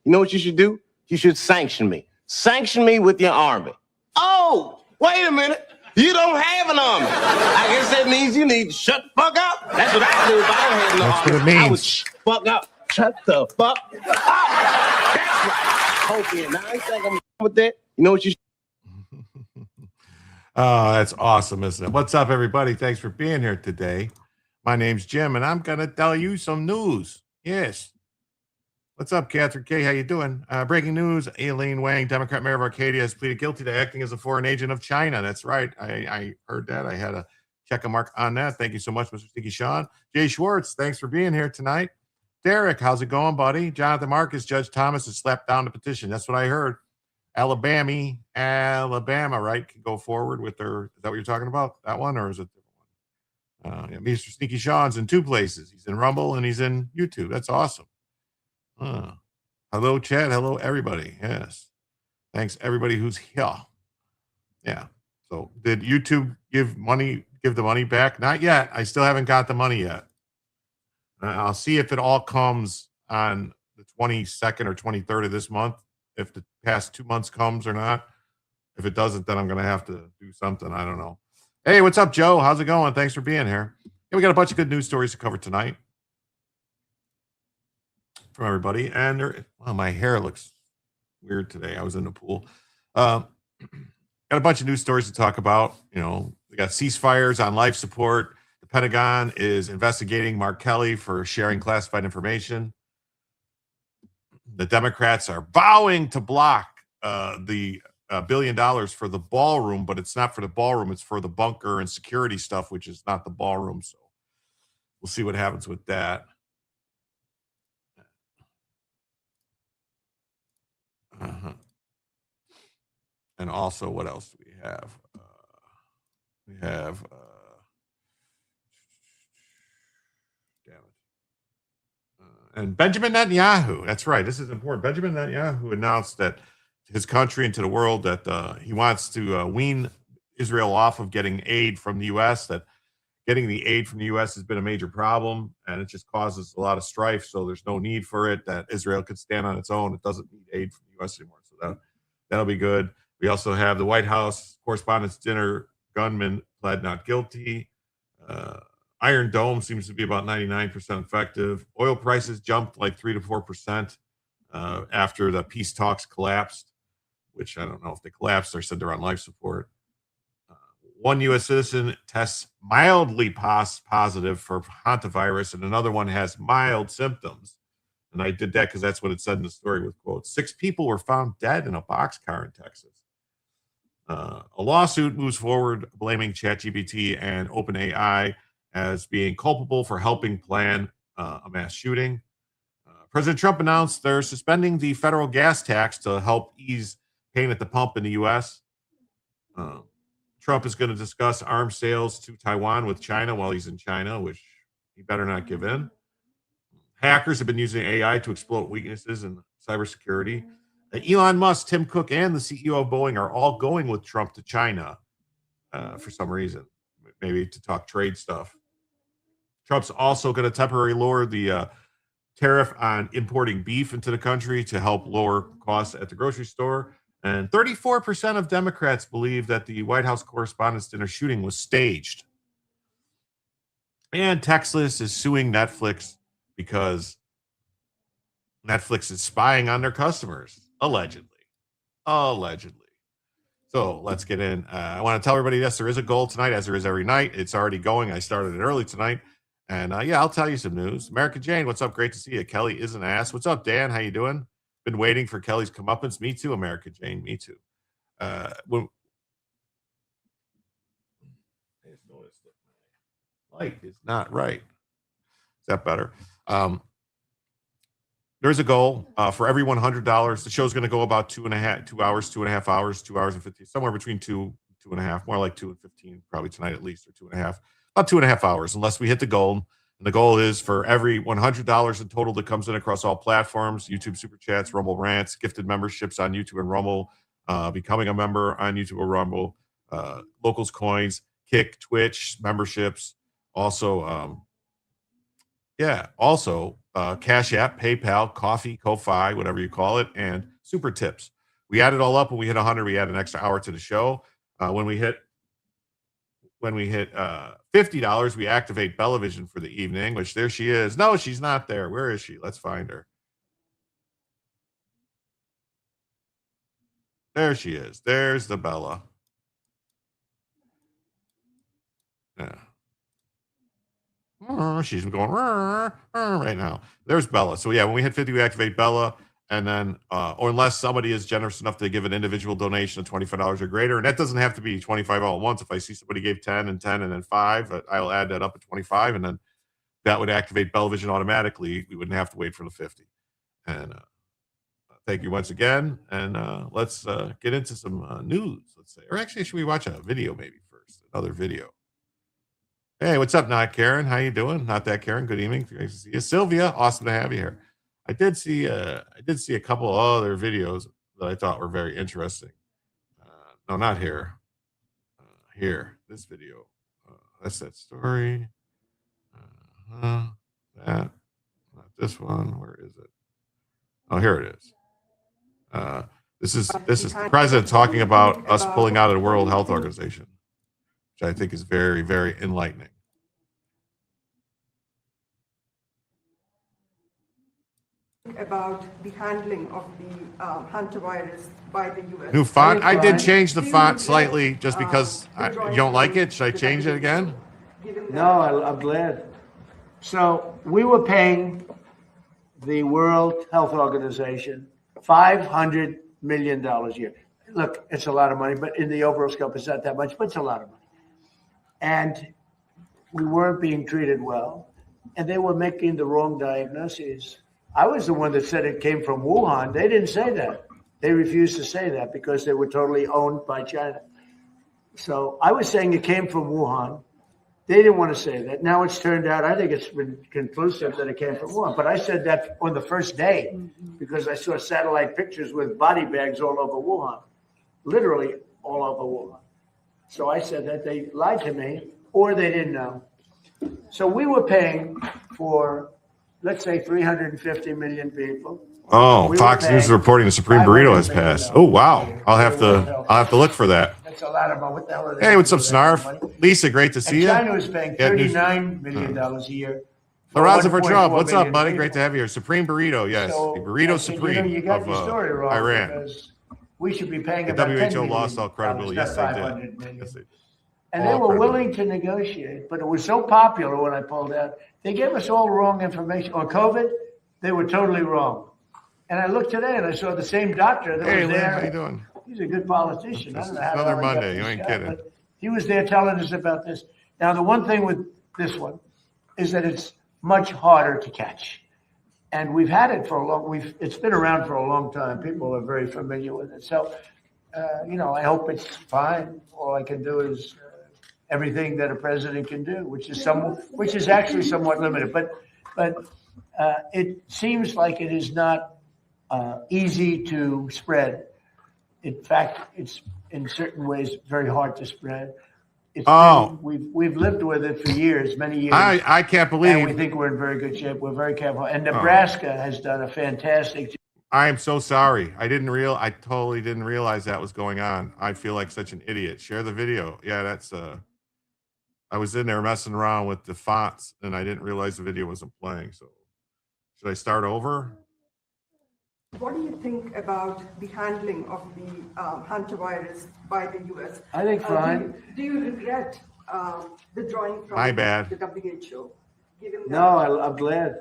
You know what you should do? You should sanction me. Sanction me with your army. Oh, wait a minute. You don't have an army. I guess that means you need to shut the fuck up. That's what I do if I don't have no army. That's what it means. I would fuck up. Shut the fuck up. That's right. Okay, now I think I'm with that. You know what you should Oh, that's awesome, isn't it? What's up, everybody? Thanks for being here today. My name's Jim, and I'm going to tell you some news. Yes. What's up, Catherine K? How you doing? Breaking news, Aileen Wang, Democrat mayor of Arcadia, has pleaded guilty to acting as a foreign agent of China. That's right. I heard that. I had a check a mark on that. Thank you so much, Mr. Sticky Sean. Jay Schwartz, thanks for being here tonight. Derek, how's it going, buddy? Jonathan Marcus, Judge Thomas has slapped down the petition. That's what I heard. Alabama, right, can go forward with their, is that what you're talking about? That one, or is it the one? Yeah, Mr. Sneaky Sean's in two places. He's in Rumble and he's in YouTube. That's awesome. Hello, Chad. Hello, everybody. Yes. Thanks, everybody who's here. Yeah. So did YouTube give the money back? Not yet. I still haven't got the money yet. I'll see if it all comes on the 22nd or 23rd of this month, if the past 2 months comes or not. If it doesn't, then I'm going to have to do something. I don't know. Hey, what's up, Joe? How's it going? Thanks for being here. Yeah, we got a bunch of good news stories to cover tonight from everybody. And my hair looks weird today. I was in the pool. Got a bunch of news stories to talk about. You know, we got ceasefires on life support. The Pentagon is investigating Mark Kelly for sharing classified information. The Democrats are vowing to block the $1 billion for the ballroom, but it's not for the ballroom. It's for the bunker and security stuff, which is not the ballroom. So we'll see what happens with that. And also, what else do we have? And Benjamin Netanyahu. That's right. This is important. Benjamin Netanyahu announced that to his country and to the world that he wants to wean Israel off of getting aid from the U.S., that getting the aid from the U.S. has been a major problem, and it just causes a lot of strife. So there's no need for it, that Israel could stand on its own. It doesn't need aid from the U.S. anymore. So that'll be good. We also have the White House Correspondents' Dinner gunman pled not guilty. Iron Dome seems to be about 99% effective. Oil prices jumped like 3 to 4% after the peace talks collapsed, which I don't know if they collapsed or said they're on life support. One U.S. citizen tests mildly positive for Hantavirus, and another one has mild symptoms. And I did that because that's what it said in the story with quotes. 6 people were found dead in a boxcar in Texas. A lawsuit moves forward blaming ChatGPT and OpenAI as being culpable for helping plan a mass shooting. President Trump announced they're suspending the federal gas tax to help ease pain at the pump in the U.S. Trump is going to discuss arms sales to Taiwan with China while he's in China, which he better not give in. Hackers have been using AI to exploit weaknesses in cybersecurity. Elon Musk, Tim Cook, and the CEO of Boeing are all going with Trump to China for some reason, maybe to talk trade stuff. Trump's also going to temporarily lower the tariff on importing beef into the country to help lower costs at the grocery store. And 34% of Democrats believe that the White House Correspondents' Dinner shooting was staged. And Texas is suing Netflix because Netflix is spying on their customers, allegedly. So let's get in. I want to tell everybody, yes, there is a goal tonight, as there is every night. It's already going. I started it early tonight. And yeah, I'll tell you some news. America Jane, what's up? Great to see you. Kelly is an ass. What's up, Dan? How you doing? Been waiting for Kelly's comeuppance. Me too, America Jane. Me too. I just noticed that my light is not right. Is that better? There's a goal for every $100. The show's going to go about 2 hours, 2.5 hours, 2 hours and 15, somewhere between 2.5, more like 2 and 15, probably tonight at least, or 2.5, about 2.5 hours, unless we hit the goal. And the goal is for every $100 in total that comes in across all platforms, YouTube Super Chats, Rumble Rants, gifted memberships on YouTube and Rumble, becoming a member on YouTube or Rumble, Locals Coins, Kick, Twitch, memberships, also, Cash App, PayPal, Coffee, Ko-Fi, whatever you call it, and Super Tips. We add it all up. When we hit 100, we add an extra hour to the show. When we hit $50, we activate Bellavision for the evening, which there she is. No, she's not there. Where is she? Let's find her. There she is. There's the Bella. Yeah. She's going right now. There's Bella. So yeah, when we hit 50, we activate Bella, and then or unless somebody is generous enough to give an individual donation of $25 or greater, and that doesn't have to be 25 all at once. If I see somebody gave 10 and 10 and then 5, I'll add that up at 25, and then that would activate Bellavision automatically. We wouldn't have to wait for the 50. And thank you once again. And let's get into some news. Let's say, or actually, should we watch a video maybe first? Another video. Hey, what's up, Not Karen? How you doing? Not that Karen. Good evening. Nice to see you, Sylvia. Awesome to have you here. I did see a couple of other videos that I thought were very interesting. No, not here. Here, this video. That's that story. That, not this one. Where is it? Oh, here it is. This is the president talking about us pulling out of the World Health Organization, which I think is very, very enlightening. About the handling of the Hantavirus by the U.S. New font? I did change the font slightly just because you don't like it. Should I change it again? No, I'm glad. So we were paying the World Health Organization $500 million a year. Look, it's a lot of money, but in the overall scope, it's not that much, but it's a lot of money. And we weren't being treated well, and they were making the wrong diagnoses. I was the one that said it came from Wuhan. They didn't say that. They refused to say that because they were totally owned by China. So I was saying it came from Wuhan. They didn't want to say that. Now it's turned out, I think it's been conclusive that it came from Wuhan. But I said that on the first day because I saw satellite pictures with body bags all over Wuhan, literally all over Wuhan. So I said that they lied to me or they didn't know. So we were paying for, let's say, 350 million people. Oh, We Fox were News is paying reporting the Supreme Burrito has $500 million passed. Oh, wow. a year I'll to have the World to Health I'll have to look for that. That's a lot of money. What the hell are they Hey, gonna what's do up, with that kind of Snarf? money? Lisa, great to see And you. China was paying Got news- $39 million a year. for Larazza for 1.4 Trump. What's up, billion buddy? people. Great to have you here. Supreme Burrito, yes. So The Burrito I said, Supreme you got of your story wrong Iran. because we should be paying The about $10 WHO million, lost all credibility. not Yes, they did. 500 million. Yes, they did. And they All were credibility. willing to negotiate, but it was so popular when I pulled out. They gave us all wrong information. On COVID, they were totally wrong. And I looked today and I saw the same doctor that Hey, was Lynn, there. how you doing? He's a good politician. I don't know how the Another hell he got Monday. this You ain't job, kidding. but he was there telling us about this. Now, the one thing with this one is that it's much harder to catch. And we've had it for a long, it's been around for a long time. People are very familiar with it. So, I hope it's fine. All I can do is everything that a president can do, which is actually somewhat limited. But it seems like it is not easy to spread. In fact, it's in certain ways very hard to spread. We've lived with it for years, many years. I can't and we believe think we're in very good shape. We're very careful. And Nebraska has done a fantastic job. I am so sorry. I totally didn't realize that was going on. I feel like such an idiot. Share the video. Yeah, that's I was in there messing around with the fonts and I didn't realize the video wasn't playing. So should I start over? What do you think about the handling of the Hantavirus by the US? I think fine. Do you regret withdrawing from My bad. the WHO? Given that No, I'm glad.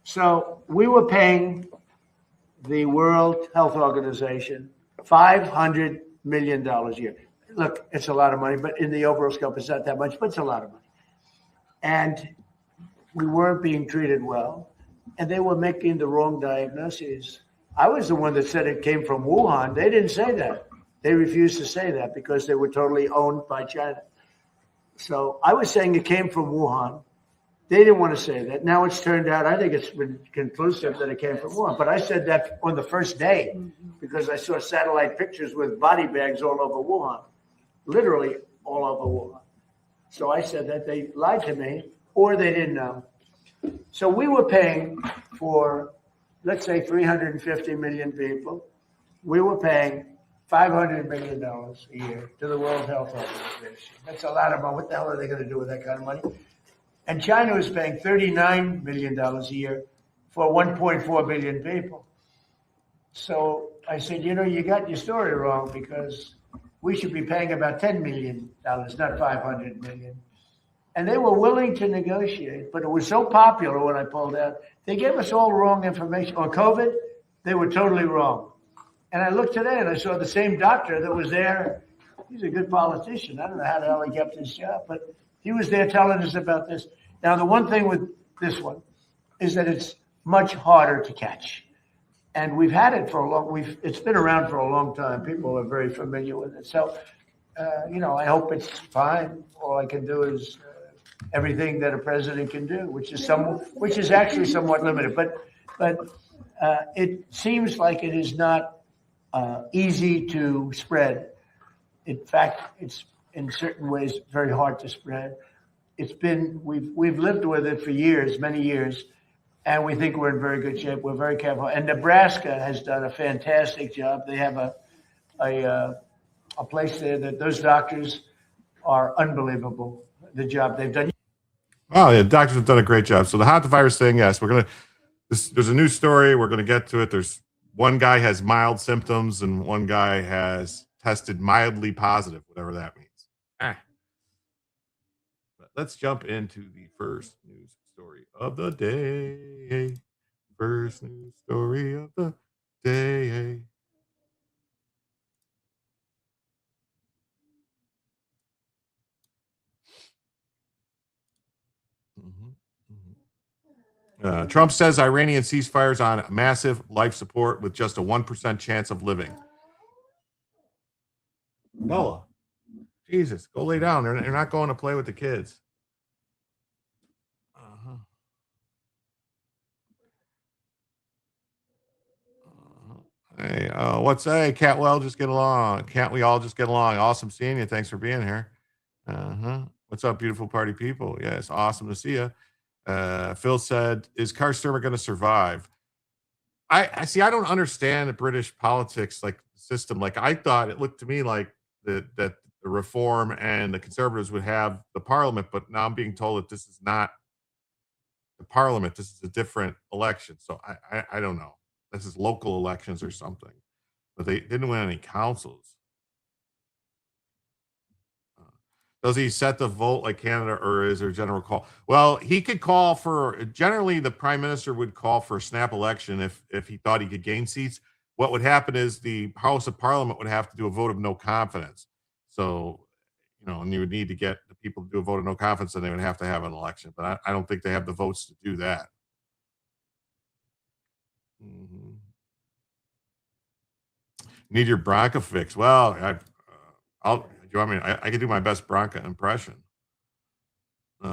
So we were paying the World Health Organization $500 million a year. Look, it's a lot of money, but in the overall scope, it's not that much, but it's a lot of money. And we weren't being treated well, and they were making the wrong diagnoses. I was the one that said it came from Wuhan. They didn't say that. They refused to say that because they were totally owned by China. So I was saying it came from Wuhan. They didn't want to say that. Now it's turned out, I think it's been conclusive that it came from Wuhan. But I said that on the first day because I saw satellite pictures with body bags all over Wuhan, literally all over Wuhan. So I said that they lied to me or they didn't know. So we were paying for, let's say, 350 million people. We were paying $500 million a year to the World Health Organization. That's a lot of money. What the hell are they going to do with that kind of money? And China was paying $39 million a year for 1.4 billion people. So I said, you got your story wrong because we should be paying about $10 million, not 500 million. And they were willing to negotiate, but it was so popular when I pulled out. They gave us all wrong information. On COVID, they were totally wrong. And I looked today and I saw the same doctor that was there. He's a good politician. I don't know how the hell he kept his job, but he was there telling us about this. Now, the one thing with this one is that it's much harder to catch. And we've had it for a long, it's been around for a long time. People are very familiar with it. So, I hope it's fine. All I can do is everything that a president can do, which is actually somewhat limited. But it seems like it is not easy to spread. In fact, it's in certain ways very hard to spread. We've lived with it for years, many years, and we think we're in very good shape. We're very careful. And Nebraska has done a fantastic job. They have a place there that those doctors are unbelievable, the job they've done. Oh, yeah, doctors have done a great job. So the Hantavirus thing, yes, there's a new story. We're going to get to it. There's one guy has mild symptoms and one guy has tested mildly positive, whatever that means. But let's jump into the first news story of the day. First news story of the day. Trump says Iranian ceasefires on massive life support with just a 1% chance of living. Noah, Jesus, go lay down. They're not going to play with the kids. Hey, hey, Catwell, just get along. Can't we all just get along? Awesome seeing you. Thanks for being here. What's up, beautiful party people? Yeah, it's awesome to see you. Phil said, is Karl-Sturmer going to survive? I see. I don't understand the British politics, like system. Like I thought it looked to me like that the Reform and the Conservatives would have the Parliament, but now I'm being told that this is not the Parliament. This is a different election. So I don't know. This is local elections or something, but they didn't win any councils. Does he set the vote like Canada, or is there a general call? Well, he could call for, generally the prime minister would call for a snap election if he thought he could gain seats. What would happen is the House of Parliament would have to do a vote of no confidence. So, and you would need to get the people to do a vote of no confidence, and they would have to have an election. But I don't think they have the votes to do that. Need your Bronca fix. Well, I can do my best Bronca impression.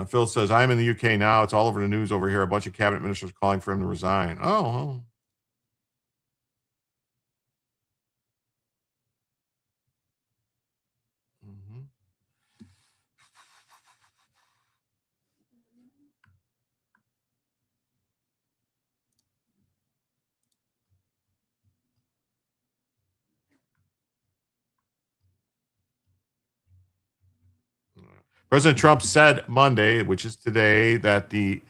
Phil says, I'm in the UK now. It's all over the news over here. A bunch of cabinet ministers calling for him to resign. Oh. President Trump said Monday, which is today, that the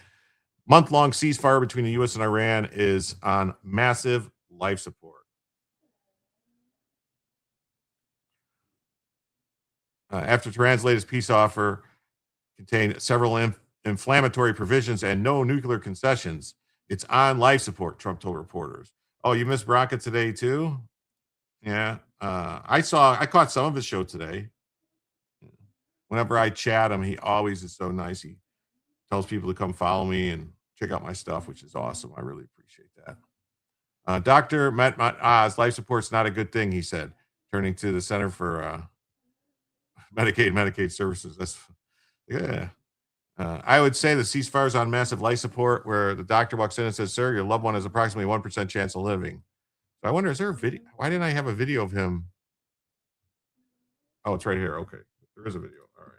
month-long ceasefire between the U.S. and Iran is on massive life support. After Tehran's latest peace offer contained several inflammatory provisions and no nuclear concessions, it's on life support, Trump told reporters. Oh, you missed Bronca today too? Yeah. I caught some of his show today. Whenever I chat him, he always is so nice. He tells people to come follow me and check out my stuff, which is awesome. I really appreciate that. Dr. Matt Oz, life support's not a good thing, he said, turning to the Center for Medicaid Services. I would say the ceasefire is on massive life support, where the doctor walks in and says, sir, your loved one has approximately 1% chance of living. So I wonder, is there a video? Why didn't I have a video of him? Oh, it's right here. Okay. There is a video. All right.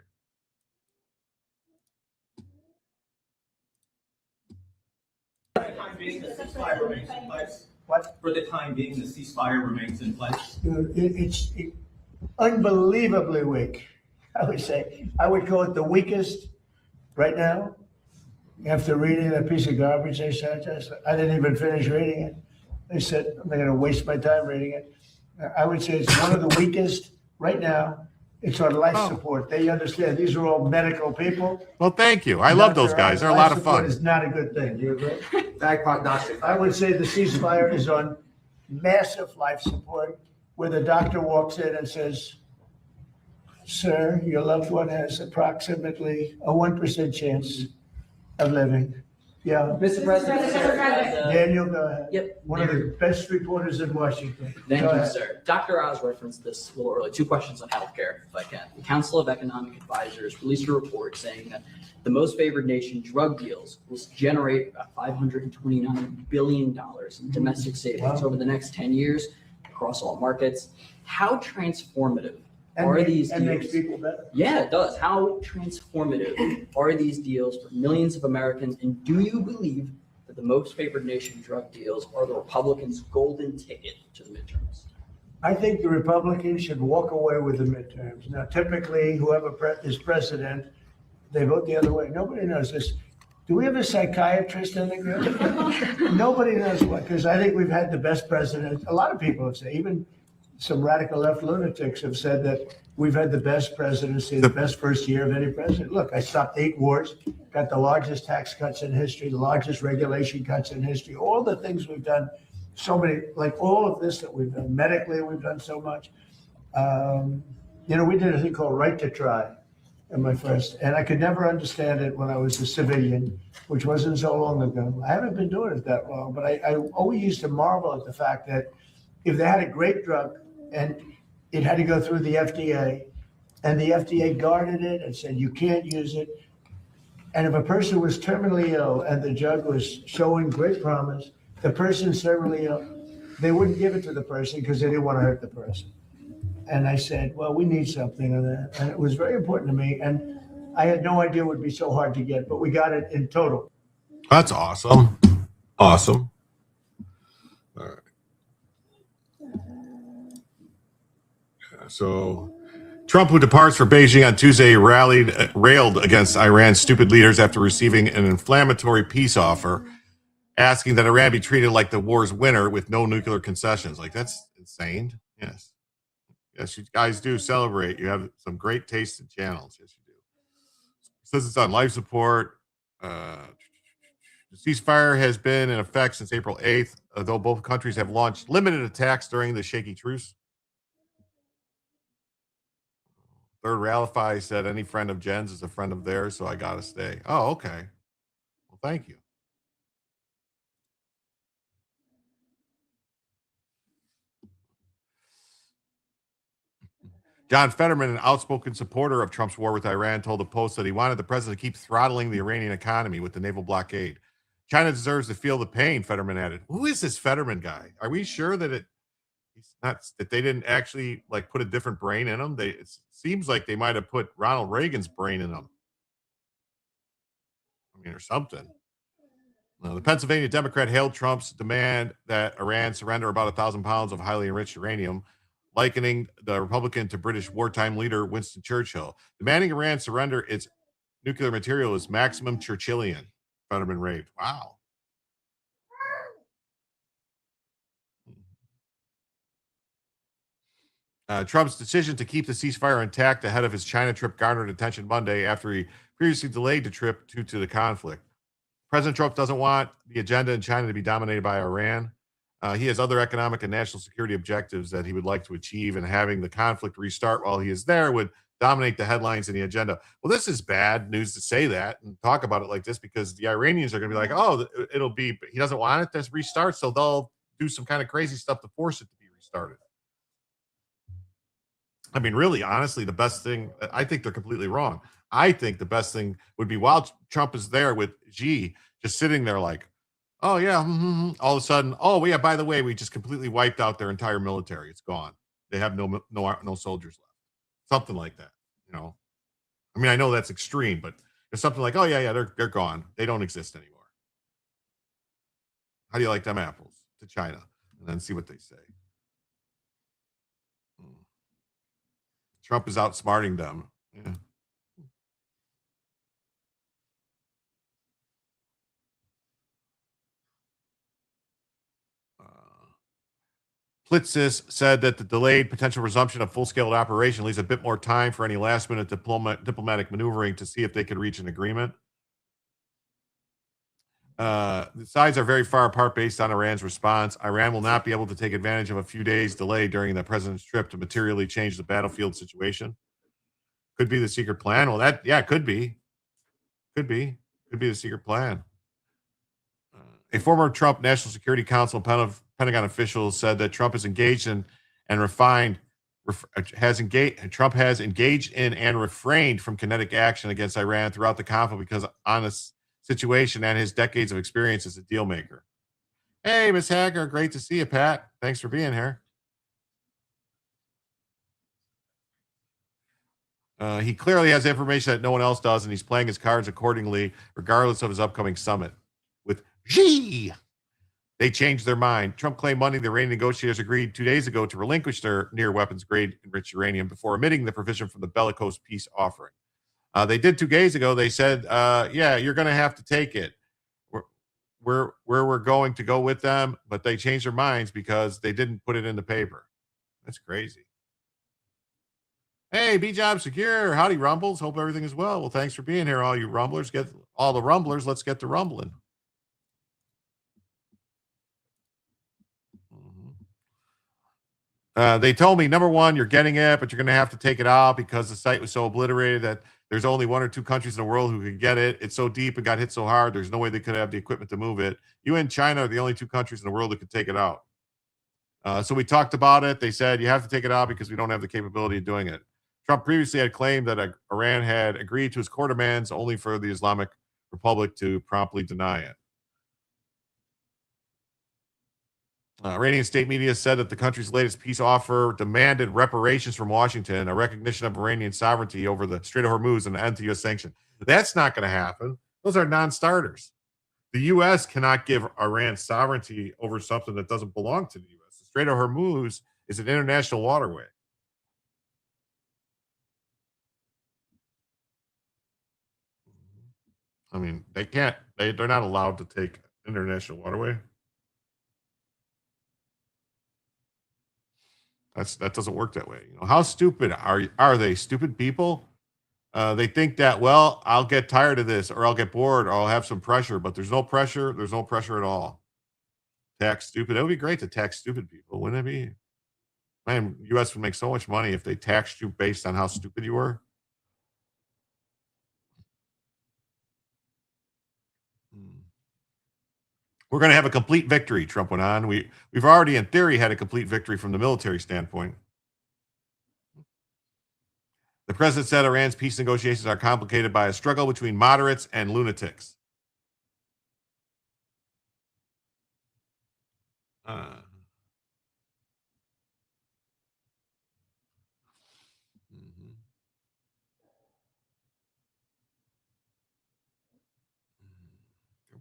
What? For the time being, the ceasefire remains in place? It's unbelievably weak, I would say. I would call it the weakest right now. After reading that piece of garbage they sent us, I didn't even finish reading it. They said, I'm not going to waste my time reading it. I would say it's one of the weakest right now. It's on life support. They understand these are all medical people. Well, thank you. I love those guys. They're a lot of fun. It's not a good thing. Do you agree? Bad prognostic. I would say the ceasefire is on massive life support, where the doctor walks in and says, sir, your loved one has approximately a 1% chance of living. Yeah. Mr. President. Daniel, go ahead. Yep. One of the best reporters in Washington. Thank you, sir. Dr. Oz referenced this a little early. 2 questions on healthcare, if I can. The Council of Economic Advisors released a report saying that the most favored nation drug deals will generate about $529 billion in domestic savings over the next 10 years across all markets. How transformative are these deals? And makes people better. Yeah, it does. How transformative are these deals for millions of Americans? And do you believe that the most favored nation drug deals are the Republicans' golden ticket to the midterms? I think the Republicans should walk away with the midterms. Now, typically, whoever is president, they vote the other way. Nobody knows this. Do we have a psychiatrist in the group? Nobody knows what, because I think we've had the best president. A lot of people have said, even some radical left lunatics have said that we've had the best presidency, the best first year of any president. Look, I stopped 8 wars, got the largest tax cuts in history, the largest regulation cuts in history, all the things we've done, so many, like all of this that we've done. Medically, we've done so much. We did a thing called Right to Try in my first, and I could never understand it when I was a civilian, which wasn't so long ago. I haven't been doing it that long, but I always used to marvel at the fact that if they had a great drug, and it had to go through the FDA, and the FDA guarded it and said, you can't use it. And if a person was terminally ill and the drug was showing great promise, the person's terminally ill, they wouldn't give it to the person because they didn't want to hurt the person. And I said, well, we need something of that. And it was very important to me. And I had no idea it would be so hard to get, but we got it in total. That's awesome. Awesome. All right. So Trump, who departs for Beijing on Tuesday, railed against Iran's stupid leaders after receiving an inflammatory peace offer, asking that Iran be treated like the war's winner with no nuclear concessions. Like, that's insane. Yes. Yes, you guys do celebrate. You have some great taste in channels. Yes, you do. It says it's on life support. The ceasefire has been in effect since April 8th, though both countries have launched limited attacks during the shaky truce. Third Ralify said any friend of Jen's is a friend of theirs, so I got to stay. Oh, okay. Well, thank you. John Fetterman, an outspoken supporter of Trump's war with Iran, told the Post that he wanted the president to keep throttling the Iranian economy with the naval blockade. China deserves to feel the pain, Fetterman added. Who is this Fetterman guy? Are we sure that he's not, that they didn't actually like put a different brain in him? It seems like they might have put Ronald Reagan's brain in him. I mean, or something. The Pennsylvania Democrat hailed Trump's demand that Iran surrender about 1,000 pounds of highly enriched uranium, likening the Republican to British wartime leader Winston Churchill. Demanding Iran surrender its nuclear material is maximum Churchillian, Fetterman raved. Wow. Trump's decision to keep the ceasefire intact ahead of his China trip garnered attention Monday after he previously delayed the trip due to the conflict. President Trump doesn't want the agenda in China to be dominated by Iran. He has other economic and national security objectives that he would like to achieve, and having the conflict restart while he is there would dominate the headlines and the agenda. Well, this is bad news to say that and talk about it like this, because the Iranians are going to be like, oh, it'll be, he doesn't want it to restart, so they'll do some kind of crazy stuff to force it to be restarted. I mean, really, honestly, the best thing, I think they're completely wrong. I think the best thing would be while Trump is there with Xi, just sitting there like, oh, yeah, all of a sudden, oh, yeah, by the way, we just completely wiped out their entire military. It's gone. They have no soldiers left. Something like that, you know. I mean, I know that's extreme, but it's something like, oh, yeah, they're gone. They don't exist anymore. How do you like them apples to China? And then see what they say. Trump is outsmarting them. Yeah. Plitzis said that the delayed potential resumption of full-scale operation leaves a bit more time for any last-minute diplomatic maneuvering to see if they could reach an agreement. The sides are very far apart based on Iran's response. Iran will not be able to take advantage of a few days' delay during the president's trip to materially change the battlefield situation. Could be the secret plan. Well, could be. Could be the secret plan. A former Trump National Security Council Pentagon official said that Trump is engaged in and Trump has engaged in and refrained from kinetic action against Iran throughout the conflict because on this situation and his decades of experience as a deal maker. Hey, Miss Hager, great to see you, Pat. Thanks for being here. He clearly has information that no one else does, and he's playing his cards accordingly, regardless of his upcoming summit with Xi. They changed their mind. Trump claimed Monday the Iranian negotiators agreed 2 days ago to relinquish their near weapons-grade enriched uranium before omitting the provision from the bellicose peace offering. They did 2 days ago. They said, yeah, you're going to have to take it. We're going to go with them, but they changed their minds because they didn't put it in the paper. That's crazy. Hey, B-Job Secure. Howdy, Rumbles. Hope everything is well. Well, thanks for being here, all you Rumblers. Get all the Rumblers. Let's get to rumbling. They told me, number one, you're getting it, but you're going to have to take it out because the site was so obliterated that there's only 1 or 2 countries in the world who can get it. It's so deep and got hit so hard, there's no way they could have the equipment to move it. You and China are the only 2 countries in the world that could take it out. So we talked about it. They said, you have to take it out because we don't have the capability of doing it. Trump previously had claimed that Iran had agreed to his core demands only for the Islamic Republic to promptly deny it. Iranian state media said that the country's latest peace offer demanded reparations from Washington, a recognition of Iranian sovereignty over the Strait of Hormuz, and an end to U.S. sanctions. That's not going to happen. Those are non-starters. The U.S. cannot give Iran sovereignty over something that doesn't belong to the U.S. The Strait of Hormuz is an international waterway. I mean, they can't. They're not allowed to take international waterway. That doesn't work that way. You know, how stupid are they? Stupid people. They think that, well, I'll get tired of this, or I'll get bored, or I'll have some pressure. But there's no pressure. There's no pressure at all. Tax stupid. It would be great to tax stupid people, wouldn't it be? Man, U.S. would make so much money if they taxed you based on how stupid you were. We're going to have a complete victory, Trump went on. We've already, in theory, had a complete victory from the military standpoint. The president said Iran's peace negotiations are complicated by a struggle between moderates and lunatics. There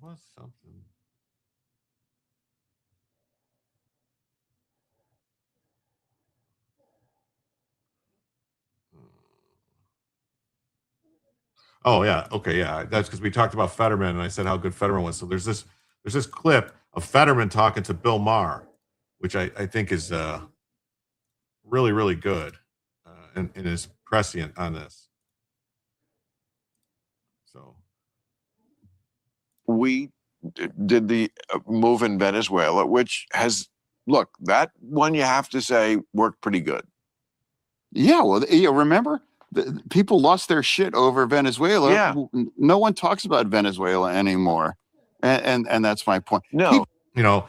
was something. Oh yeah, okay, yeah. That's because we talked about Fetterman, and I said how good Fetterman was. So there's this clip of Fetterman talking to Bill Maher, which I think is really, really good, and is prescient on this. So we did the move in Venezuela, which has, look, that one you have to say worked pretty good. Yeah, well, remember, people lost their shit over Venezuela. Yeah. No one talks about Venezuela anymore, and that's my point. No, you know,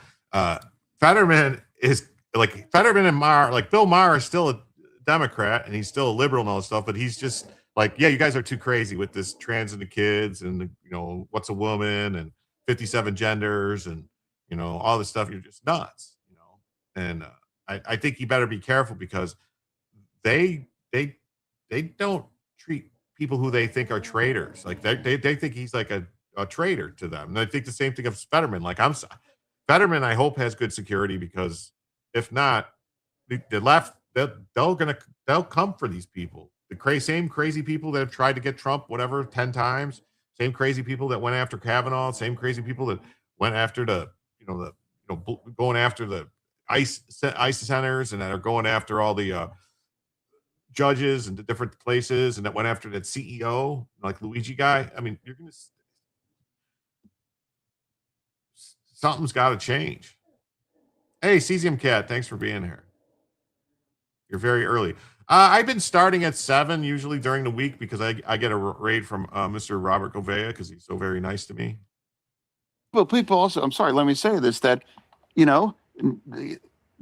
Fetterman is like Fetterman and Maher, like Bill Maher is still a Democrat and he's still a liberal and all this stuff, but he's just like, yeah, you guys are too crazy with this trans and the kids and the, you know, what's a woman and 57 genders and, you know, all this stuff. You're just nuts, you know. And I think you better be careful because they don't treat people who they think are traitors. Like they think he's like a traitor to them. And I think the same thing of Fetterman. Like Fetterman, I hope has good security because if not, the left they'll come for these people. The same crazy people that have tried to get Trump whatever 10 times. Same crazy people that went after Kavanaugh. Same crazy people that went after going after the ICE centers and that are going after all the judges and the different places and that went after that CEO like Luigi guy. I mean, something's got to change. Hey, Cesium Cat, thanks for being here. You're very early. I've been starting at 7 usually during the week because I get a raid from Mr. Robert Govea because he's so very nice to me. Well, people also, I'm sorry, let me say this, that, you know,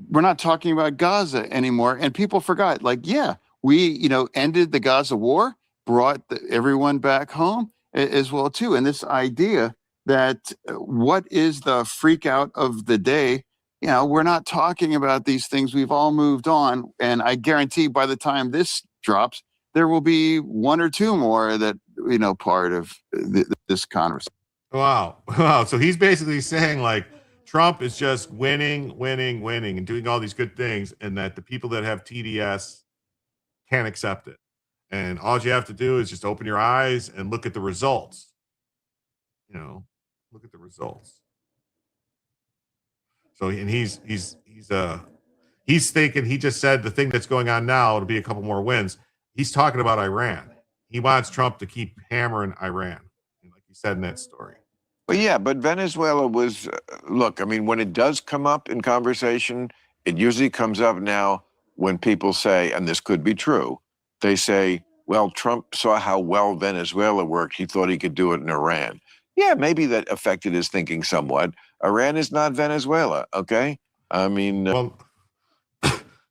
we're not talking about Gaza anymore. And people forgot, like, yeah, we, you know, ended the Gaza war, brought everyone back home as well, too. And this idea that what is the freak out of the day? You know, we're not talking about these things. We've all moved on. And I guarantee by the time this drops, there will be 1 or 2 more that, you know, part of this conversation. Wow. So he's basically saying like Trump is just winning and doing all these good things and that the people that have TDS can't accept it. And all you have to do is just open your eyes and look at the results. You know, look at the results. So, and he's thinking, he just said the thing that's going on now, it'll be a couple more wins. He's talking about Iran. He wants Trump to keep hammering Iran, like he said in that story. well, yeah, but Venezuela was, look, I mean, when it does come up in conversation, it usually comes up now when people say, and this could be true, they say, well, Trump saw how well Venezuela worked. He thought he could do it in Iran. Yeah, maybe that affected his thinking somewhat. Iran is not Venezuela, okay? I mean... Well,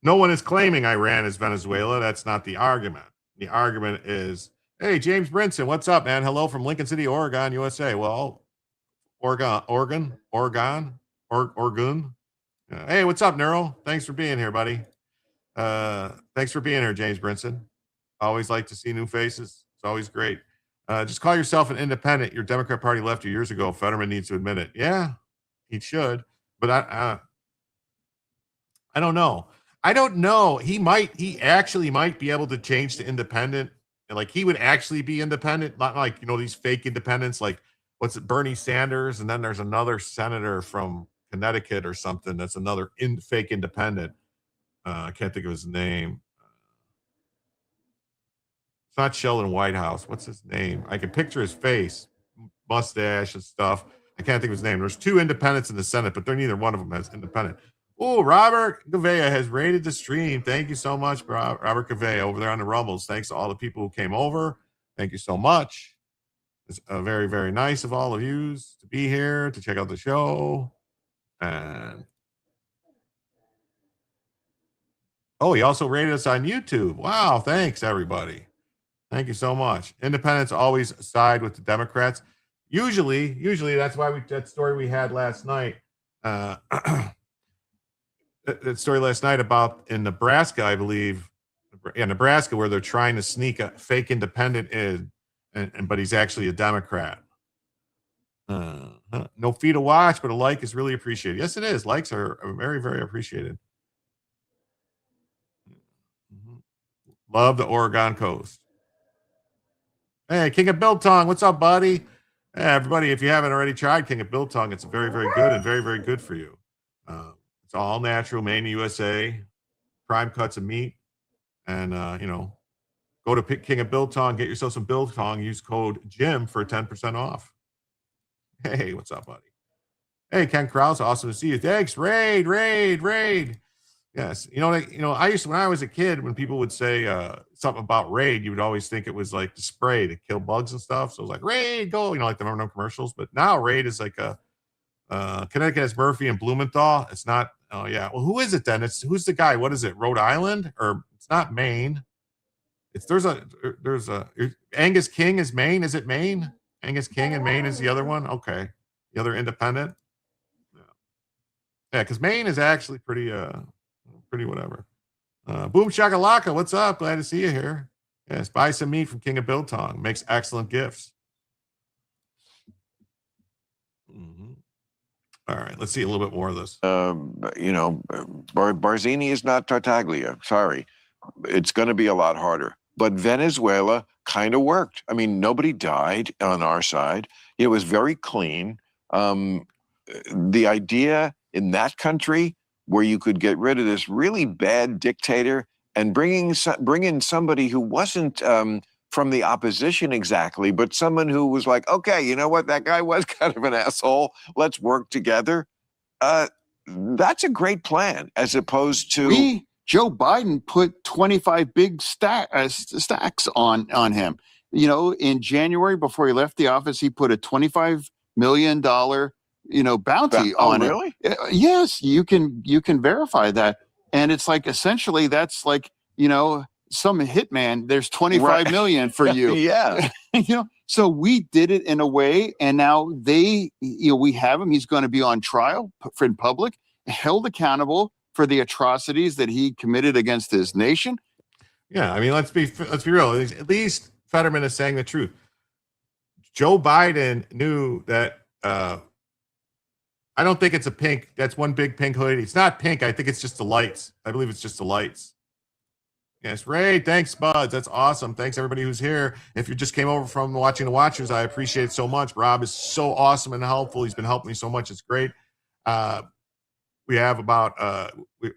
no one is claiming Iran is Venezuela. That's not the argument. The argument is, hey, James Brinson, what's up, man? Hello from Lincoln City, Oregon, USA. Well, Oregon. Hey, what's up, Neural? Thanks for being here, buddy. Thanks for being here, James Brinson. Always like to see new faces. It's always great. Just call yourself an independent. Your Democrat Party left you years ago. Fetterman needs to admit it. Yeah, he should. But I don't know. I don't know. He actually might be able to change to independent. And like he would actually be independent, not like, these fake independents, like what's it, Bernie Sanders. And then there's another senator from Connecticut or something. That's another fake independent. I can't think of his name. It's not Sheldon Whitehouse. What's his name? I can picture his face, mustache and stuff. I can't think of his name. There's two independents in the Senate, but they're neither one of them as independent. Oh, Robert Gavea has rated the stream. Thank you so much, Robert Gavea, over there on the Rumbles. Thanks to all the people who came over. Thank you so much. It's very, very nice of all of you to be here, to check out the show. And he also rated us on YouTube. Wow, thanks, everybody. Thank you so much. Independents always side with the Democrats. Usually that's why that story we had last night. That story last night about in Nebraska, I believe, Nebraska, where they're trying to sneak a fake independent in, but he's actually a Democrat. No fee to watch, but a like is really appreciated. Yes, it is. Likes are very, very appreciated. Love the Oregon coast. Hey, King of Biltong, what's up, buddy? Hey, everybody, if you haven't already tried King of Biltong, it's very, very good and very, very good for you. It's all natural, made in the USA, prime cuts of meat. And, go to King of Biltong, get yourself some Biltong, use code JIM for 10% off. Hey, what's up, buddy? Hey, Ken Krause, awesome to see you. Thanks, Raid. Yes. I used to, when I was a kid, when people would say something about Raid, you would always think it was like the spray to kill bugs and stuff. So it was like, Raid, go, like the number commercials. But now Raid is like Connecticut has Murphy and Blumenthal. It's not, oh yeah. Well, who is it then? Who's the guy? What is it? Rhode Island? Or it's not Maine. There's a Angus King is Maine. Is it Maine? Angus King and Maine is the other one. Okay. The other independent. Yeah. Because Maine is actually pretty whatever. Boom Shakalaka, what's up? Glad to see you here. Yes, buy some meat from King of Biltong. Makes excellent gifts. All right, let's see a little bit more of this. Barzini is not Tartaglia. Sorry. It's going to be a lot harder. But Venezuela kind of worked. I mean, nobody died on our side. It was very clean. The idea in that country where you could get rid of this really bad dictator and bring in somebody who wasn't from the opposition exactly, but someone who was like, okay, you know what? That guy was kind of an asshole. Let's work together. That's a great plan, as opposed to Joe Biden put 25 big stacks on him. In January, before he left the office, he put a $25 million bounty on it. Really? Yes, you can verify that. And it's like, essentially, that's like, some hitman, there's 25 million for you. Yeah. So we did it in a way, and now we have him. He's going to be on trial in public, held accountable for the atrocities that he committed against his nation. Yeah, I mean, let's be real. At least Fetterman is saying the truth. Joe Biden knew that. I don't think it's a pink. That's one big pink hoodie. It's not pink. I think it's just the lights. I believe it's just the lights. Yes, Ray. Thanks, Buds. That's awesome. Thanks, everybody who's here. If you just came over from watching the Watchers, I appreciate it so much. Rob is so awesome and helpful. He's been helping me so much. It's great. We have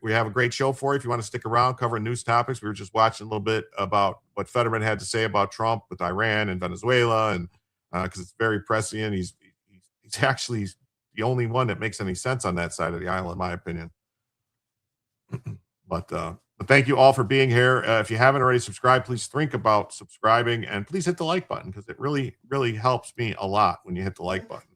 we have a great show for you. If you want to stick around, covering news topics. We were just watching a little bit about what Fetterman had to say about Trump with Iran and Venezuela, and because it's very prescient. He's actually the only one that makes any sense on that side of the aisle, in my opinion. But thank you all for being here. If you haven't already subscribed, please think about subscribing, and please hit the like button, because it really, really helps me a lot when you hit the like button.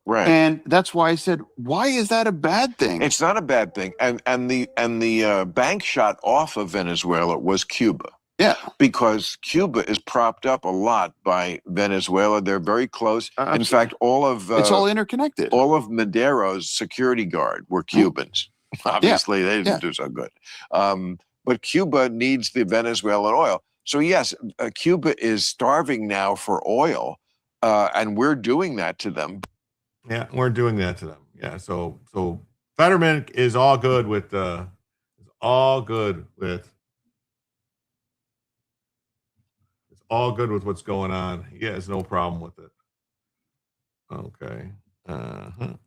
Right. And that's why I said, why is that a bad thing? It's not a bad thing. And the bank shot off of Venezuela was Cuba. Yeah. Because Cuba is propped up a lot by Venezuela. They're very close. In Absolutely. fact, all of It's all interconnected. all of Madero's security guard were Cubans. Obviously, they didn't do so good. But Cuba needs the Venezuelan oil. So yes, Cuba is starving now for oil, and we're doing that to them. Yeah, we're doing that to them. Yeah, so Fetterman is all good with what's going on. He has no problem with it. Okay. Trump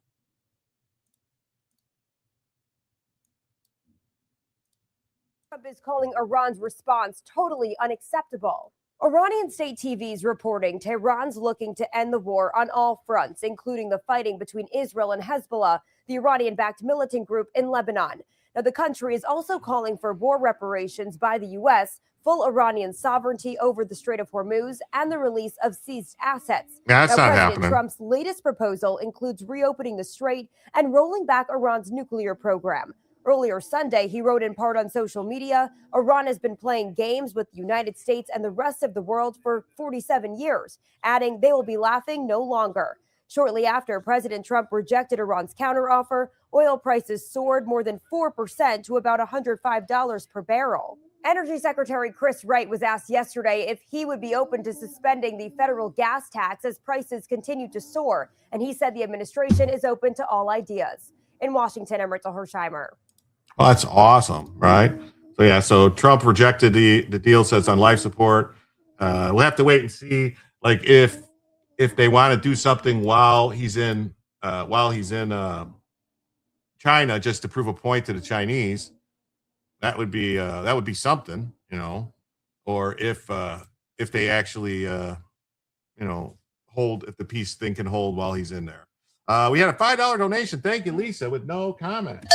is calling Iran's response totally unacceptable. Iranian state TV is reporting Tehran's looking to end the war on all fronts, including the fighting between Israel and Hezbollah, the Iranian-backed militant group in Lebanon. Now, the country is also calling for war reparations by the U.S., full Iranian sovereignty over the Strait of Hormuz, and the release of seized assets. Yeah, that's now, not President happening. Trump's latest proposal includes reopening the strait and rolling back Iran's nuclear program. Earlier Sunday, he wrote in part on social media, Iran has been playing games with the United States and the rest of the world for 47 years, adding they will be laughing no longer. Shortly after President Trump rejected Iran's counteroffer, oil prices soared more than 4% to about $105 per barrel. Energy Secretary Chris Wright was asked yesterday if he would be open to suspending the federal gas tax as prices continue to soar, and he said the administration is open to all ideas. In Washington, I'm Rachel Hersheimer. Well, that's awesome, right? So yeah, so Trump rejected the deal, says on life support. We'll have to wait and see, like if they want to do something while he's in China, just to prove a point to the Chinese. That would be something, you know, or if they actually hold, if the peace thing can hold while he's in there. We had a $5 donation. Thank you, Lisa, with no comment.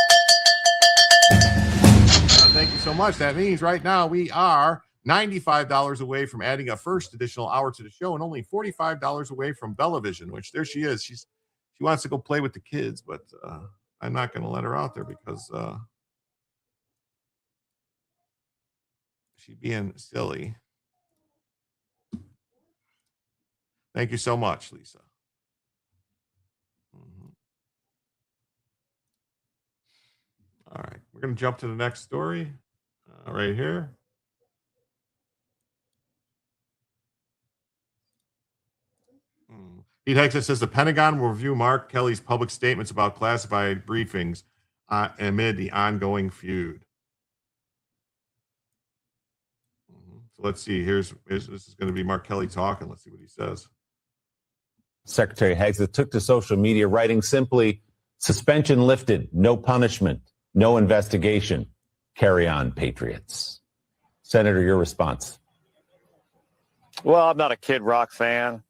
Thank you so much. That means right now we are $95 away from adding a first additional hour to the show, and only $45 away from Bellavision, which there she is. She wants to go play with the kids, but I'm not going to let her out there because she's being silly. Thank you so much, Lisa. All right, we're going to jump to the next story right here. Pete Hegseth says the Pentagon will review Mark Kelly's public statements about classified briefings amid the ongoing feud. So let's see. This is going to be Mark Kelly talking. Let's see what he says. Secretary Hegseth took to social media writing simply, suspension lifted, no punishment, no investigation. Carry on, patriots. Senator, your response. Well, I'm not a Kid Rock fan.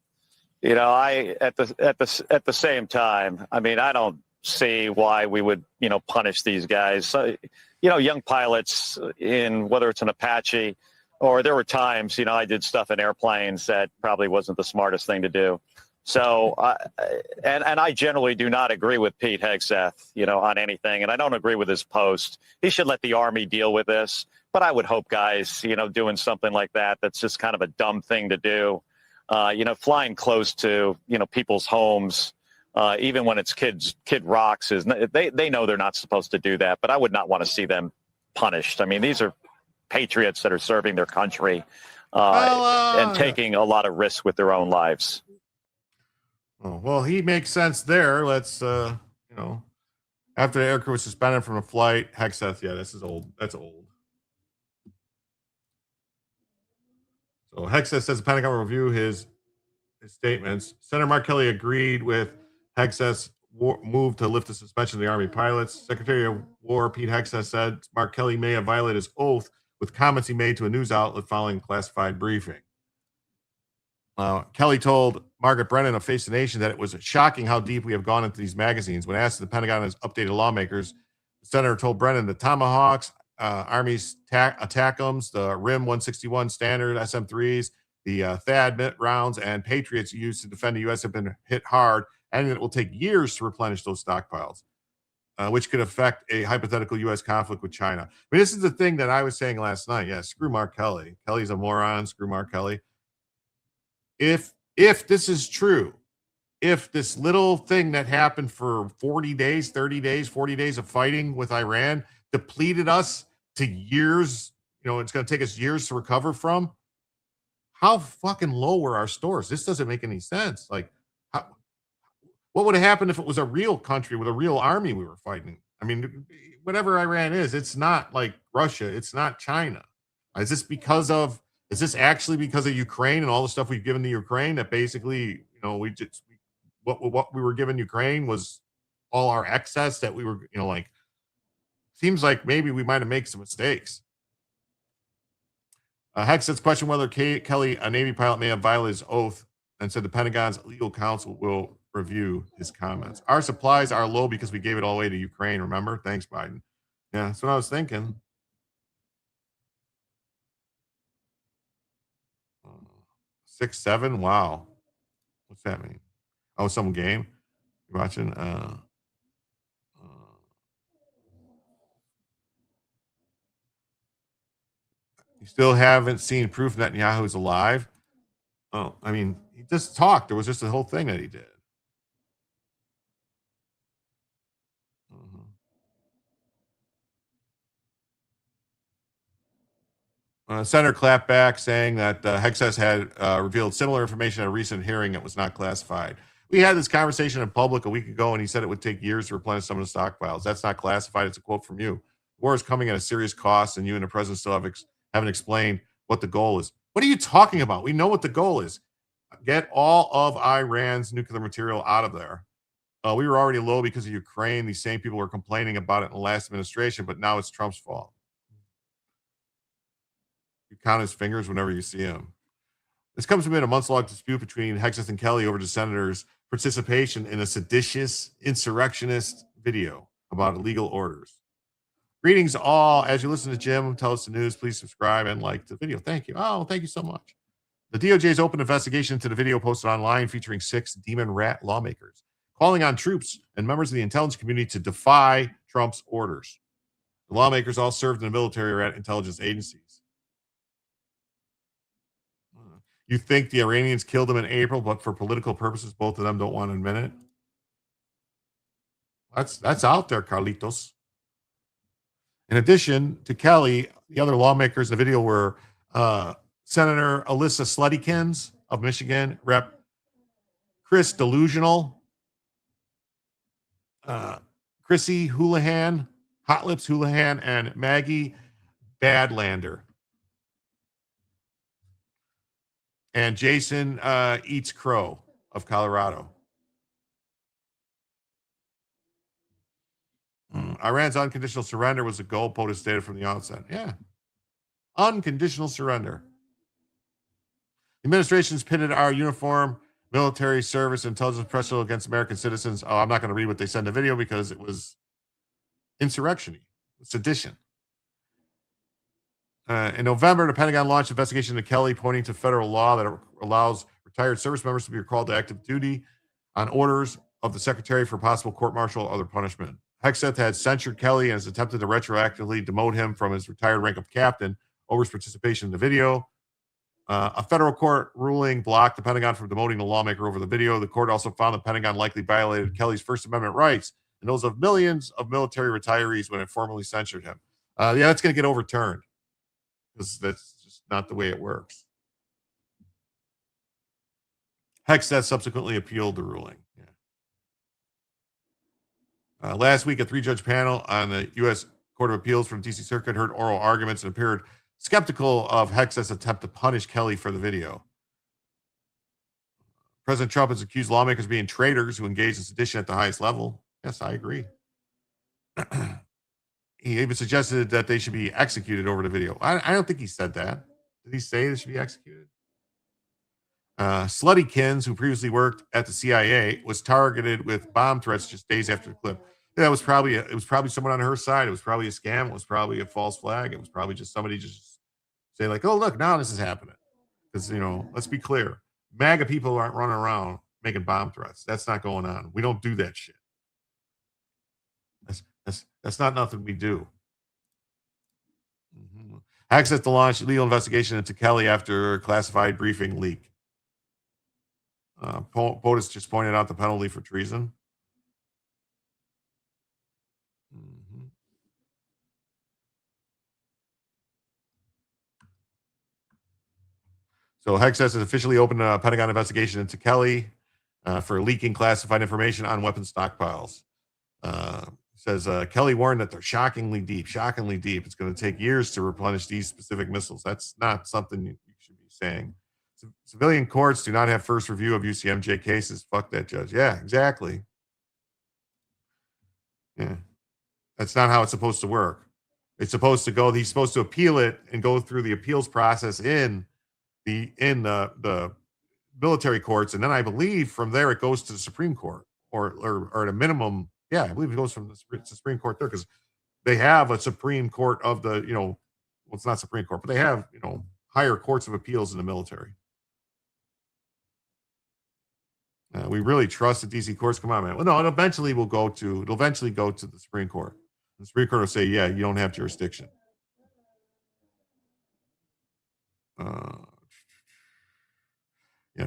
You know, at the same time, I mean, I don't see why we would, punish these guys. So, young pilots in whether it's an Apache or there were times, I did stuff in airplanes that probably wasn't the smartest thing to do. So, and I generally do not agree with Pete Hegseth, on anything. And I don't agree with his post. He should let the Army deal with this. But I would hope guys, doing something like that, that's just kind of a dumb thing to do. Flying close to, people's homes, even when it's Kid Rocks, they know they're not supposed to do that. But I would not want to see them punished. I mean, these are patriots that are serving their country and taking a lot of risks with their own lives. Oh, well, he makes sense there. Let's, after the aircrew was suspended from a flight, Hegseth, yeah, this is old. That's old. So Hegseth says the Pentagon will review his statements. Senator Mark Kelly agreed with Hegseth's move to lift the suspension of the Army pilots. Secretary of War Pete Hegseth said Mark Kelly may have violated his oath with comments he made to a news outlet following a classified briefing. Kelly told Margaret Brennan of Face the Nation that it was shocking how deep we have gone into these magazines. When asked if the Pentagon has updated lawmakers, the senator told Brennan the Tomahawks, Army's ATACMs, the RIM 161 standard SM-3s, the THAAD rounds, and Patriots used to defend the U.S. have been hit hard, and it will take years to replenish those stockpiles. which could affect a hypothetical U.S. conflict with China. I mean, this is the thing that I was saying last night. Yeah, screw Mark Kelly. Kelly's a moron. Screw Mark Kelly. If this is true, if this little thing that happened for 40 days, 30 days, 40 days of fighting with Iran depleted us to years, it's going to take us years to recover from, how fucking low were our stores? This doesn't make any sense. Like, what would have happened if it was a real country with a real army we were fighting? I mean, whatever Iran is, it's not like Russia. It's not China. Is this actually because of Ukraine and all the stuff we've given to Ukraine that basically, what we were giving Ukraine was all our excess that we were, seems like maybe we might have made some mistakes. Hexet's question whether Kelly, a Navy pilot, may have violated his oath, and said the Pentagon's legal counsel will review his comments. Our supplies are low because we gave it all away to Ukraine, remember? Thanks, Biden. Yeah, that's what I was thinking. 6-7, wow. What's that mean? Oh, some game? You're watching? You still haven't seen proof Netanyahu is alive? Oh, I mean, he just talked. There was just a whole thing that he did. Senator clapped back, saying that Hexes had revealed similar information at a recent hearing that was not classified. We had this conversation in public a week ago, and he said it would take years to replenish some of the stockpiles. That's not classified. It's a quote from you. War is coming at a serious cost, and you and the president still haven't explained what the goal is. What are you talking about? We know what the goal is. Get all of Iran's nuclear material out of there. We were already low because of Ukraine. These same people were complaining about it in the last administration, but now it's Trump's fault. You count his fingers whenever you see him. This comes amid a months-long dispute between Hexeth and Kelly over the senator's participation in a seditious insurrectionist video about illegal orders. Greetings all. As you listen to Jim tell us the news, please subscribe and like the video. Thank you. Oh, thank you so much. The DOJ's open investigation into the video posted online featuring 6 demon rat lawmakers calling on troops and members of the intelligence community to defy Trump's orders. The lawmakers all served in the military or at intelligence agencies. You think the Iranians killed him in April, but for political purposes, both of them don't want to admit it? That's out there, Carlitos. In addition to Kelly, the other lawmakers in the video were Senator Alyssa Sluttykins of Michigan, Rep. Chris Delusional, Chrissy Houlihan, Hot Lips Houlihan, and Maggie Badlander. And Jason Eats Crow of Colorado. Iran's unconditional surrender was a goal POTUS stated from the outset. Yeah. Unconditional surrender. The administration's pitted our uniform, military service, intelligence personnel against American citizens. Oh, I'm not going to read what they said in the video because it was insurrection, sedition. In November, the Pentagon launched an investigation into Kelly, pointing to federal law that allows retired service members to be recalled to active duty on orders of the secretary for possible court-martial or other punishment. Hexeth had censured Kelly and has attempted to retroactively demote him from his retired rank of captain over his participation in the video. A federal court ruling blocked the Pentagon from demoting the lawmaker over the video. The court also found the Pentagon likely violated Kelly's First Amendment rights and those of millions of military retirees when it formally censured him. Yeah, that's going to get overturned. That's just not the way it works. Hexeth subsequently appealed the ruling. Yeah. Last week, a 3-judge panel on the U.S. Court of Appeals from D.C. Circuit heard oral arguments and appeared skeptical of Hexeth's attempt to punish Kelly for the video. President Trump has accused lawmakers of being traitors who engage in sedition at the highest level. Yes, I agree. He even suggested that they should be executed over the video. I don't think he said that. Did he say they should be executed? Sluttykins, who previously worked at the CIA, was targeted with bomb threats just days after the clip. Yeah, it was probably someone on her side. It was probably a scam. It was probably a false flag. It was probably just somebody just saying like, oh, look, now this is happening. Because, let's be clear. MAGA people aren't running around making bomb threats. That's not going on. We don't do that shit. That's not nothing we do. Access to launch legal investigation into Kelly after classified briefing leak. POTUS just pointed out the penalty for treason. So Hexas has officially opened a Pentagon investigation into Kelly for leaking classified information on weapon stockpiles. Says Kelly warned that they're shockingly deep. It's going to take years to replenish these specific missiles. That's not something you should be saying. Civilian courts do not have first review of UCMJ cases. Fuck that judge. Yeah, exactly. Yeah. That's not how it's supposed to work. It's supposed to go, he's supposed to appeal it and go through the appeals process in the military courts, and then I believe from there it goes to the Supreme Court, or at a minimum, yeah, I believe it goes from the Supreme Court there, because they have a Supreme Court of the, well, it's not Supreme Court, but they have, higher courts of appeals in the military. We really trust the DC courts. Come on, man. Well, no, it'll eventually go to the Supreme Court. The Supreme Court will say, yeah, you don't have jurisdiction.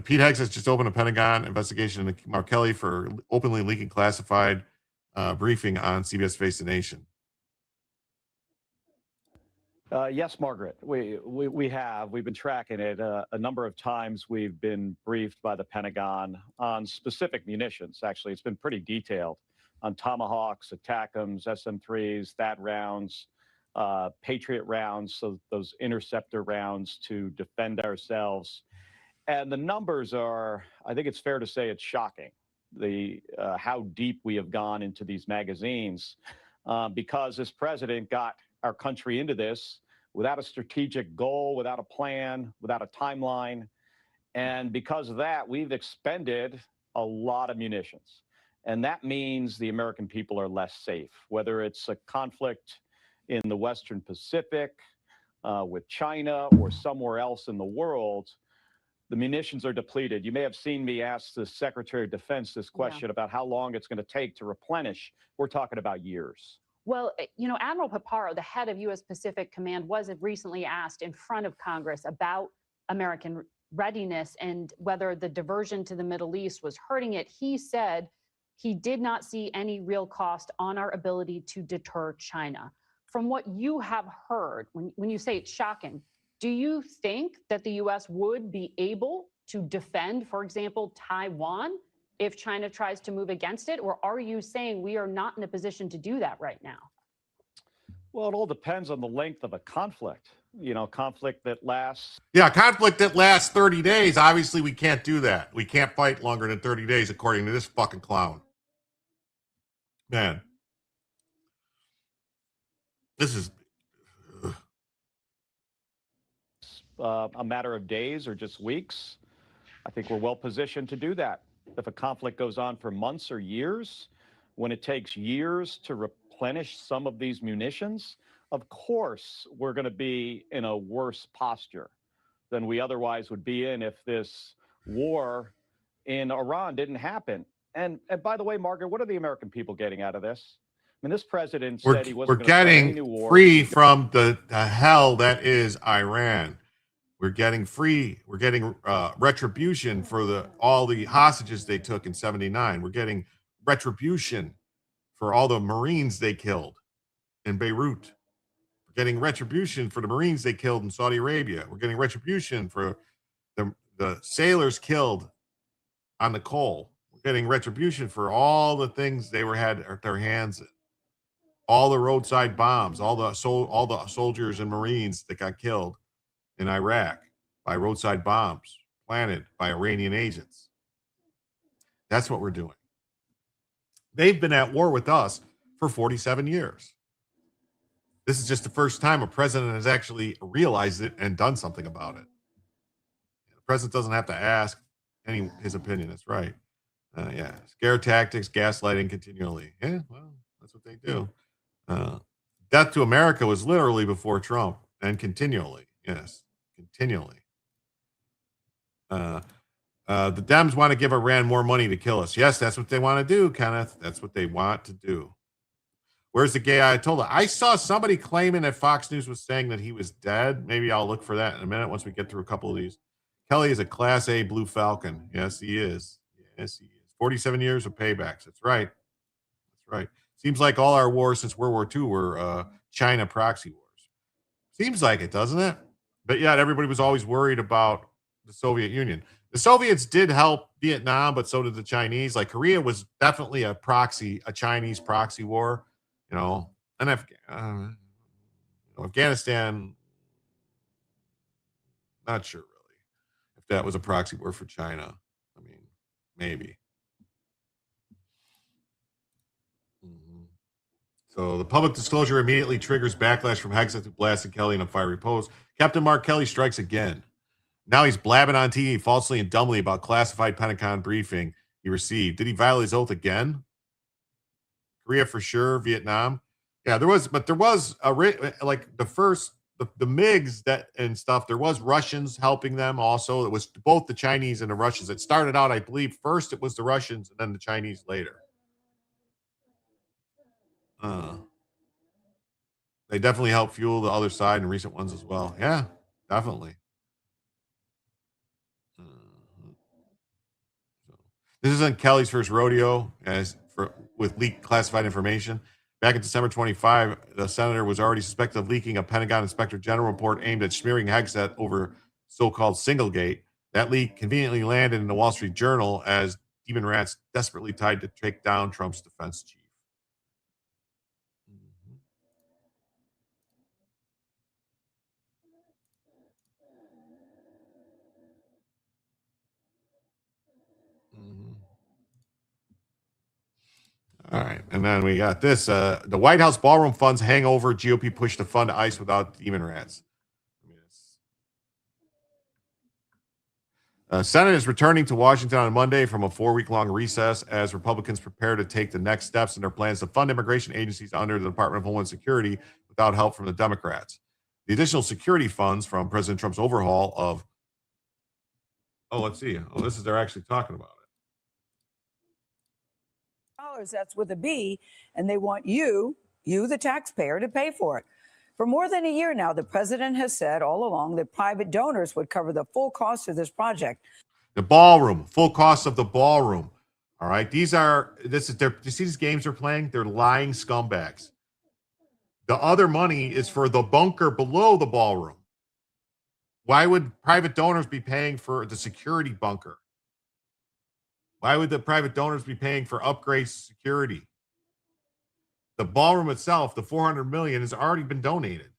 Pete Hegseth just opened a Pentagon investigation into Mark Kelly for openly leaking classified briefing on CBS Face the Nation. Yes, Margaret, we have. We've been tracking it. A number of times we've been briefed by the Pentagon on specific munitions. Actually, it's been pretty detailed on Tomahawks, ATACMS, SM-3s, THAAD rounds, Patriot rounds, so those interceptor rounds to defend ourselves. And the numbers are, I think it's fair to say, it's shocking, how deep we have gone into these magazines, because this president got our country into this without a strategic goal, without a plan, without a timeline. And because of that, we've expended a lot of munitions. And that means the American people are less safe, whether it's a conflict in the Western Pacific with China or somewhere else in the world. The munitions are depleted. You may have seen me ask the Secretary of Defense this question about how long it's going to take to replenish. We're talking about years. Well, Admiral Paparo, the head of U.S. Pacific Command, was recently asked in front of Congress about American readiness and whether the diversion to the Middle East was hurting it. He said he did not see any real cost on our ability to deter China. From what you have heard, when you say it's shocking, do you think that the U.S. would be able to defend, for example, Taiwan if China tries to move against it? Or are you saying we are not in a position to do that right now? Well, it all depends on the length of a conflict. Conflict that lasts. Yeah, conflict that lasts 30 days. Obviously, we can't do that. We can't fight longer than 30 days, according to this fucking clown. Man. This is a matter of days or just weeks. I think we're well positioned to do that. If a conflict goes on for months or years, when it takes years to replenish some of these munitions, of course, we're going to be in a worse posture than we otherwise would be in if this war in Iran didn't happen. And by the way, Margaret, what are the American people getting out of this? I mean, this president said he wasn't going to start any new war. We're getting free from the hell that is Iran. We're getting free. We're getting retribution for all the hostages they took in '79. We're getting retribution for all the Marines they killed in Beirut. We're getting retribution for the Marines they killed in Saudi Arabia. We're getting retribution for the sailors killed on the Cole. We're getting retribution for all the things they had their hands in. All the roadside bombs, all the soldiers and Marines that got killed in Iraq by roadside bombs planted by Iranian agents. That's what we're doing. They've been at war with us for 47 years. This is just the first time a president has actually realized it and done something about it. The president doesn't have to ask his opinion. That's right. Scare tactics, gaslighting continually. Yeah, well, that's what they do. Death to America was literally before Trump and continually. Yes, continually. The Dems want to give Iran more money to kill us. Yes, that's what they want to do, Kenneth. That's what they want to do. Where's the gay Ayatollah? I saw somebody claiming that Fox News was saying that he was dead. Maybe I'll look for that in a minute once we get through a couple of these. Kelly is a Class A Blue Falcon. Yes, he is. Yes, he is. 47 years of paybacks. That's right. That's right. Seems like all our wars since World War II were China proxy wars. Seems like it, doesn't it? But yet everybody was always worried about the Soviet Union. The Soviets did help Vietnam, but so did the Chinese. Like Korea was definitely a Chinese proxy war, you know. And Afghanistan, not sure really if that was a proxy war for China. I mean, maybe. So the public disclosure immediately triggers backlash from Hegseth, who blasted Kelly in a fiery post. Captain Mark Kelly strikes again. Now he's blabbing on TV falsely and dumbly about classified Pentagon briefing he received. Did he violate his oath again? Korea for sure. Vietnam. Yeah, there was like the first, the MiGs that and stuff. There was Russians helping them also. It was both the Chinese and the Russians. It started out, I believe, first it was the Russians and then the Chinese later. They definitely help fuel the other side in recent ones as well. Yeah, definitely. This isn't Kelly's first rodeo with leaked classified information. Back in December 25, the senator was already suspected of leaking a Pentagon Inspector General report aimed at smearing Hegseth over so-called Singlegate. That leak conveniently landed in the Wall Street Journal as demon rats desperately tried to take down Trump's defense chief. All right. And then we got this. The White House Ballroom funds hangover. GOP push to fund ICE without demon rats. Senate is returning to Washington on Monday from a 4-week-long recess as Republicans prepare to take the next steps in their plans to fund immigration agencies under the Department of Homeland Security without help from the Democrats. The additional security funds from President Trump's overhaul of... let's see. This is they're actually talking about it. That's with a B, and they want you, the taxpayer, to pay for it. For more than a year now, the president has said all along that private donors would cover the full cost of this project. The ballroom, full cost of the ballroom. All right. You see these games they're playing? They're lying scumbags. The other money is for the bunker below the ballroom. Why would private donors be paying for the security bunker? Why would the private donors be paying for upgrade security? The ballroom itself, the $400 million, has already been donated.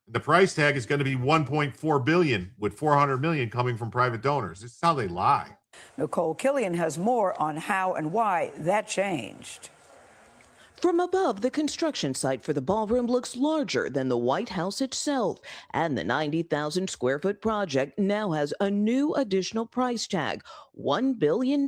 The price tag is going to be $1.4 billion, with $400 million coming from private donors. This is how they lie. Nicole Killian has more on how and why that changed. From above, the construction site for the ballroom looks larger than the White House itself, and the 90,000 square foot project now has a new additional price tag, $1 billion.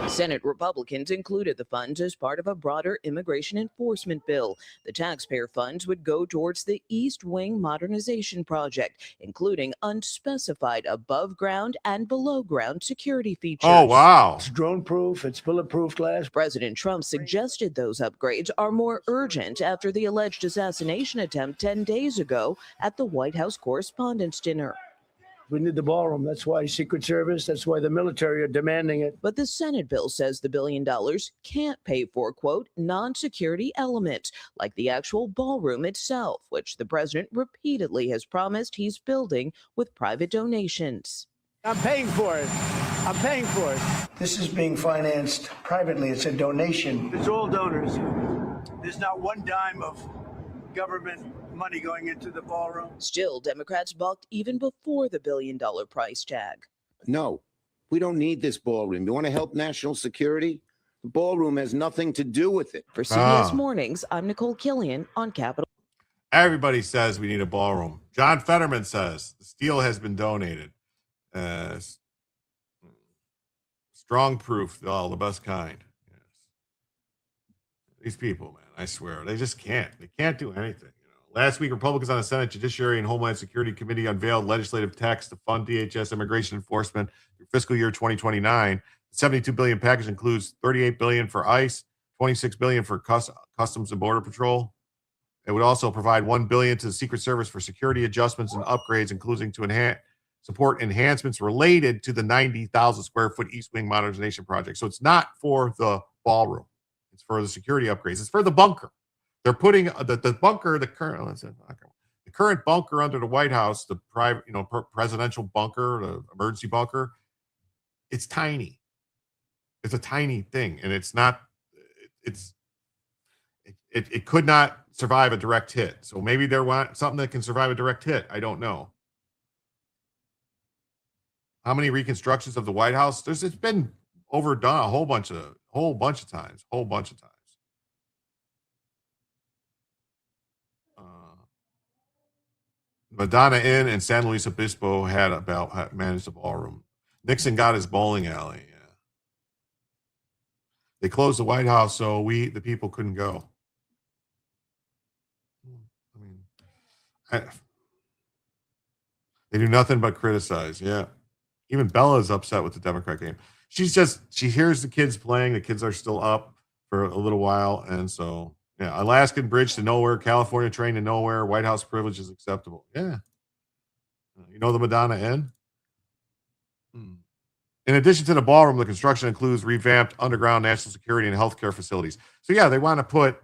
Senate Republicans included the funds as part of a broader immigration enforcement bill. The taxpayer funds would go towards the East Wing modernization project, including unspecified above-ground and below-ground security features. Oh, wow. It's drone-proof, it's bulletproof glass. President Trump suggested those upgrades are more urgent after the alleged assassination attempt 10 days ago at the White House Correspondents' Dinner. We need the ballroom. That's why Secret Service, that's why the military are demanding it. But the Senate bill says the $1 billion can't pay for, quote, non-security elements, like the actual ballroom itself, which the president repeatedly has promised he's building with private donations. I'm paying for it. I'm paying for it. This is being financed privately. It's a donation. It's all donors. There's not one dime of government money going into the ballroom. Still, Democrats balked even before the $1 billion price tag. No, we don't need this ballroom. You want to help national security? The ballroom has nothing to do with it. For CBS Mornings, I'm Nicole Killian on Capitol. Everybody says we need a ballroom. John Fetterman says the steel has been donated. Strong proof, the best kind. Yes. These people, man, I swear, they just can't. They can't do anything. Last week, Republicans on the Senate Judiciary and Homeland Security Committee unveiled legislative text to fund DHS immigration enforcement through fiscal year 2029. $72 billion package includes $38 billion for ICE, $26 billion for Customs and Border Patrol. It would also provide $1 billion to the Secret Service for security adjustments and upgrades, including to support enhancements related to the 90,000 square foot East Wing modernization project. So it's not for the ballroom; it's for the security upgrades. It's for the bunker. They're putting the bunker, the current bunker under the White House, the private, presidential bunker, the emergency bunker. It's tiny. It's a tiny thing, and it's not. It could not survive a direct hit. So maybe there want something that can survive a direct hit. I don't know. How many reconstructions of the White House? It's been overdone a whole bunch of times. Madonna Inn and San Luis Obispo had managed the ballroom. Nixon got his bowling alley. Yeah. They closed the White House, so the people couldn't go. They do nothing but criticize. Yeah. Even Bella is upset with the Democrat game. She hears the kids playing. The kids are still up for a little while. And so, yeah, Alaskan bridge to nowhere, California train to nowhere, White House privilege is acceptable. Yeah. You know the Madonna Inn? In addition to the ballroom, the construction includes revamped underground national security and healthcare facilities. So, yeah, they want to put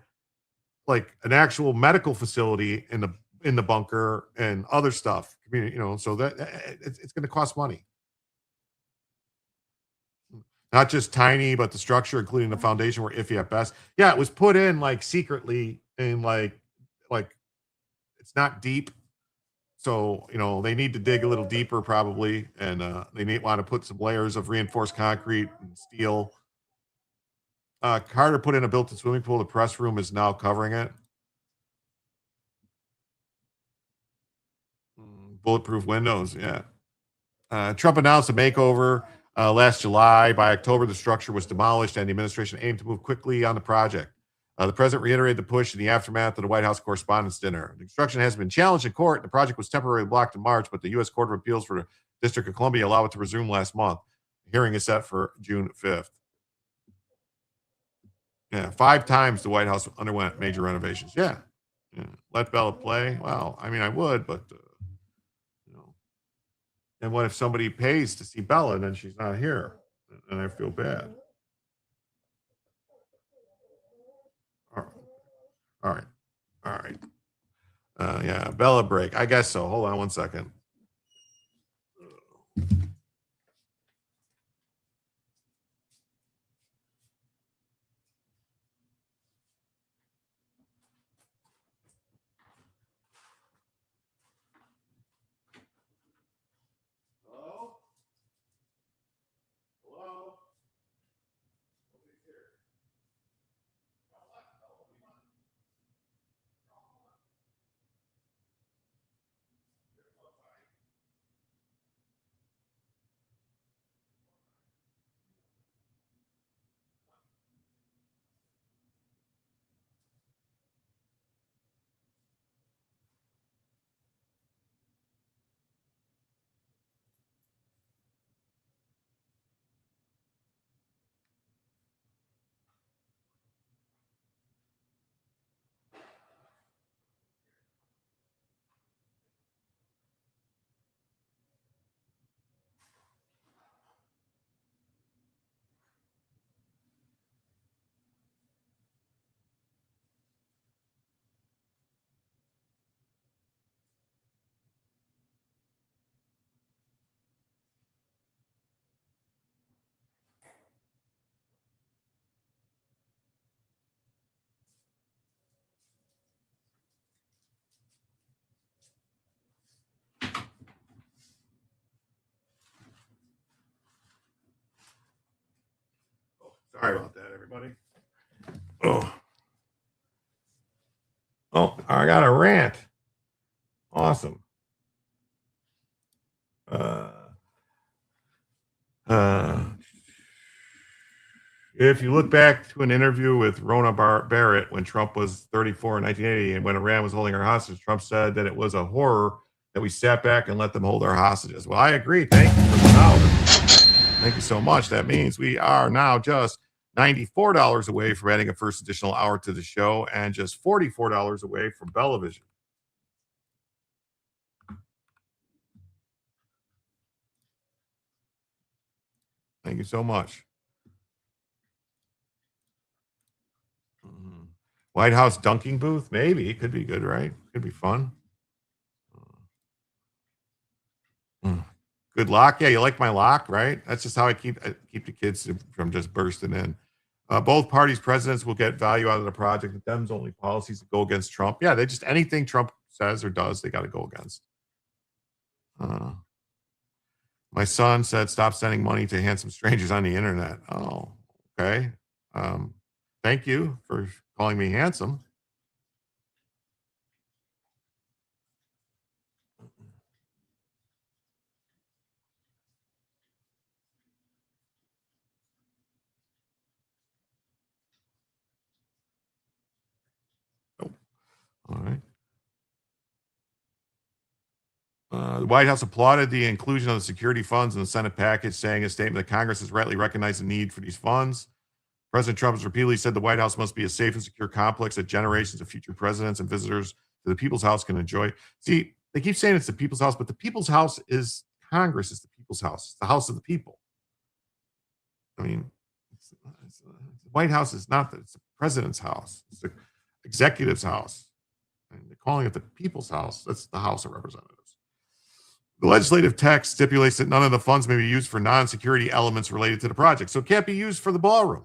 like an actual medical facility in the bunker and other stuff, so that it's going to cost money. Not just tiny, but the structure, including the foundation, were iffy at best. Yeah, it was put in like secretly and like it's not deep. So, they need to dig a little deeper probably. And they want to put some layers of reinforced concrete and steel. Carter put in a built-in swimming pool. The press room is now covering it. Bulletproof windows, yeah. Trump announced a makeover last July. By October, the structure was demolished, and the administration aimed to move quickly on the project. The president reiterated the push in the aftermath of the White House Correspondents' Dinner. The construction has been challenged in court. The project was temporarily blocked in March, but the U.S. Court of Appeals for the District of Columbia allowed it to resume last month. The hearing is set for June 5th. Yeah, 5 times the White House underwent major renovations. Yeah. Let Bella play. Well, I mean, I would, but... And what if somebody pays to see Bella and then she's not here? And I feel bad. All right. Yeah, Bella break. I guess so. Hold on one second. Sorry about that, everybody. Oh, I got a rant. Awesome. If you look back to an interview with Rona Barrett when Trump was 34 in 1980 and when Iran was holding our hostage, Trump said that it was a horror that we sat back and let them hold our hostages. Well, I agree. Thank you for the knowledge. Thank you so much. That means we are now just $94 away from adding a first additional hour to the show and just $44 away from Bellavision. Thank you so much. White House dunking booth? Maybe. It could be good, right? Could be fun. Good lock. Yeah, you like my lock, right? That's just how I keep the kids from just bursting in. Both parties' presidents will get value out of the project. The Dems only policies that go against Trump. Yeah, they just anything Trump says or does, they got to go against. My son said, "Stop sending money to handsome strangers on the internet." Oh, okay. Thank you for calling me handsome. Oh, all right. The White House applauded the inclusion of the security funds in the Senate package, saying in a statement that Congress has rightly recognized the need for these funds. President Trump has repeatedly said the White House must be a safe and secure complex that generations of future presidents and visitors to the People's House can enjoy. See, they keep saying it's the People's House, but the People's House is Congress, is the People's House. It's the House of the people. I mean, the White House is not it's the president's house. It's the executive's house. And they're calling it the People's House. That's the House of Representatives. The legislative text stipulates that none of the funds may be used for non-security elements related to the project, so it can't be used for the ballroom.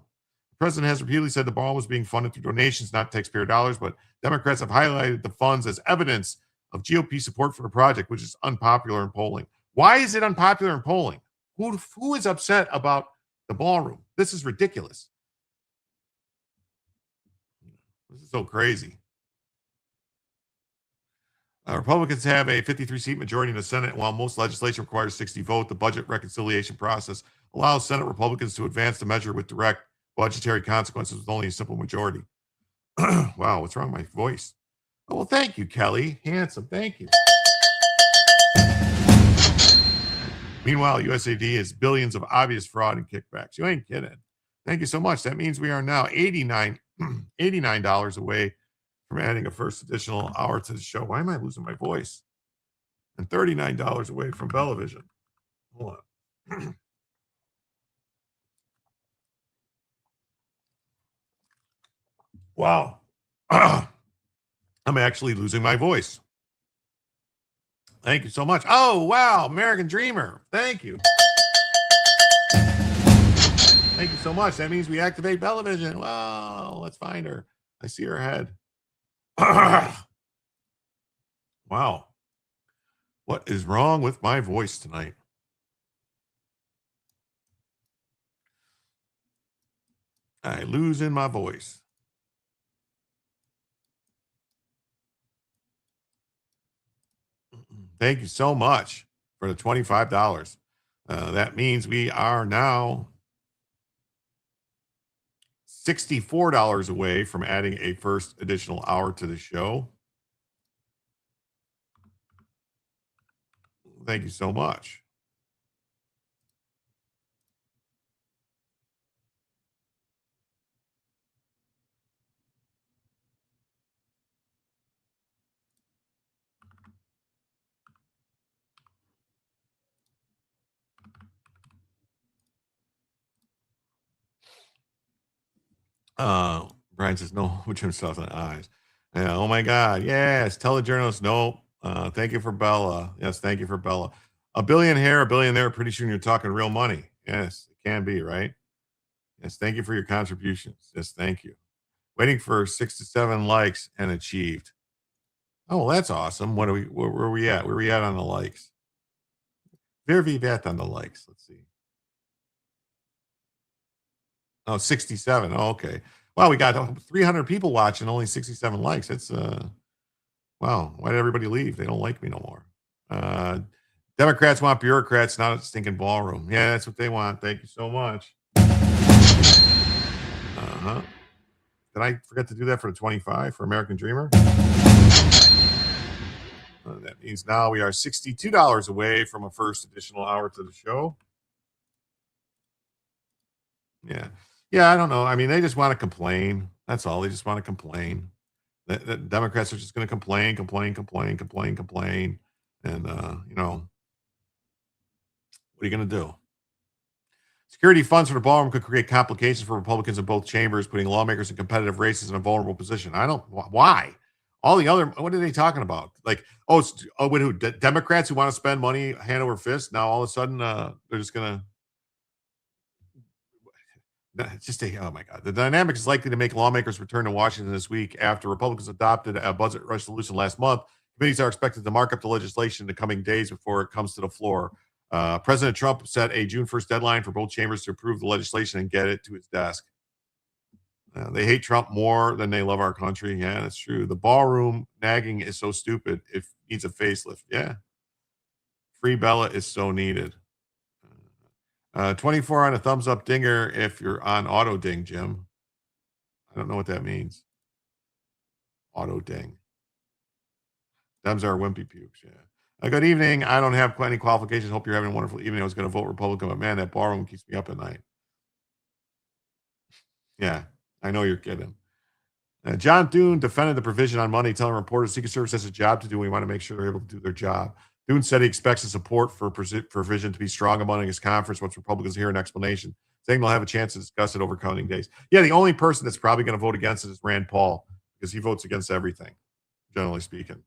The president has repeatedly said the ballroom was being funded through donations, not taxpayer dollars, but Democrats have highlighted the funds as evidence of GOP support for the project, which is unpopular in polling. Why is it unpopular in polling? Who is upset about the ballroom? This is ridiculous. This is so crazy. Republicans have a 53-seat majority in the Senate, while most legislation requires 60 votes. The budget reconciliation process allows Senate Republicans to advance the measure with direct budgetary consequences with only a simple majority. Wow, what's wrong with my voice? Oh, well, thank you, Kelly. Handsome, thank you. Meanwhile, USAID has billions of obvious fraud and kickbacks. You ain't kidding. Thank you so much. That means we are now $89 away from adding a first additional hour to the show. Why am I losing my voice? And $39 away from Bellavision. Hold on. Wow. I'm actually losing my voice. Thank you so much. Oh, wow. American Dreamer. Thank you. Thank you so much. That means we activate Bellavision. Wow. Let's find her. I see her head. Wow. What is wrong with my voice tonight? I losing my voice. Thank you so much for the $25. That means we are now $64 away from adding a first additional hour to the show. Thank you so much. Brian says, no, which himself in the eyes. Yeah, oh my God. Yes. Tell the journalist, no. Thank you for Bella. Yes, thank you for Bella. A billion here, a billion there. Pretty soon you're talking real money. Yes, it can be, right? Yes, thank you for your contributions. Yes, thank you. Waiting for 6 to 7 likes and achieved. Oh, well, that's awesome. Where are we at? Where are we at on the likes? Where we at on the likes? Let's see. Oh, 67. Oh, okay. Wow, we got 300 people watching, only 67 likes. That's wow. Why did everybody leave? They don't like me no more. Democrats want bureaucrats, not a stinking ballroom. Yeah, that's what they want. Thank you so much. Uh-huh. Did I forget to do that for the 25 for American Dreamer? That means now we are $62 away from a first additional hour to the show. Yeah, I don't know. I mean, they just want to complain. That's all. They just want to complain. The Democrats are just going to complain. And, what are you going to do? Security funds for the ballroom could create complications for Republicans in both chambers, putting lawmakers in competitive races in a vulnerable position. Why? All the other, what are they talking about? Like, with who? Democrats who want to spend money hand over fist. Now all of a sudden, they're just going to, oh my God. The dynamic is likely to make lawmakers return to Washington this week after Republicans adopted a budget resolution last month. Committees are expected to mark up the legislation in the coming days before it comes to the floor. President Trump set a June 1st deadline for both chambers to approve the legislation and get it to his desk. They hate Trump more than they love our country. Yeah, that's true. The ballroom nagging is so stupid. It needs a facelift. Yeah. Free Bella is so needed. 24 on a thumbs up dinger if you're on auto ding, Jim. I don't know what that means. Auto ding. Them's our wimpy pukes. Yeah. Good evening. I don't have any qualifications. Hope you're having a wonderful evening. I was going to vote Republican, but man, that ballroom keeps me up at night. Yeah, I know you're kidding. John Thune defended the provision on Monday, telling reporters Secret Service has a job to do. We want to make sure they're able to do their job. Thune said he expects the support for provision to be strong among his conference once Republicans hear an explanation, saying they'll have a chance to discuss it over coming days. Yeah, the only person that's probably going to vote against it is Rand Paul, because he votes against everything, generally speaking.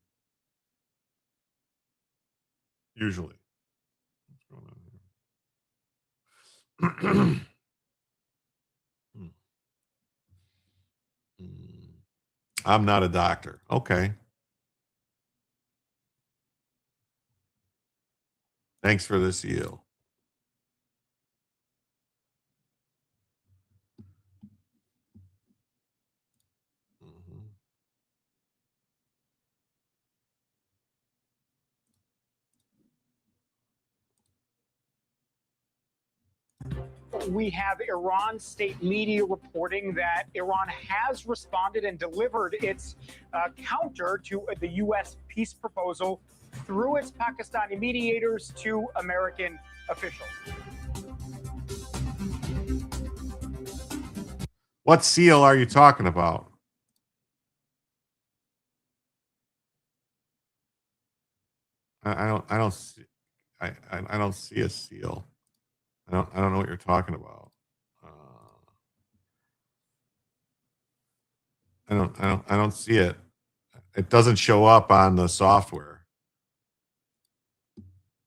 Usually. What's going on here? I'm not a doctor. Okay. Thanks for the seal. We have Iran state media reporting that Iran has responded and delivered its counter to the U.S. peace proposal through its Pakistani mediators to American officials. What seal are you talking about? I don't see a seal. I don't know what you're talking about. I don't see it. It doesn't show up on the software.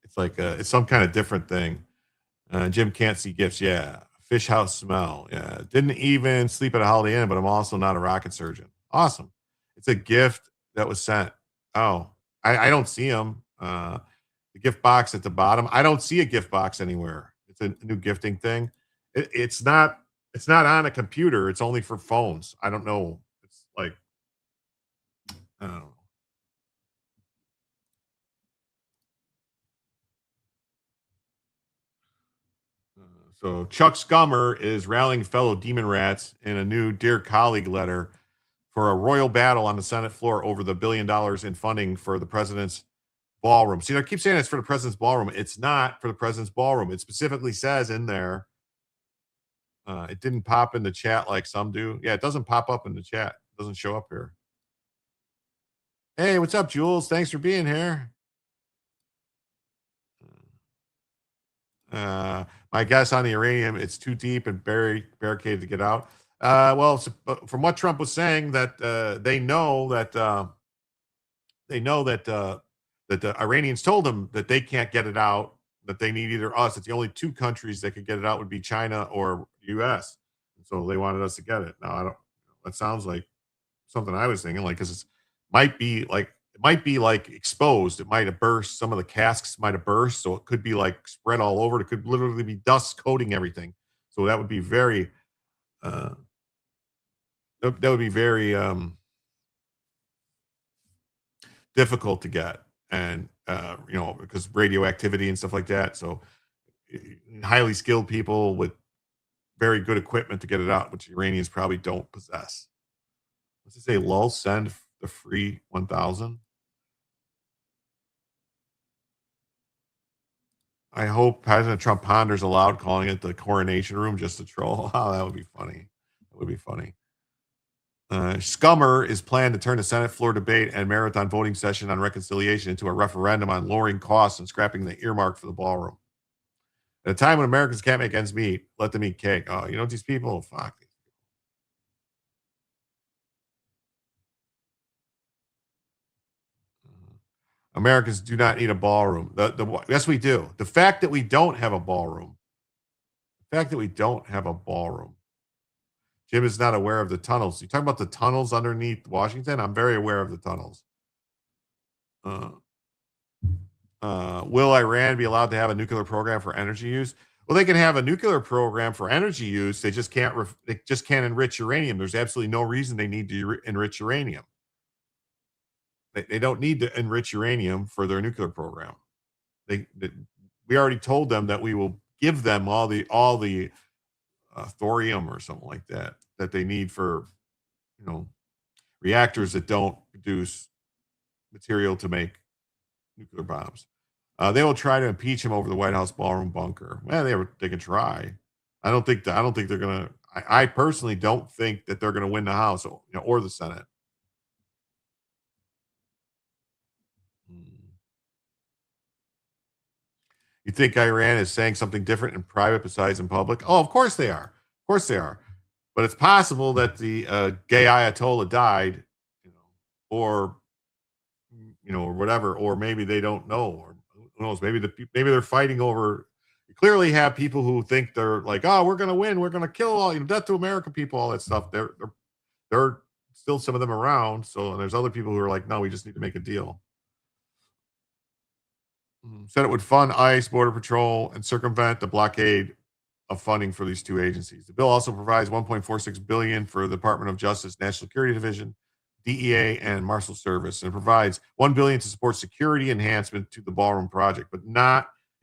It's like it's some kind of different thing. Jim can't see gifts. Yeah. Fish house smell. Yeah. Didn't even sleep at a Holiday Inn, but I'm also not a rocket surgeon. Awesome. It's a gift that was sent. Oh, I don't see them. The gift box at the bottom. I don't see a gift box anywhere. It's a new gifting thing. It's not on a computer. It's only for phones. I don't know. It's like, I don't know. So Chuck Scummer is rallying fellow demon rats in a new Dear Colleague letter for a royal battle on the Senate floor over the $1 billion in funding for the president's ballroom. See, I keep saying it's for the president's ballroom. It's not for the president's ballroom. It specifically says in there. It didn't pop in the chat like some do. Yeah, it doesn't pop up in the chat. It doesn't show up here. Hey, what's up, Jules? Thanks for being here. My guess on the uranium, it's too deep and barricaded to get out. Well, from what Trump was saying, that they know that the Iranians told them that they can't get it out, that they need either us. It's the only two countries that could get it out would be China or U.S. And so they wanted us to get it. Now, that sounds like something I was thinking, like, because it might be like exposed. It might have burst. Some of the casks might have burst. So it could be like spread all over. It could literally be dust coating everything. So that would be very, difficult to get. And, because radioactivity and stuff like that. So highly skilled people with very good equipment to get it out, which Iranians probably don't possess. Let's just say lull, send the free 1,000. I hope President Trump ponders aloud calling it the coronation room just to troll. Oh, that would be funny. That would be funny. Scummer is planned to turn the Senate floor debate and marathon voting session on reconciliation into a referendum on lowering costs and scrapping the earmark for the ballroom. At a time when Americans can't make ends meet, let them eat cake. Oh, you know these people? Fuck. Americans do not need a ballroom. Yes, we do. The fact that we don't have a ballroom, Jim is not aware of the tunnels. You talking about the tunnels underneath Washington? I'm very aware of the tunnels. Will Iran be allowed to have a nuclear program for energy use? Well, they can have a nuclear program for energy use. They just can't. They just can't enrich uranium. There's absolutely no reason they need to enrich uranium. They don't need to enrich uranium for their nuclear program. We already told them that we will give them all the thorium or something like that they need for, reactors that don't produce material to make nuclear bombs. They will try to impeach him over the White House ballroom bunker. Well, they can try. I don't think they're gonna. I personally don't think that they're gonna win the House or the Senate. You think Iran is saying something different in private besides in public? Oh, of course they are. Of course they are. But it's possible that the gay Ayatollah died, or or whatever, or maybe they don't know, or who knows? Maybe they're fighting over. You clearly have people who think they're like, oh, we're going to win, we're going to kill all, death to America people, all that stuff. They're still some of them around. So there's other people who are like, no, we just need to make a deal. Said it would fund ICE, Border Patrol, and circumvent the blockade of funding for these two agencies. The bill also provides $1.46 billion for the Department of Justice National Security Division, DEA, and Marshal Service, and it provides $1 billion to support security enhancement to the Ballroom project, but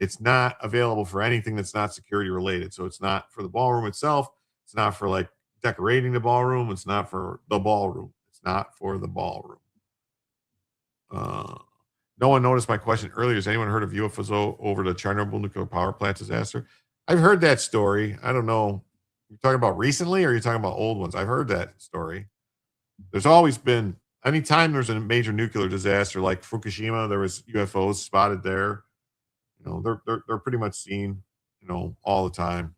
it's not available for anything that's not security related. So it's not for the ballroom itself. It's not for like decorating the ballroom. It's not for the ballroom. It's not for the ballroom. No one noticed my question earlier. Has anyone heard of UFOs over the Chernobyl nuclear power plant disaster? I've heard that story. I don't know. You're talking about recently, or you're talking about old ones? I've heard that story. There's always been, anytime there's a major nuclear disaster like Fukushima, there was UFOs spotted there. They're pretty much seen, all the time.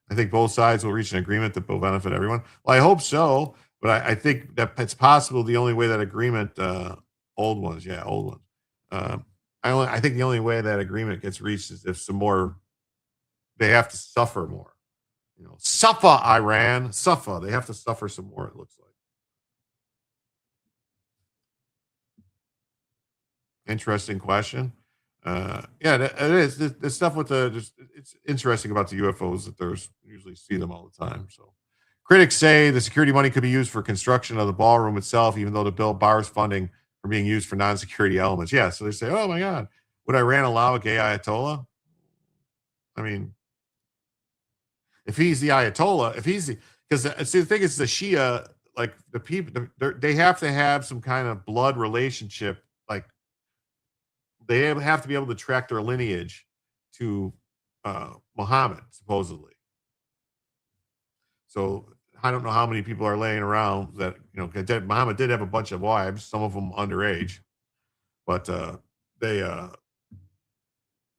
I think both sides will reach an agreement that will benefit everyone. Well, I hope so, but I think that it's possible. The only way that agreement, old ones. I think the only way that agreement gets reached is if they have to suffer more. Suffer, Iran, suffer. They have to suffer some more, it looks like. Interesting question. It is. The stuff with it's interesting about the UFOs that there's usually see them all the time. So critics say the security money could be used for construction of the ballroom itself, even though the bill bars funding from being used for non-security elements. Yeah, so they say, oh my God, would Iran allow a gay Ayatollah? I mean, if he's the Ayatollah, because the thing is, the Shia, like the people, they have to have some kind of blood relationship. Like they have to be able to track their lineage to Muhammad, supposedly. So I don't know how many people are laying around that, Muhammad did have a bunch of wives, some of them underage, but they,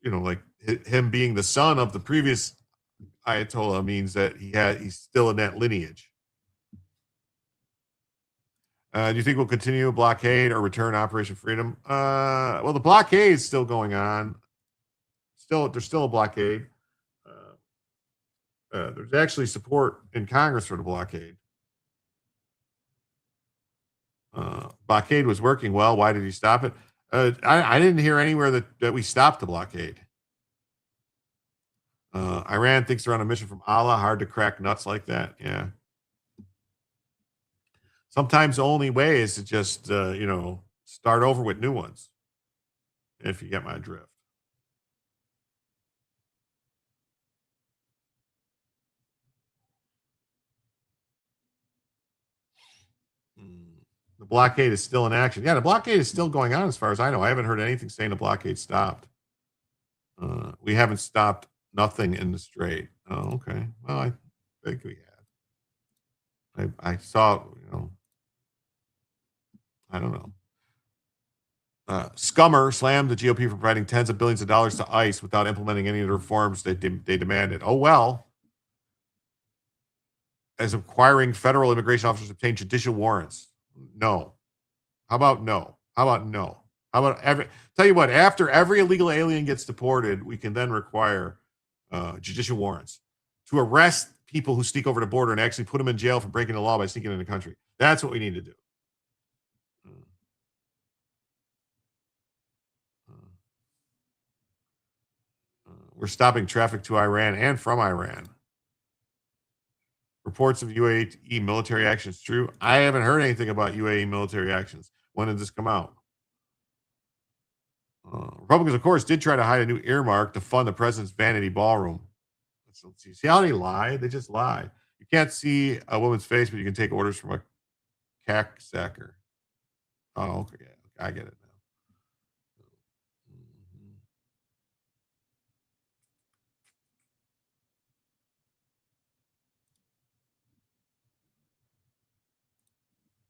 like him being the son of the previous Ayatollah means that he's still in that lineage. Do you think we'll continue a blockade or return Operation Freedom? Well, the blockade is still going on. There's still a blockade. There's actually support in Congress for the blockade. Blockade was working well. Why did he stop it? I didn't hear anywhere that we stopped the blockade. Iran thinks they're on a mission from Allah. Hard to crack nuts like that. Yeah. Sometimes the only way is to just, start over with new ones. If you get my drift. The blockade is still in action. Yeah, the blockade is still going on as far as I know. I haven't heard anything saying the blockade stopped. We haven't stopped nothing in the Strait. Oh, okay. Well, I think we have. I saw, I don't know. Scummer slammed the GOP for providing tens of billions of dollars to ICE without implementing any of the reforms that they demanded. Oh, well. As acquiring federal immigration officers obtain judicial warrants. No. How about no? How about no? How about tell you what, after every illegal alien gets deported, we can then require judicial warrants to arrest people who sneak over the border and actually put them in jail for breaking the law by sneaking in the country. That's what we need to do. We're stopping traffic to Iran and from Iran. Reports of UAE military actions true. I haven't heard anything about UAE military actions. When did this come out? Republicans, of course, did try to hide a new earmark to fund the president's vanity ballroom. Let's see how they lie? They just lie. You can't see a woman's face, but you can take orders from a cack sacker. Oh, okay. I get it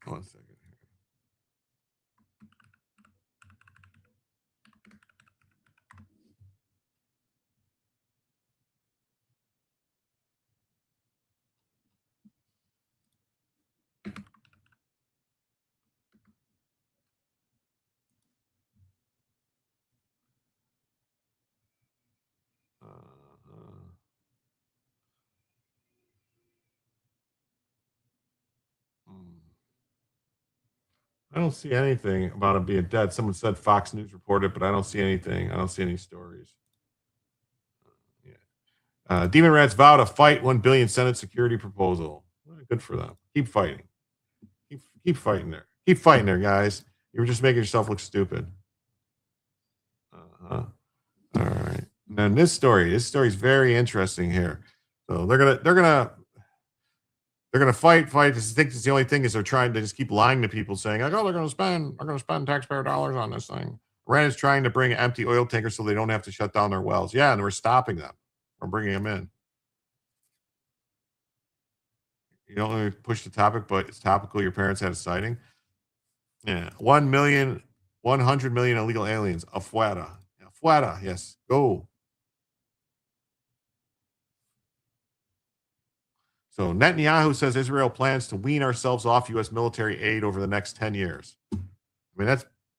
now. One second. I don't see anything about him being dead. Someone said Fox News reported, but I don't see anything. I don't see any stories. Demon Rats vow to fight $1 billion Senate security proposal. Good for them. Keep fighting. Keep fighting there. Keep fighting there, guys. You're just making yourself look stupid. All right. And then this story is very interesting here. So they're gonna fight. I think it's the only thing is they're trying to just keep lying to people, saying like, oh, they're gonna spend taxpayer dollars on this thing. Iran is trying to bring empty oil tankers so they don't have to shut down their wells. Yeah, and we're stopping them from bringing them in. You don't really push the topic, but it's topical. Your parents had a sighting. Yeah, 100 million illegal aliens. Afuera, yes, go. So Netanyahu says Israel plans to wean ourselves off U.S. military aid over the next 10 years. I mean,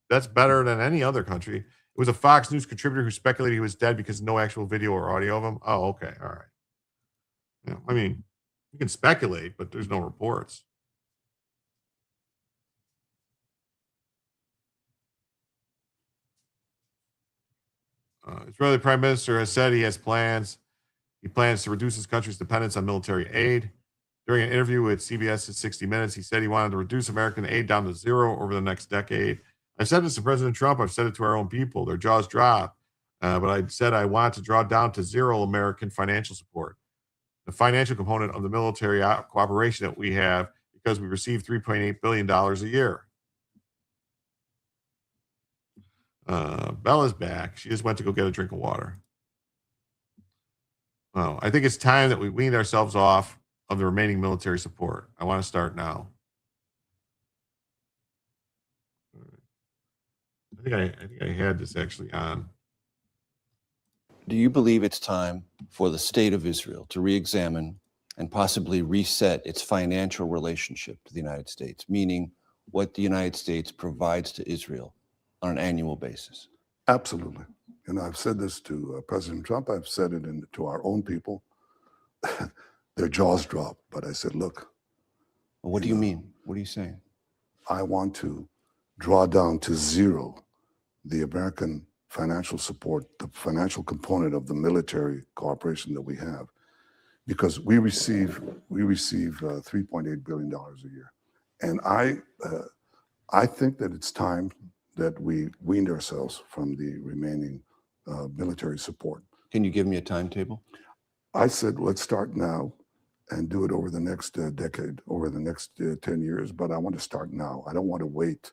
that's better than any other country. It was a Fox News contributor who speculated he was dead because no actual video or audio of him. Oh, okay, all right. Yeah, I mean, you can speculate, but there's no reports. Israeli Prime Minister has said he has plans. He plans to reduce his country's dependence on military aid. During an interview with CBS's 60 Minutes, he said he wanted to reduce American aid down to zero over the next decade. I've said this to President Trump. I've said it to our own people. Their jaws drop. But I said I want to draw down to zero American financial support. The financial component of the military cooperation that we have, because we receive $3.8 billion a year. Bella's back. She just went to go get a drink of water. Oh, I think it's time that we weaned ourselves off of the remaining military support. I want to start now. I think I had this actually on. Do you believe it's time for the state of Israel to re-examine and possibly reset its financial relationship to the United States, meaning what the United States provides to Israel on an annual basis? Absolutely. And I've said this to President Trump. I've said it to our own people. Their jaws dropped. But I said, look. Well, what do you mean? What are you saying? I want to draw down to zero the American financial support, the financial component of the military cooperation that we have, because we receive $3.8 billion a year. And I think that it's time that we weaned ourselves from the remaining military support. Can you give me a timetable? I said, let's start now and do it over the next decade, over the next 10 years. But I want to start now. I don't want to wait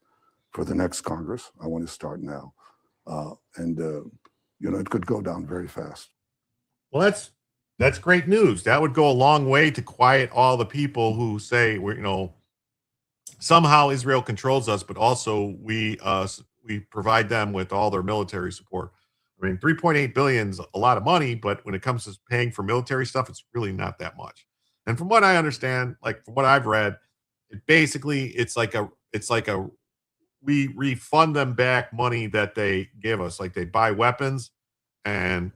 for the next Congress. I want to start now. And it could go down very fast. Well, that's great news. That would go a long way to quiet all the people who say somehow Israel controls us, but also we provide them with all their military support. I mean, 3.8 billion is a lot of money, but when it comes to paying for military stuff, it's really not that much. And from what I understand, like from what I've read, it's like a we refund them back money that they give us. Like they buy weapons and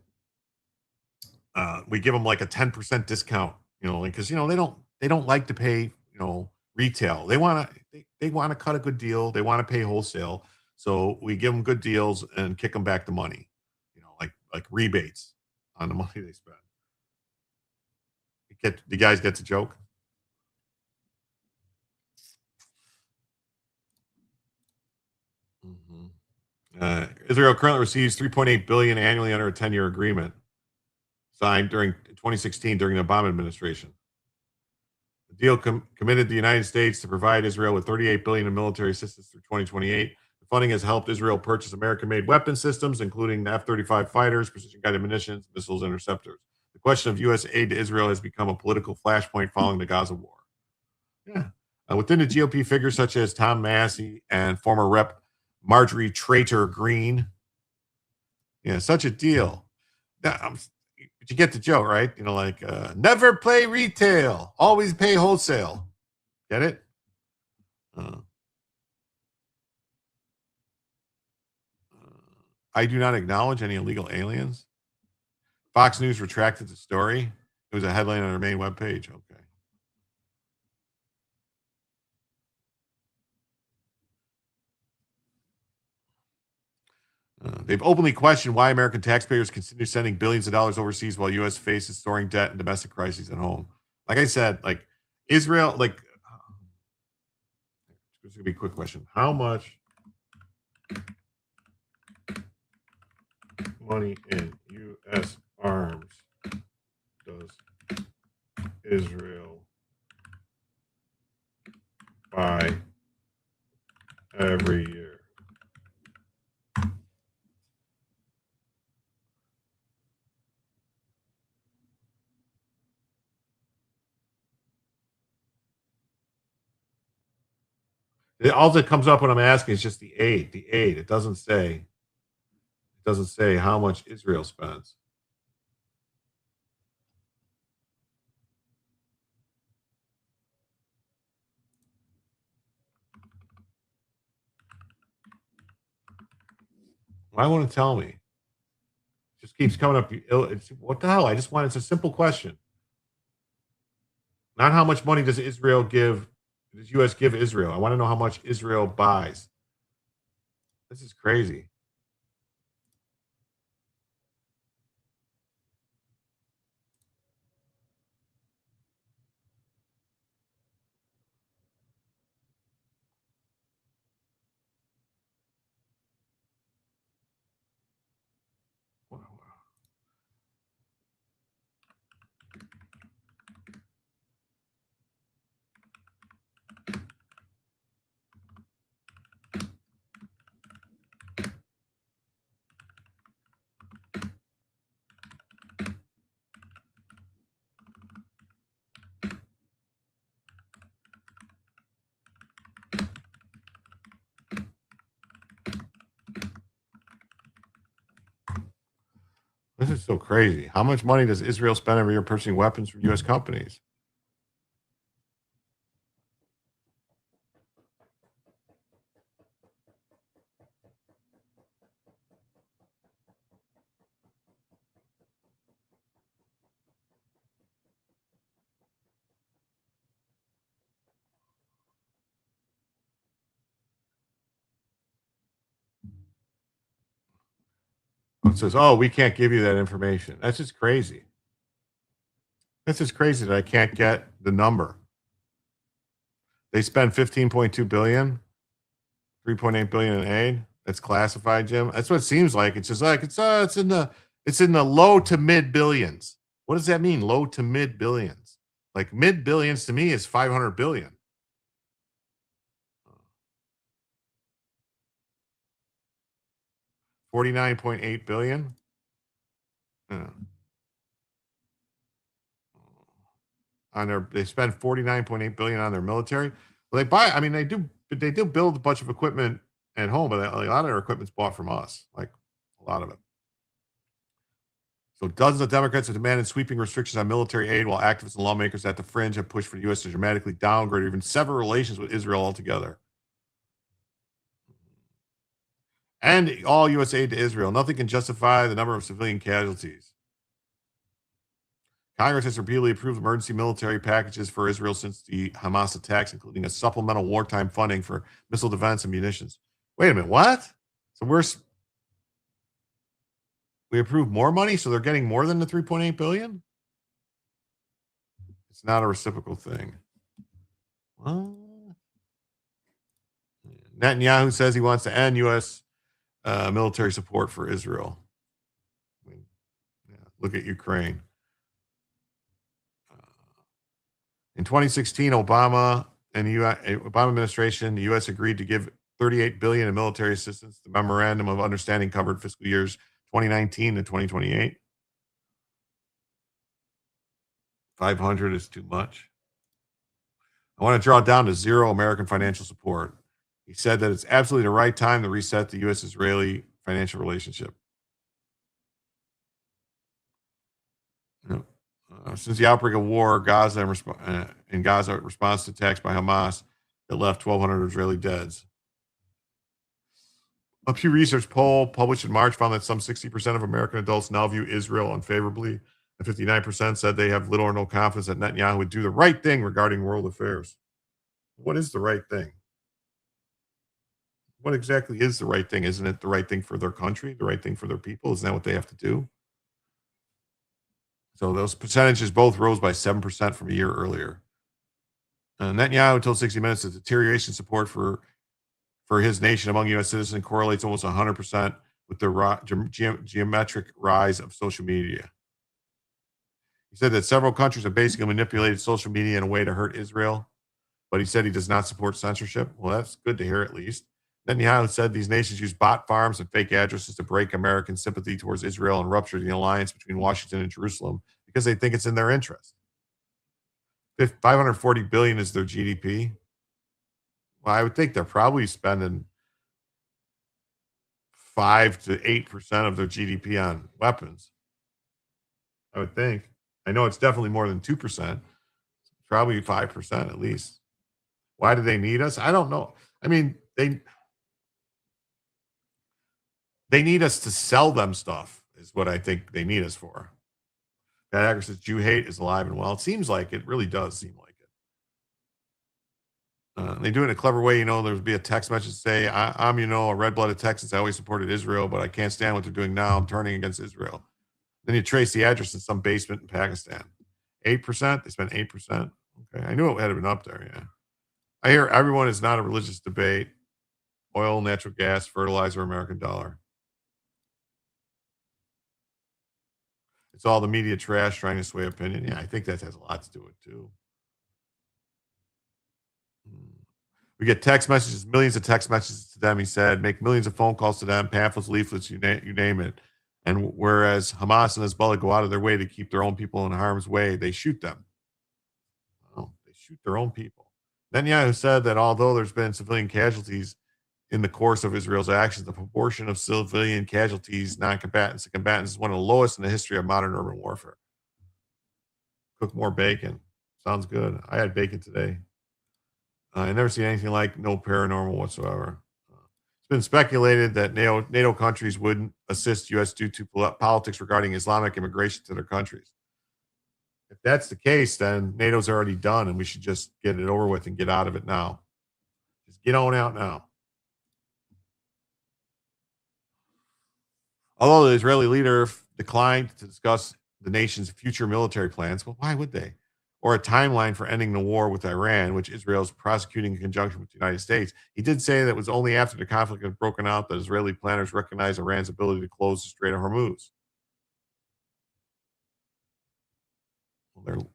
we give them like a 10% discount, because they don't like to pay, retail. They want to cut a good deal. They want to pay wholesale. So we give them good deals and kick them back the money, like rebates on the money they spend. The guys get the joke? Israel currently receives $3.8 billion annually under a 10-year agreement signed during 2016 during the Obama administration. The deal committed the United States to provide Israel with $38 billion in military assistance through 2028. The funding has helped Israel purchase American-made weapon systems, including the F-35 fighters, precision-guided munitions, missiles, interceptors. The question of U.S. aid to Israel has become a political flashpoint following the Gaza war. Yeah. Within the GOP figures such as Tom Massey and former Rep. Marjorie Trader Green. Yeah, such a deal. But you get the joke, right? Never play retail, always pay wholesale. Get it? I do not acknowledge any illegal aliens. Fox News retracted the story. It was a headline on their main webpage. Okay. They've openly questioned why American taxpayers continue sending billions of dollars overseas while U.S. faces soaring debt and domestic crises at home. Like I said, Israel, this is going to be a quick question. How much money in U.S. arms does Israel buy every year? All that comes up when I'm asking is just the aid. The aid. It doesn't say how much Israel spends. Why won't it tell me? It just keeps coming up. What the hell? It's a simple question. Not how much money does U.S. give Israel? I want to know how much Israel buys. This is crazy. This is so crazy. How much money does Israel spend every year purchasing weapons from U.S. companies? It says, "Oh, we can't give you that information." That's just crazy. That's just crazy that I can't get the number. They spend 15.2 billion, 3.8 billion in aid. That's classified, Jim. That's what it seems like. It's just like it's in the low to mid billions. What does that mean? Low to mid billions. Like mid billions to me is 500 billion. $49.8 billion. Yeah. They spend $49.8 billion on their military. Well, they do build a bunch of equipment at home, but a lot of their equipment's bought from us, like a lot of it. So dozens of Democrats have demanded sweeping restrictions on military aid, while activists and lawmakers at the fringe have pushed for the U.S. to dramatically downgrade or even sever relations with Israel altogether. And all U.S. aid to Israel. Nothing can justify the number of civilian casualties. Congress has repeatedly approved emergency military packages for Israel since the Hamas attacks, including a supplemental wartime funding for missile defense and munitions. Wait a minute, what? So we approved more money, so they're getting more than the $3.8 billion? It's not a reciprocal thing. Well, Netanyahu says he wants to end U.S. Military support for Israel. Look at Ukraine. In 2016, Obama administration, the U.S. agreed to give $38 billion in military assistance. The memorandum of understanding covered fiscal years 2019 to 2028. 500 is too much. I want to draw down to zero American financial support. He said that it's absolutely the right time to reset the U.S.-Israeli financial relationship. Since the outbreak of war, in Gaza, response to attacks by Hamas that left 1,200 Israeli deads. A Pew Research poll published in March found that some 60% of American adults now view Israel unfavorably, and 59% said they have little or no confidence that Netanyahu would do the right thing regarding world affairs. What is the right thing? What exactly is the right thing? Isn't it the right thing for their country, the right thing for their people? Isn't that what they have to do? So those percentages both rose by 7% from a year earlier. Netanyahu told 60 Minutes that deterioration support for his nation among U.S. citizens correlates almost 100% with the geometric rise of social media. He said that several countries have basically manipulated social media in a way to hurt Israel, but he said he does not support censorship. Well, that's good to hear at least. Netanyahu said these nations use bot farms and fake addresses to break American sympathy towards Israel and rupture the alliance between Washington and Jerusalem because they think it's in their interest. $540 billion is their GDP. Well, I would think they're probably spending 5 to 8% of their GDP on weapons. I would think. I know it's definitely more than 2%. Probably 5% at least. Why do they need us? I don't know. I mean, they need us to sell them stuff is what I think they need us for. That Hacker says Jew hate is alive and well. It seems like it really does seem like it. They do it in a clever way. There would be a text message say, I'm a red-blooded Texan. I always supported Israel, but I can't stand what they're doing now. I'm turning against Israel. Then you trace the address in some basement in Pakistan. 8%? They spent 8%. Okay. I knew it had been up there, yeah. I hear everyone is not a religious debate. Oil, natural gas, fertilizer, American dollar. It's all the media trash trying to sway opinion. Yeah, I think that has a lot to do with it, too. We get text messages, millions of text messages to them, he said, make millions of phone calls to them, pamphlets, leaflets, you name it. And whereas Hamas and Hezbollah go out of their way to keep their own people in harm's way, they shoot them. Oh, they shoot their own people. Netanyahu said that although there's been civilian casualties in the course of Israel's actions, the proportion of civilian casualties, non-combatants to combatants is one of the lowest in the history of modern urban warfare. Cook more bacon. Sounds good. I had bacon today. I never seen anything like no paranormal whatsoever. It's been speculated that NATO countries wouldn't assist U.S. due to politics regarding Islamic immigration to their countries. If that's the case, then NATO's already done, and we should just get it over with and get out of it now. Just get on out now. Although the Israeli leader declined to discuss the nation's future military plans, well, why would they? Or a timeline for ending the war with Iran, which Israel is prosecuting in conjunction with the United States. He did say that it was only after the conflict had broken out that Israeli planners recognized Iran's ability to close the Strait of Hormuz. It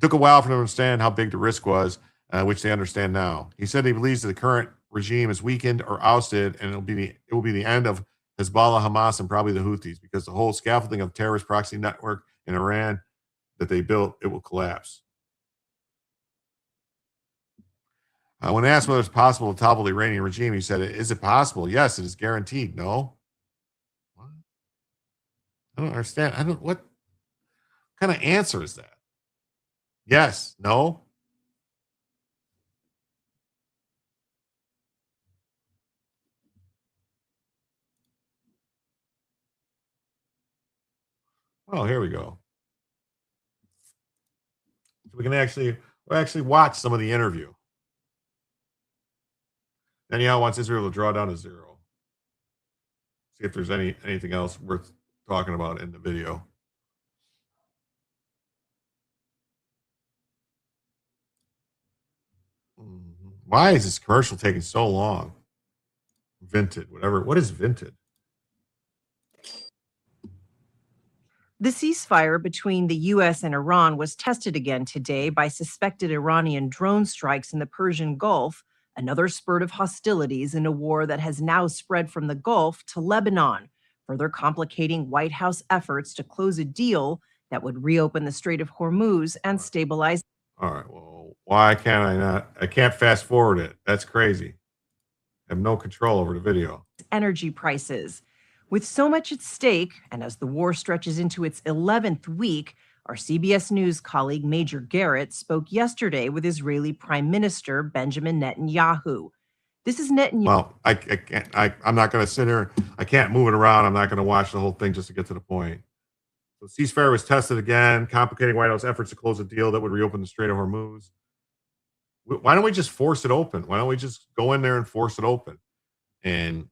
took a while for them to understand how big the risk was, which they understand now. He said he believes that the current regime is weakened or ousted, and it will be the end of Hezbollah, Hamas, and probably the Houthis, because the whole scaffolding of terrorist proxy network in Iran that they built, it will collapse. When asked whether it's possible to topple the Iranian regime, he said, is it possible? Yes, it is guaranteed. No. What? I don't understand. What kind of answer is that? Yes. No. Oh, here we go. We can actually watch some of the interview. Netanyahu wants Israel to draw down to zero. See if there's anything else worth talking about in the video. Why is this commercial taking so long? Vinted, whatever. What is Vinted? The ceasefire between the U.S. and Iran was tested again today by suspected Iranian drone strikes in the Persian Gulf, another spurt of hostilities in a war that has now spread from the Gulf to Lebanon, further complicating White House efforts to close a deal that would reopen the Strait of Hormuz and stabilize. All right, well, why can't I not? I can't fast forward it. That's crazy. I have no control over the video. Energy prices. With so much at stake, and as the war stretches into its 11th week, our CBS News colleague Major Garrett spoke yesterday with Israeli Prime Minister Benjamin Netanyahu. This is Netanyahu. Well, I can't. I'm not going to sit here. I can't move it around. I'm not going to watch the whole thing just to get to the point. So ceasefire was tested again, complicating White House efforts to close a deal that would reopen the Strait of Hormuz. Why don't we just force it open? Why don't we just go in there and force it open and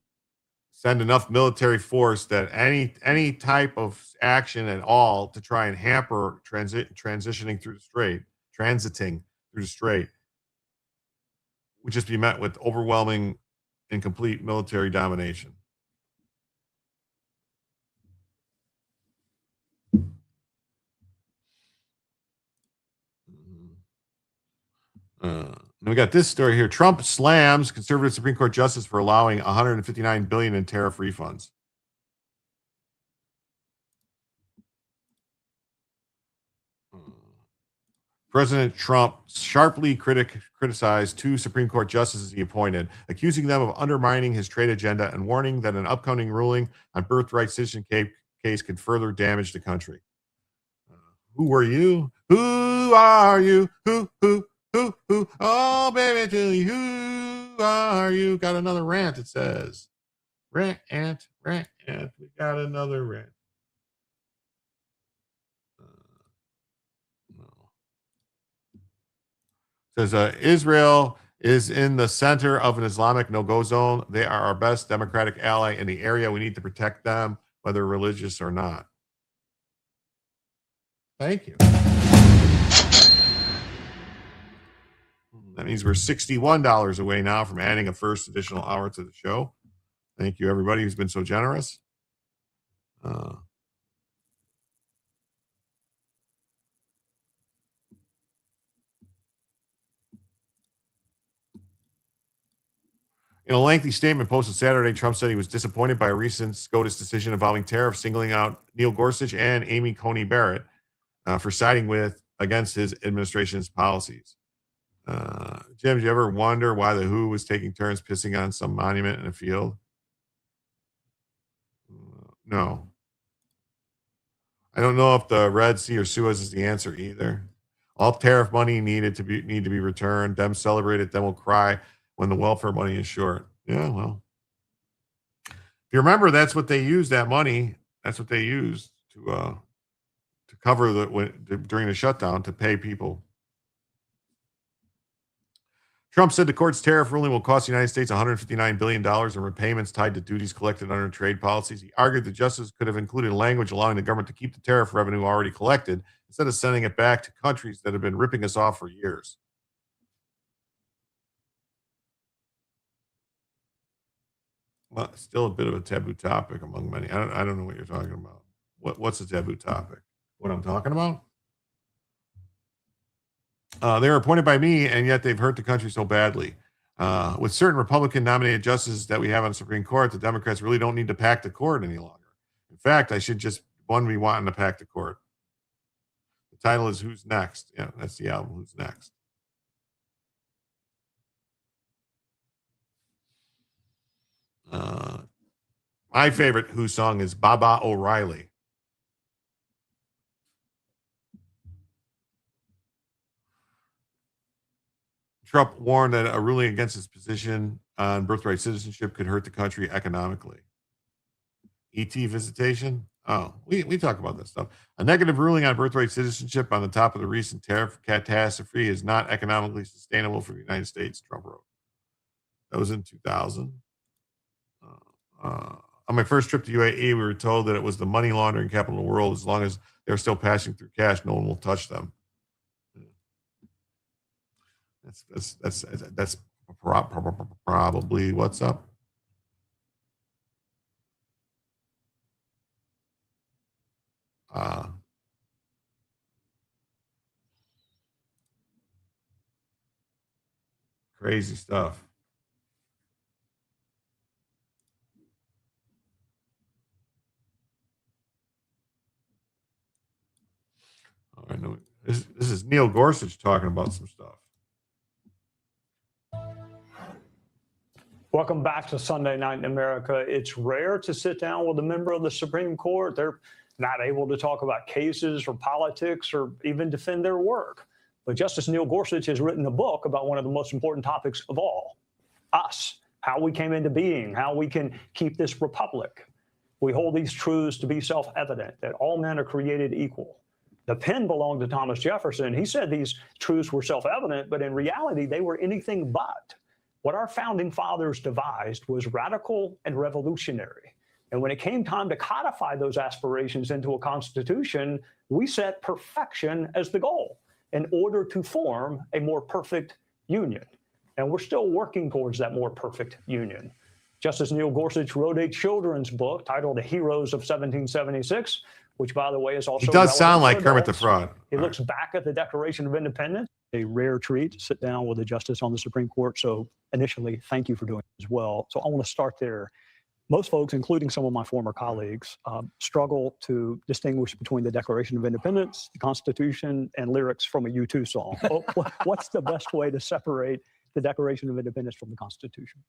send enough military force that any type of action at all to try and hamper transiting through the strait would just be met with overwhelming and complete military domination. And we got this story here. Trump slams conservative Supreme Court justice for allowing $159 billion in tariff refunds. President Trump sharply criticized two Supreme Court justices he appointed, accusing them of undermining his trade agenda and warning that an upcoming ruling on birthright citizenship case could further damage the country. Who were you? Who are you? Who? Oh, baby, tell you, who are you? Got another rant, it says. Rant. We got another rant. Says Israel is in the center of an Islamic no-go zone. They are our best democratic ally in the area. We need to protect them, whether religious or not. Thank you. That means we're $61 away now from adding a first additional hour to the show. Thank you, everybody who's been so generous. In a lengthy statement posted Saturday, Trump said he was disappointed by a recent SCOTUS decision involving tariffs, singling out Neil Gorsuch and Amy Coney Barrett for siding against his administration's policies. Jim, do you ever wonder why the WHO was taking turns pissing on some monument in a field? No. I don't know if the Red Sea or Suez is the answer either. All tariff money need to be returned. Them celebrate it, then we'll cry when the welfare money is short. Yeah, well. If you remember, that's what they used, that money. That's what they used to cover during the shutdown, to pay people. Trump said the court's tariff ruling will cost the United States $159 billion in repayments tied to duties collected under trade policies. He argued the justice could have included language allowing the government to keep the tariff revenue already collected instead of sending it back to countries that have been ripping us off for years. Well, still a bit of a taboo topic among many. I don't know what you're talking about. What's a taboo topic? What I'm talking about? They were appointed by me, and yet they've hurt the country so badly. With certain Republican-nominated justices that we have on the Supreme Court, the Democrats really don't need to pack the court any longer. In fact, I should just be wanting to pack the court. The title is Who's Next? Yeah, that's the album, Who's Next? My favorite Who song is Baba O'Reilly. Trump warned that a ruling against his position on birthright citizenship could hurt the country economically. ET visitation? Oh, we talk about this stuff. A negative ruling on birthright citizenship on the top of the recent tariff catastrophe is not economically sustainable for the United States, Trump wrote. That was in 2000. On my first trip to UAE, we were told that it was the money laundering capital of the world. As long as they're still passing through cash, no one will touch them. That's probably what's up. Crazy stuff. All right, no, this is Neil Gorsuch talking about some stuff. Welcome back to Sunday Night in America. It's rare to sit down with a member of the Supreme Court. They're not able to talk about cases or politics or even defend their work. But Justice Neil Gorsuch has written a book about one of the most important topics of all, us, how we came into being, how we can keep this republic. We hold these truths to be self-evident, that all men are created equal. The pen belonged to Thomas Jefferson. He said these truths were self-evident, but in reality, they were anything but. What our founding fathers devised was radical and revolutionary. And when it came time to codify those aspirations into a constitution, we set perfection as the goal in order to form a more perfect union. And we're still working towards that more perfect union. Justice Neil Gorsuch wrote a children's book titled The Heroes of 1776, which, by the way, is also. He does sound like relevant Kermit to the Frog. He looks back at the Declaration of Independence. A rare treat to sit down with a justice on the Supreme Court. So initially, thank you for doing it as well. So I want to start there. Most folks, including some of my former colleagues, struggle to distinguish between the Declaration of Independence, the Constitution, and lyrics from a U2 song. What's the best way to separate the Declaration of Independence from the Constitution?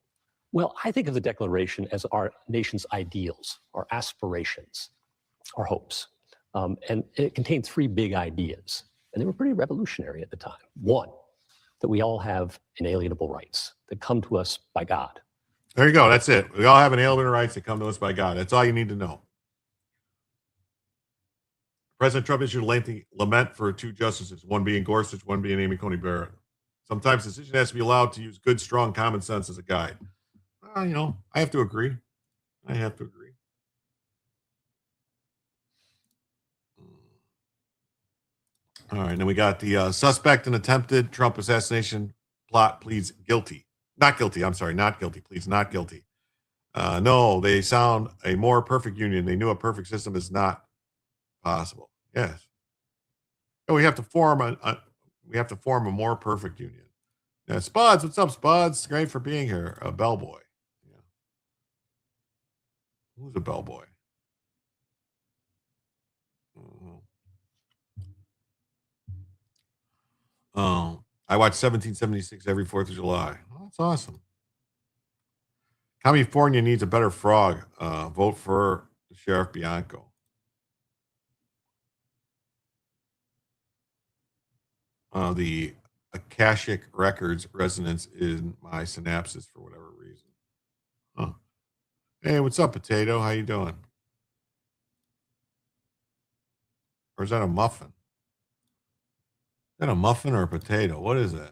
Well, I think of the Declaration as our nation's ideals, our aspirations, our hopes. And it contained three big ideas, and they were pretty revolutionary at the time. One, that we all have inalienable rights that come to us by God. There you go. That's it. We all have inalienable rights that come to us by God. That's all you need to know. President Trump issued a lengthy lament for two justices, one being Gorsuch, one being Amy Coney Barrett. Sometimes the decision has to be allowed to use good, strong common sense as a guide. I have to agree. I have to agree. All right, then we got the suspect in attempted Trump assassination plot pleads guilty. Not guilty, I'm sorry, not guilty, please, not guilty. No, they sound a more perfect union. They knew a perfect system is not possible. Yes. Oh, we have to form a more perfect union. Yeah, Spuds, what's up, Spuds? Great for being here. A bellboy. Yeah. Who's a bellboy? I watch 1776 every 4th of July. Oh, that's awesome. California needs a better frog. Vote for Sheriff Bianco. The Akashic Records resonance in my synapses for whatever reason. Huh. Hey, what's up, Potato? How you doing? Or is that a muffin? Is that a muffin or a potato? What is that?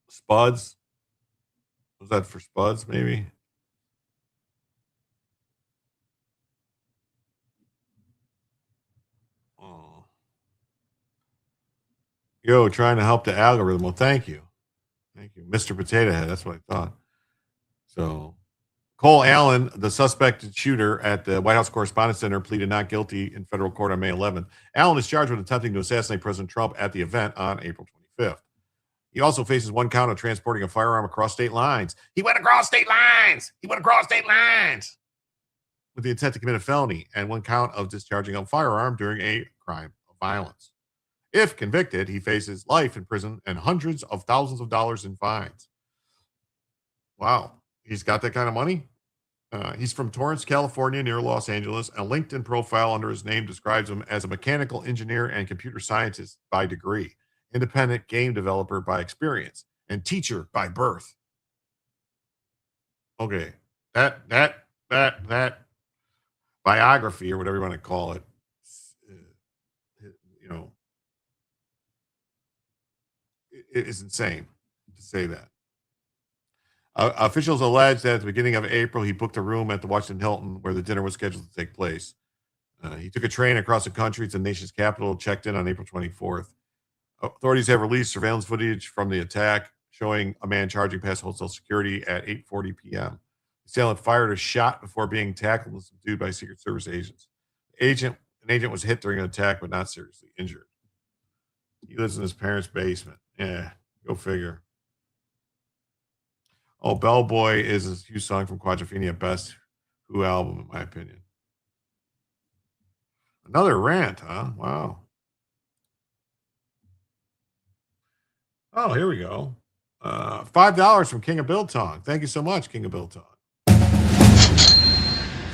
Spuds? Was that for Spuds, maybe? Oh. Yo, trying to help the algorithm. Well, thank you. Thank you. Mr. Potato Head. That's what I thought. So, Cole Allen, the suspected shooter at the White House Correspondents Center, pleaded not guilty in federal court on May 11th. Allen is charged with attempting to assassinate President Trump at the event on April 25th. He also faces one count of transporting a firearm across state lines. He went across state lines. With the intent to commit a felony, and one count of discharging a firearm during a crime of violence. If convicted, he faces life in prison and hundreds of thousands of dollars in fines. Wow. He's got that kind of money? He's from Torrance, California, near Los Angeles. A LinkedIn profile under his name describes him as a mechanical engineer and computer scientist by degree, independent game developer by experience, and teacher by birth. Okay. That biography, or whatever you want to call it, it is insane to say that. Officials allege that at the beginning of April, he booked a room at the Washington Hilton where the dinner was scheduled to take place. He took a train across the country to the nation's capital, checked in on April 24th. Authorities have released surveillance footage from the attack showing a man charging past hotel security at 8:40 p.m. The assailant fired a shot before being tackled and subdued by Secret Service agents. An agent was hit during an attack, but not seriously injured. He lives in his parents' basement. Yeah, go figure. Oh, Bellboy is a huge song from Quadrophenia, best Who album, in my opinion. Another rant, huh? Wow. Oh, here we go. $5 from King of Biltong. Thank you so much, King of Biltong.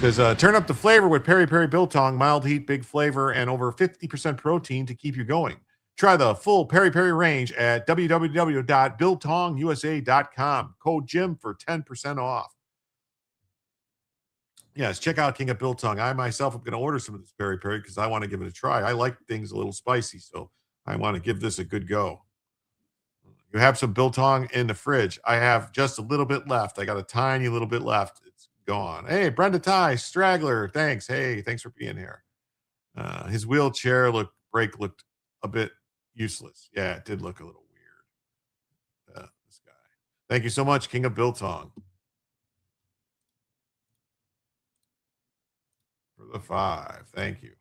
Says, turn up the flavor with Peri Peri Biltong, mild heat, big flavor, and over 50% protein to keep you going. Try the full Peri Peri range at www.biltongusa.com. Code Jim for 10% off. Yes, check out King of Biltong. I myself am going to order some of this Peri Peri because I want to give it a try. I like things a little spicy, so I want to give this a good go. You have some Biltong in the fridge. I have just a little bit left. I got a tiny little bit left. It's gone. Hey, Brenda Ty, Straggler. Thanks. Hey, thanks for being here. His wheelchair brake looked a bit useless. Yeah, it did look a little weird. This guy. Thank you so much, King of Biltong. For the 5. Thank you.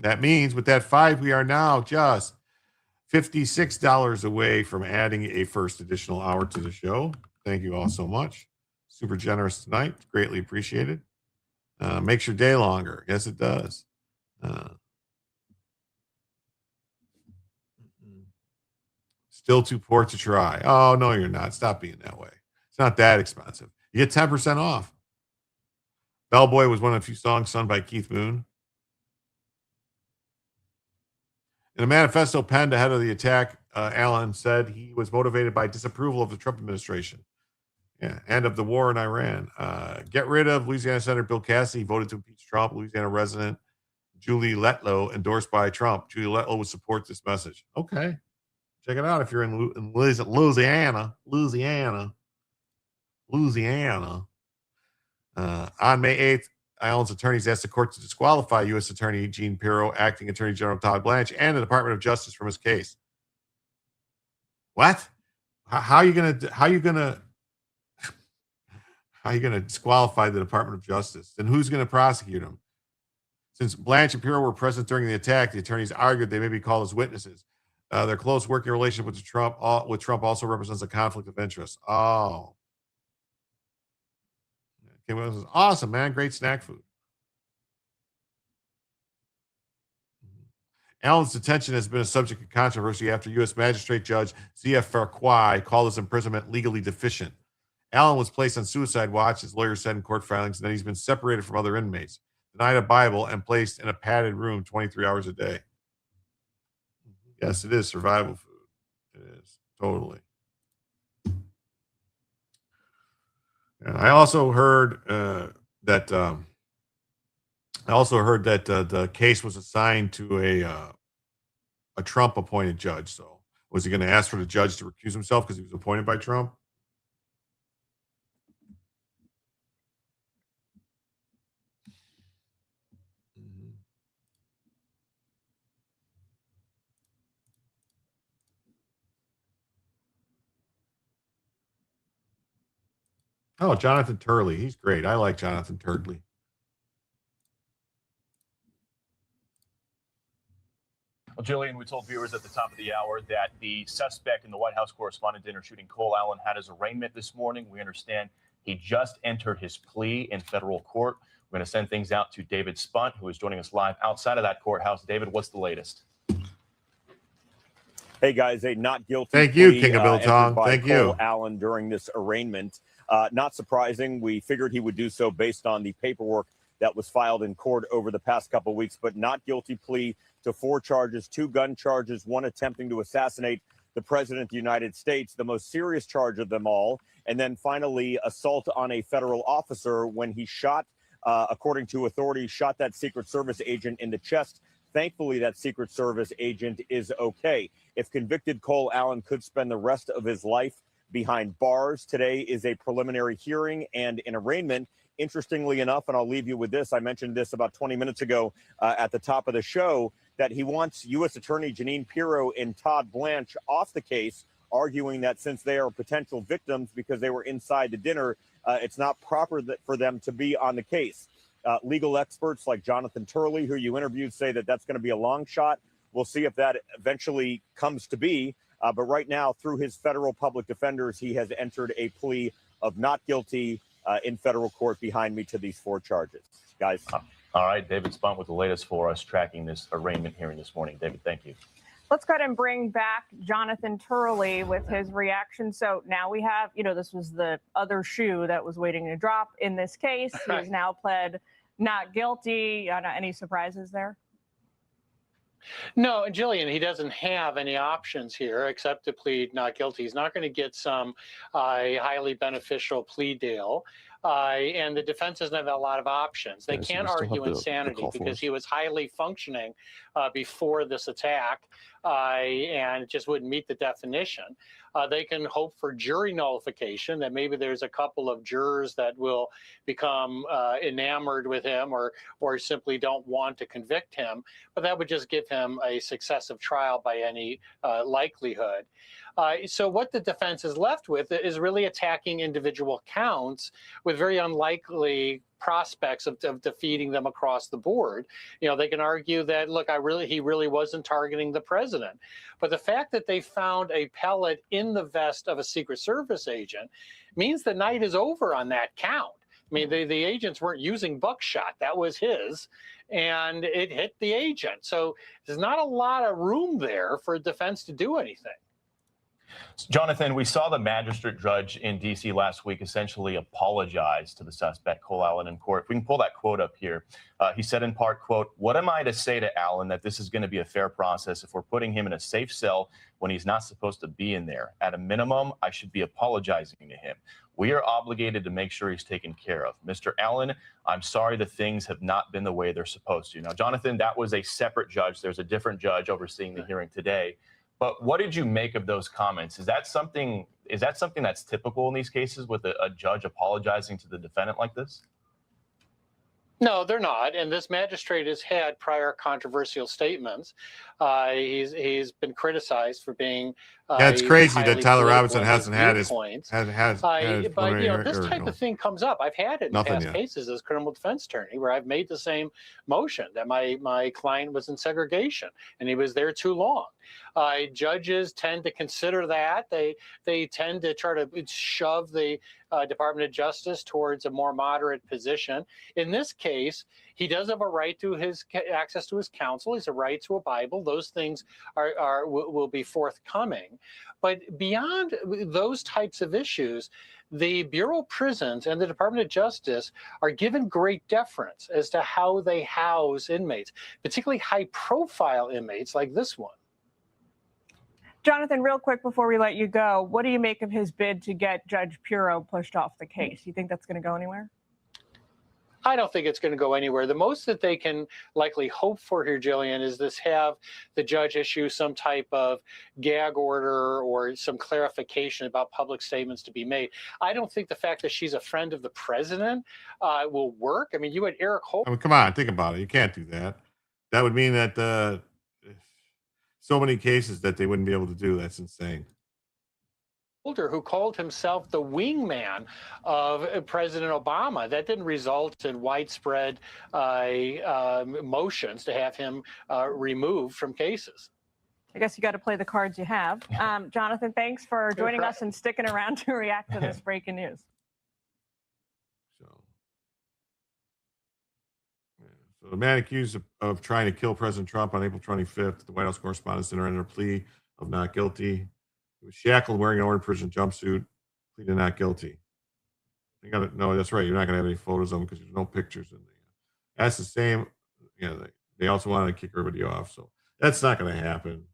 That means with that 5, we are now just $56 away from adding a first additional hour to the show. Thank you all so much. Super generous tonight. Greatly appreciated. Makes your day longer. Yes, it does. Still too poor to try. Oh, no, you're not. Stop being that way. It's not that expensive. You get 10% off. Bellboy was one of the few songs sung by Keith Moon. In a manifesto penned ahead of the attack, Allen said he was motivated by disapproval of the Trump administration and of the war in Iran. Get rid of Louisiana Senator Bill Cassidy, voted to impeach Trump. Louisiana resident Julie Letlow, endorsed by Trump. Julie Letlow would support this message. Okay. Check it out if you're in Louisiana. On May 8th, Allen's attorneys asked the court to disqualify U.S. Attorney Gene Pirro, Acting Attorney General Todd Blanche, and the Department of Justice from his case. What? How are you gonna disqualify the Department of Justice? And who's going to prosecute them? Since Blanche and Pirro were present during the attack, the attorneys argued they may be called as witnesses. Their close working relationship with Trump also represents a conflict of interest. Oh. Okay, well, this is awesome, man. Great snack food. Allen's detention has been a subject of controversy after U.S. Magistrate Judge Zia Farquhar called his imprisonment legally deficient. Allen was placed on suicide watch, his lawyer said in court filings, and then he's been separated from other inmates, denied a Bible, and placed in a padded room 23 hours a day. Yes, it is survival food. It is, totally. And I also heard that the case was assigned to a Trump-appointed judge. So, was he going to ask for the judge to recuse himself because he was appointed by Trump? Oh, Jonathan Turley. He's great. I like Jonathan Turley. Well, Jillian, we told viewers at the top of the hour that the suspect in the White House correspondent dinner shooting, Cole Allen, had his arraignment this morning. We understand he just entered his plea in federal court. We're going to send things out to David Spunt, who is joining us live outside of that courthouse. David, what's the latest? Hey, guys, a not guilty Thank you, plea, King of Biltong. by Thank Cole you. Allen during this arraignment. Not surprising. We figured he would do so based on the paperwork that was filed in court over the past couple of weeks, but not guilty plea to 4 charges, 2 gun charges, 1 attempting to assassinate the president of the United States, the most serious charge of them all. And then finally, assault on a federal officer when he shot, according to authorities, shot that Secret Service agent in the chest. Thankfully, that Secret Service agent is okay. If convicted, Cole Allen could spend the rest of his life behind bars. Today is a preliminary hearing and an arraignment. Interestingly enough, and I'll leave you with this, I mentioned this about 20 minutes ago at the top of the show, that he wants U.S. Attorney Jeanine Pirro and Todd Blanche off the case, arguing that since they are potential victims because they were inside the dinner, it's not proper for them to be on the case. Legal experts like Jonathan Turley, who you interviewed, say that that's going to be a long shot. We'll see if that eventually comes to be. But right now, through his federal public defenders, he has entered a plea of not guilty in federal court behind me to these 4 charges. Guys. All right, David Spunt with the latest for us tracking this arraignment hearing this morning. David, thank you. Let's go ahead and bring back Jonathan Turley with his reaction. So now we have, this was the other shoe that was waiting to drop in this case. He has now pled not guilty. Any surprises there? No, Jillian, he doesn't have any options here except to plead not guilty. He's not going to get some highly beneficial plea deal. And the defense doesn't have a lot of options. They can't argue insanity because he was highly functioning before this attack and it just wouldn't meet the definition. They can hope for jury nullification, that maybe there's a couple of jurors that will become enamored with him or simply don't want to convict him. But that would just give him a successive trial by any likelihood. So what the defense is left with is really attacking individual counts with very unlikely prospects of defeating them across the board. They can argue that, look, he really wasn't targeting the president. But the fact that they found a pellet in the vest of a Secret Service agent means the night is over on that count. I mean, the agents weren't using buckshot. That was his, and it hit the agent. So there's not a lot of room there for defense to do anything. Jonathan, we saw the magistrate judge in D.C. last week essentially apologize to the suspect, Cole Allen, in court. If we can pull that quote up here. He said in part, quote, "What am I to say to Allen that this is going to be a fair process if we're putting him in a safe cell when he's not supposed to be in there? At a minimum, I should be apologizing to him. We are obligated to make sure he's taken care of. Mr. Allen, I'm sorry that things have not been the way they're supposed to." Now, Jonathan, that was a separate judge. There's a different judge overseeing the hearing today. But what did you make of those comments? Is that something that's typical in these cases with a judge apologizing to the defendant like this? No, they're not. And this magistrate has had prior controversial statements. He's been criticized for being. Yeah, it's crazy that Tyler Robinson hasn't had his points. But this type of thing comes up. I've had it in past cases as criminal defense attorney where I've made the same motion that my client was in segregation and he was there too long. Judges tend to consider that. They tend to try to shove the Department of Justice towards a more moderate position. In this case, he does have a right to his access to his counsel. He's a right to a Bible. Those things will be forthcoming. But beyond those types of issues, the Bureau of Prisons and the Department of Justice are given great deference as to how they house inmates, particularly high-profile inmates like this one. Jonathan, real quick before we let you go, what do you make of his bid to get Judge Pirro pushed off the case? You think that's going to go anywhere? I don't think it's going to go anywhere. The most that they can likely hope for here, Jillian, is have the judge issue some type of gag order or some clarification about public statements to be made. I don't think the fact that she's a friend of the president will work. I mean, you had Eric Holt. I mean, come on, think about it. You can't do that. That would mean that so many cases that they wouldn't be able to do. That's insane. who called himself the wingman of President Obama. That didn't result in widespread motions to have him removed from cases. I guess you got to play the cards you have. Jonathan, thanks for joining us and sticking around to react to this breaking news. So the man accused of trying to kill President Trump on April 25th, the White House Correspondents' Dinner entered a plea of not guilty. He was shackled wearing an orange prison jumpsuit, pleaded not guilty. You got to no, that's right. You're not going to have any photos of him because there's no pictures in there. That's the same. They also wanted to kick everybody off. So that's not going to happen.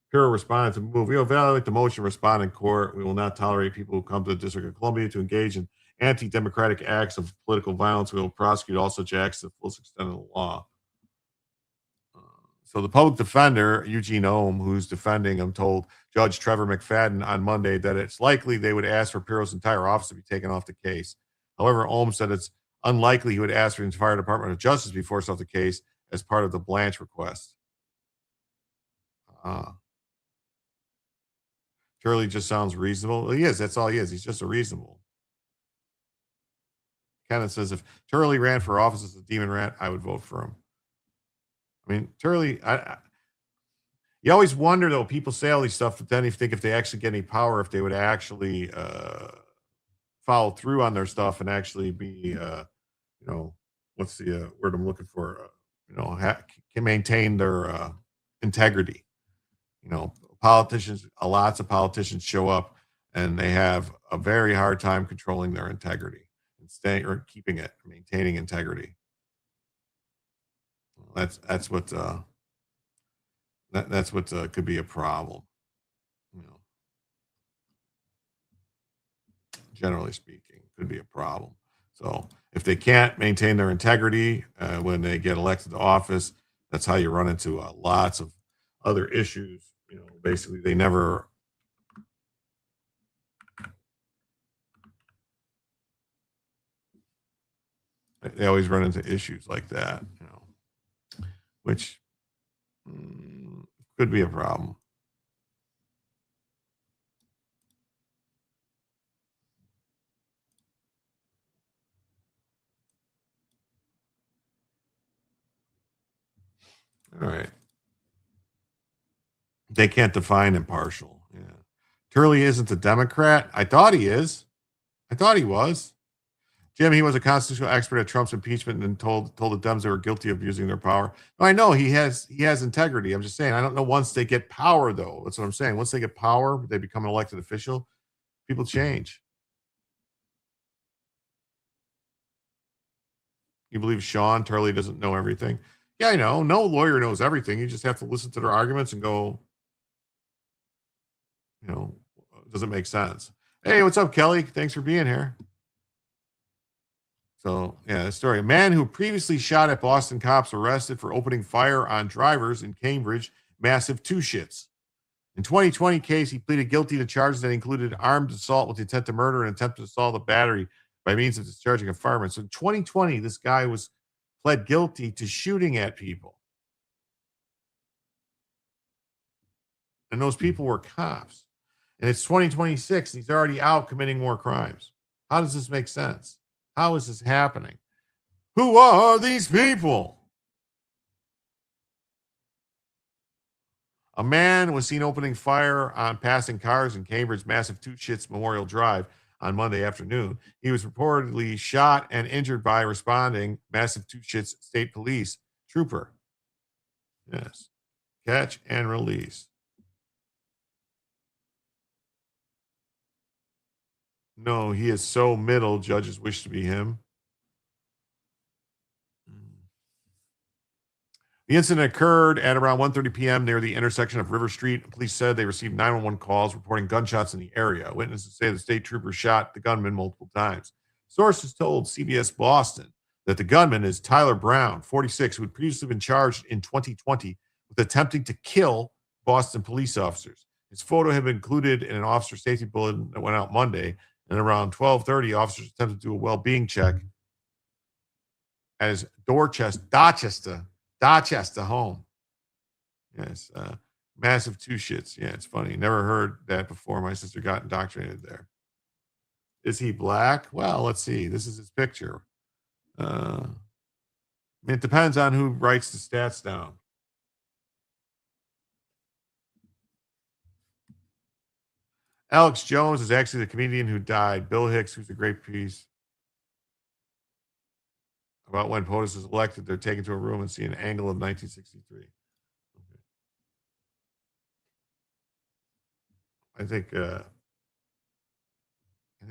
Pure responded to move. We evaluate the motion, respond in court. We will not tolerate people who come to the District of Columbia to engage in anti-democratic acts of political violence. We will prosecute all such acts to the fullest extent of the law. So the public defender, Eugene Ohm, who's defending him, told Judge Trevor McFadden on Monday that it's likely they would ask for Pirro's entire office to be taken off the case. However, Ohm said it's unlikely he would ask for the entire Department of Justice to be forced off the case as part of the Blanche request. Turley just sounds reasonable. Well, he is. That's all he is. He's just a reasonable. Kenneth says, if Turley ran for office as a demon rat, I would vote for him. I mean, Turley, you always wonder, though, people say all these stuff, but then you think if they actually get any power, if they would actually follow through on their stuff and actually be, what's the word I'm looking for? Can maintain their integrity. Politicians, lots of politicians show up and they have a very hard time controlling their integrity. Staying or keeping it, maintaining integrity. That's what could be a problem. Generally speaking, could be a problem. So if they can't maintain their integrity when they get elected to office, that's how you run into lots of other issues. Basically, they never. They always run into issues like that, which could be a problem. All right. They can't define impartial. Yeah. Turley isn't a Democrat. I thought he is. I thought he was. Jim, he was a constitutional expert at Trump's impeachment and told the Dems they were guilty of using their power. No, I know he has integrity. I'm just saying, I don't know once they get power, though. That's what I'm saying. Once they get power, they become an elected official, people change. You believe Sean Turley doesn't know everything? Yeah, I know. No lawyer knows everything. You just have to listen to their arguments and go, does it make sense? Hey, what's up, Kelly? Thanks for being here. So, yeah, the story. A man who previously shot at Boston cops arrested for opening fire on drivers in Cambridge, massive two shits. In 2020 case, he pleaded guilty to charges that included armed assault with the intent to murder and attempted assault of battery by means of discharging a firearm. So in 2020, this guy pled guilty to shooting at people. And those people were cops. And it's 2026, and he's already out committing more crimes. How does this make sense? How is this happening? Who are these people? A man was seen opening fire on passing cars in Cambridge's massive Two Shits Memorial Drive on Monday afternoon. He was reportedly shot and injured by responding massive Two Shits State Police trooper. Yes. Catch and release. No, he is so middle. Judges wish to be him. The incident occurred at around 1:30 p.m. near the intersection of River Street. Police said they received 911 calls reporting gunshots in the area. Witnesses say the state trooper shot the gunman multiple times. Sources told CBS Boston that the gunman is Tyler Brown, 46, who had previously been charged in 2020 with attempting to kill Boston police officers. His photo had been included in an officer safety bulletin that went out Monday. And around 12:30, officers attempted to do a well-being check at his Dorchester home. Yes. Massive two shits. Yeah, it's funny. Never heard that before. My sister got indoctrinated there. Is he black? Well, let's see. This is his picture. It depends on who writes the stats down. Alex Jones is actually the comedian who died. Bill Hicks, who's a great piece about when POTUS was elected, they're taken to a room and see an angle of 1963. Okay. I think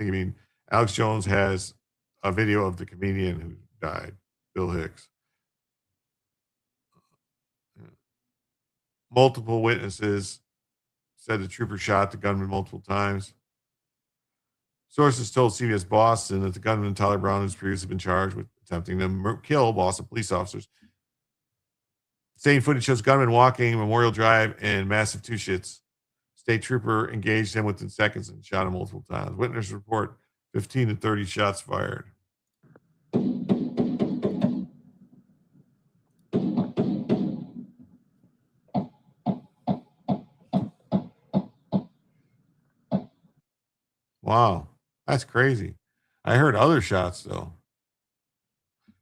you mean Alex Jones has a video of the comedian who died, Bill Hicks. Multiple witnesses said the trooper shot the gunman multiple times. Sources told CBS Boston that the gunman, Tyler Brown, who's previously been charged with attempting to kill Boston police officers. Same footage shows gunman walking Memorial Drive and massive two shits. State trooper engaged him within seconds and shot him multiple times. Witnesses report 15 to 30 shots fired. Wow, that's crazy. I heard other shots, though.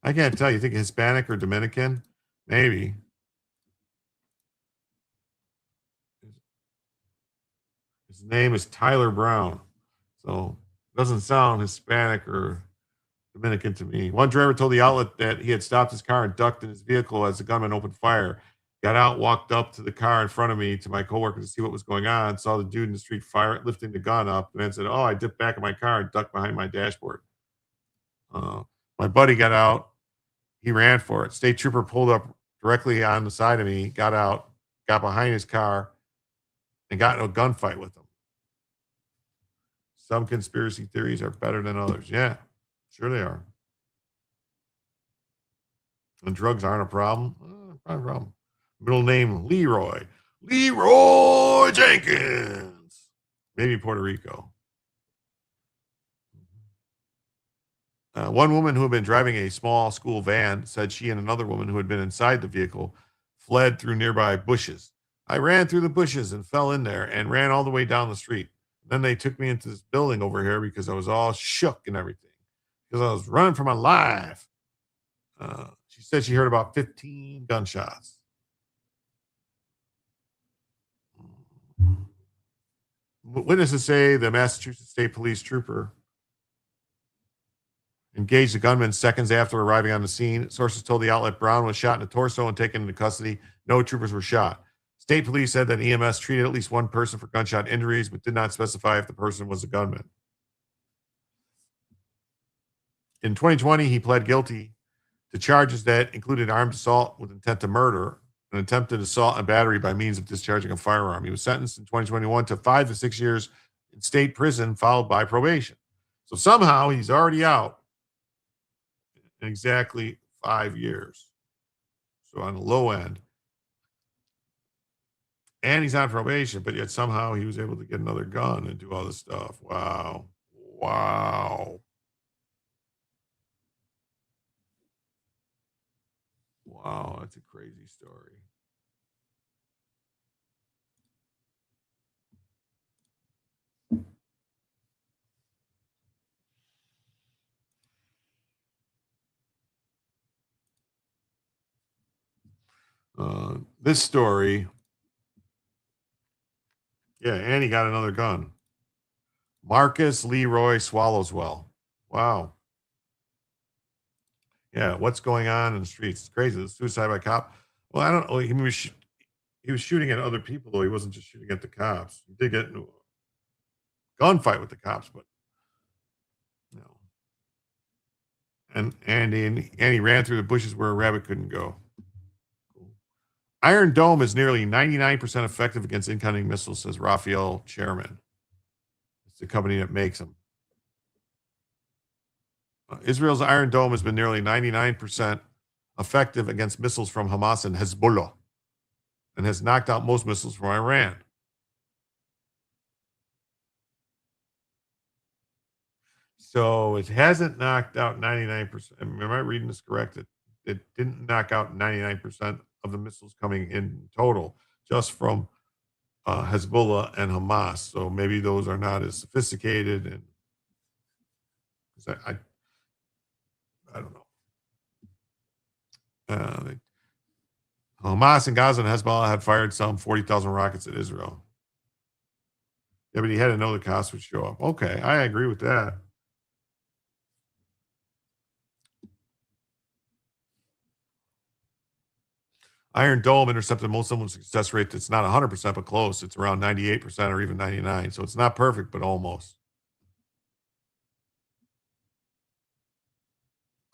I can't tell. You think Hispanic or Dominican? Maybe. His name is Tyler Brown. So it doesn't sound Hispanic or Dominican to me. One driver told the outlet that he had stopped his car and ducked in his vehicle as the gunman opened fire. Got out, walked up to the car in front of me to my coworker to see what was going on. Saw the dude in the street fire, lifting the gun up, and then said, "Oh, I dipped back in my car and ducked behind my dashboard." My buddy got out. He ran for it. State trooper pulled up directly on the side of me, got out, got behind his car, and got into a gunfight with him. Some conspiracy theories are better than others. Yeah, sure they are. And drugs aren't a problem. Not a problem. Middle name Leroy. Leroy Jenkins. Maybe Puerto Rico. One woman who had been driving a small school van said she and another woman who had been inside the vehicle fled through nearby bushes. I ran through the bushes and fell in there and ran all the way down the street. Then they took me into this building over here because I was all shook and everything because I was running for my life. She said she heard about 15 gunshots. Witnesses say the Massachusetts State Police trooper engaged the gunman seconds after arriving on the scene. Sources told the outlet Brown was shot in the torso and taken into custody. No troopers were shot. State police said that EMS treated at least one person for gunshot injuries, but did not specify if the person was a gunman. In 2020, he pled guilty to charges that included armed assault with intent to murder, an attempted assault and battery by means of discharging a firearm. He was sentenced in 2021 to 5 to 6 years in state prison, followed by probation. So somehow he's already out in exactly 5 years. So on the low end. And he's on probation, but yet somehow he was able to get another gun and do all this stuff. Wow. Wow. Wow, that's a crazy story. This story, yeah, and he got another gun. Marcus Leroy Swallowswell. Wow. Yeah, what's going on in the streets? It's crazy. The suicide by cop. Well, I don't know. He was shooting at other people, though. He wasn't just shooting at the cops. He did get into a gunfight with the cops, but you know. And he ran through the bushes where a rabbit couldn't go. Iron Dome is nearly 99% effective against incoming missiles, says Raphael Chairman. It's the company that makes them. Israel's Iron Dome has been nearly 99% effective against missiles from Hamas and Hezbollah and has knocked out most missiles from Iran. So it hasn't knocked out 99%. Am I reading this correct? It didn't knock out 99% of the missiles coming in total, just from Hezbollah and Hamas. So maybe those are not as sophisticated, and I don't know. Hamas and Gaza and Hezbollah had fired some 40,000 rockets at Israel. Yeah, but he had to know the cost would show up. Okay, I agree with that. Iron Dome intercepted most of them success rate that's not 100%, but close. It's around 98% or even 99. So it's not perfect, but almost.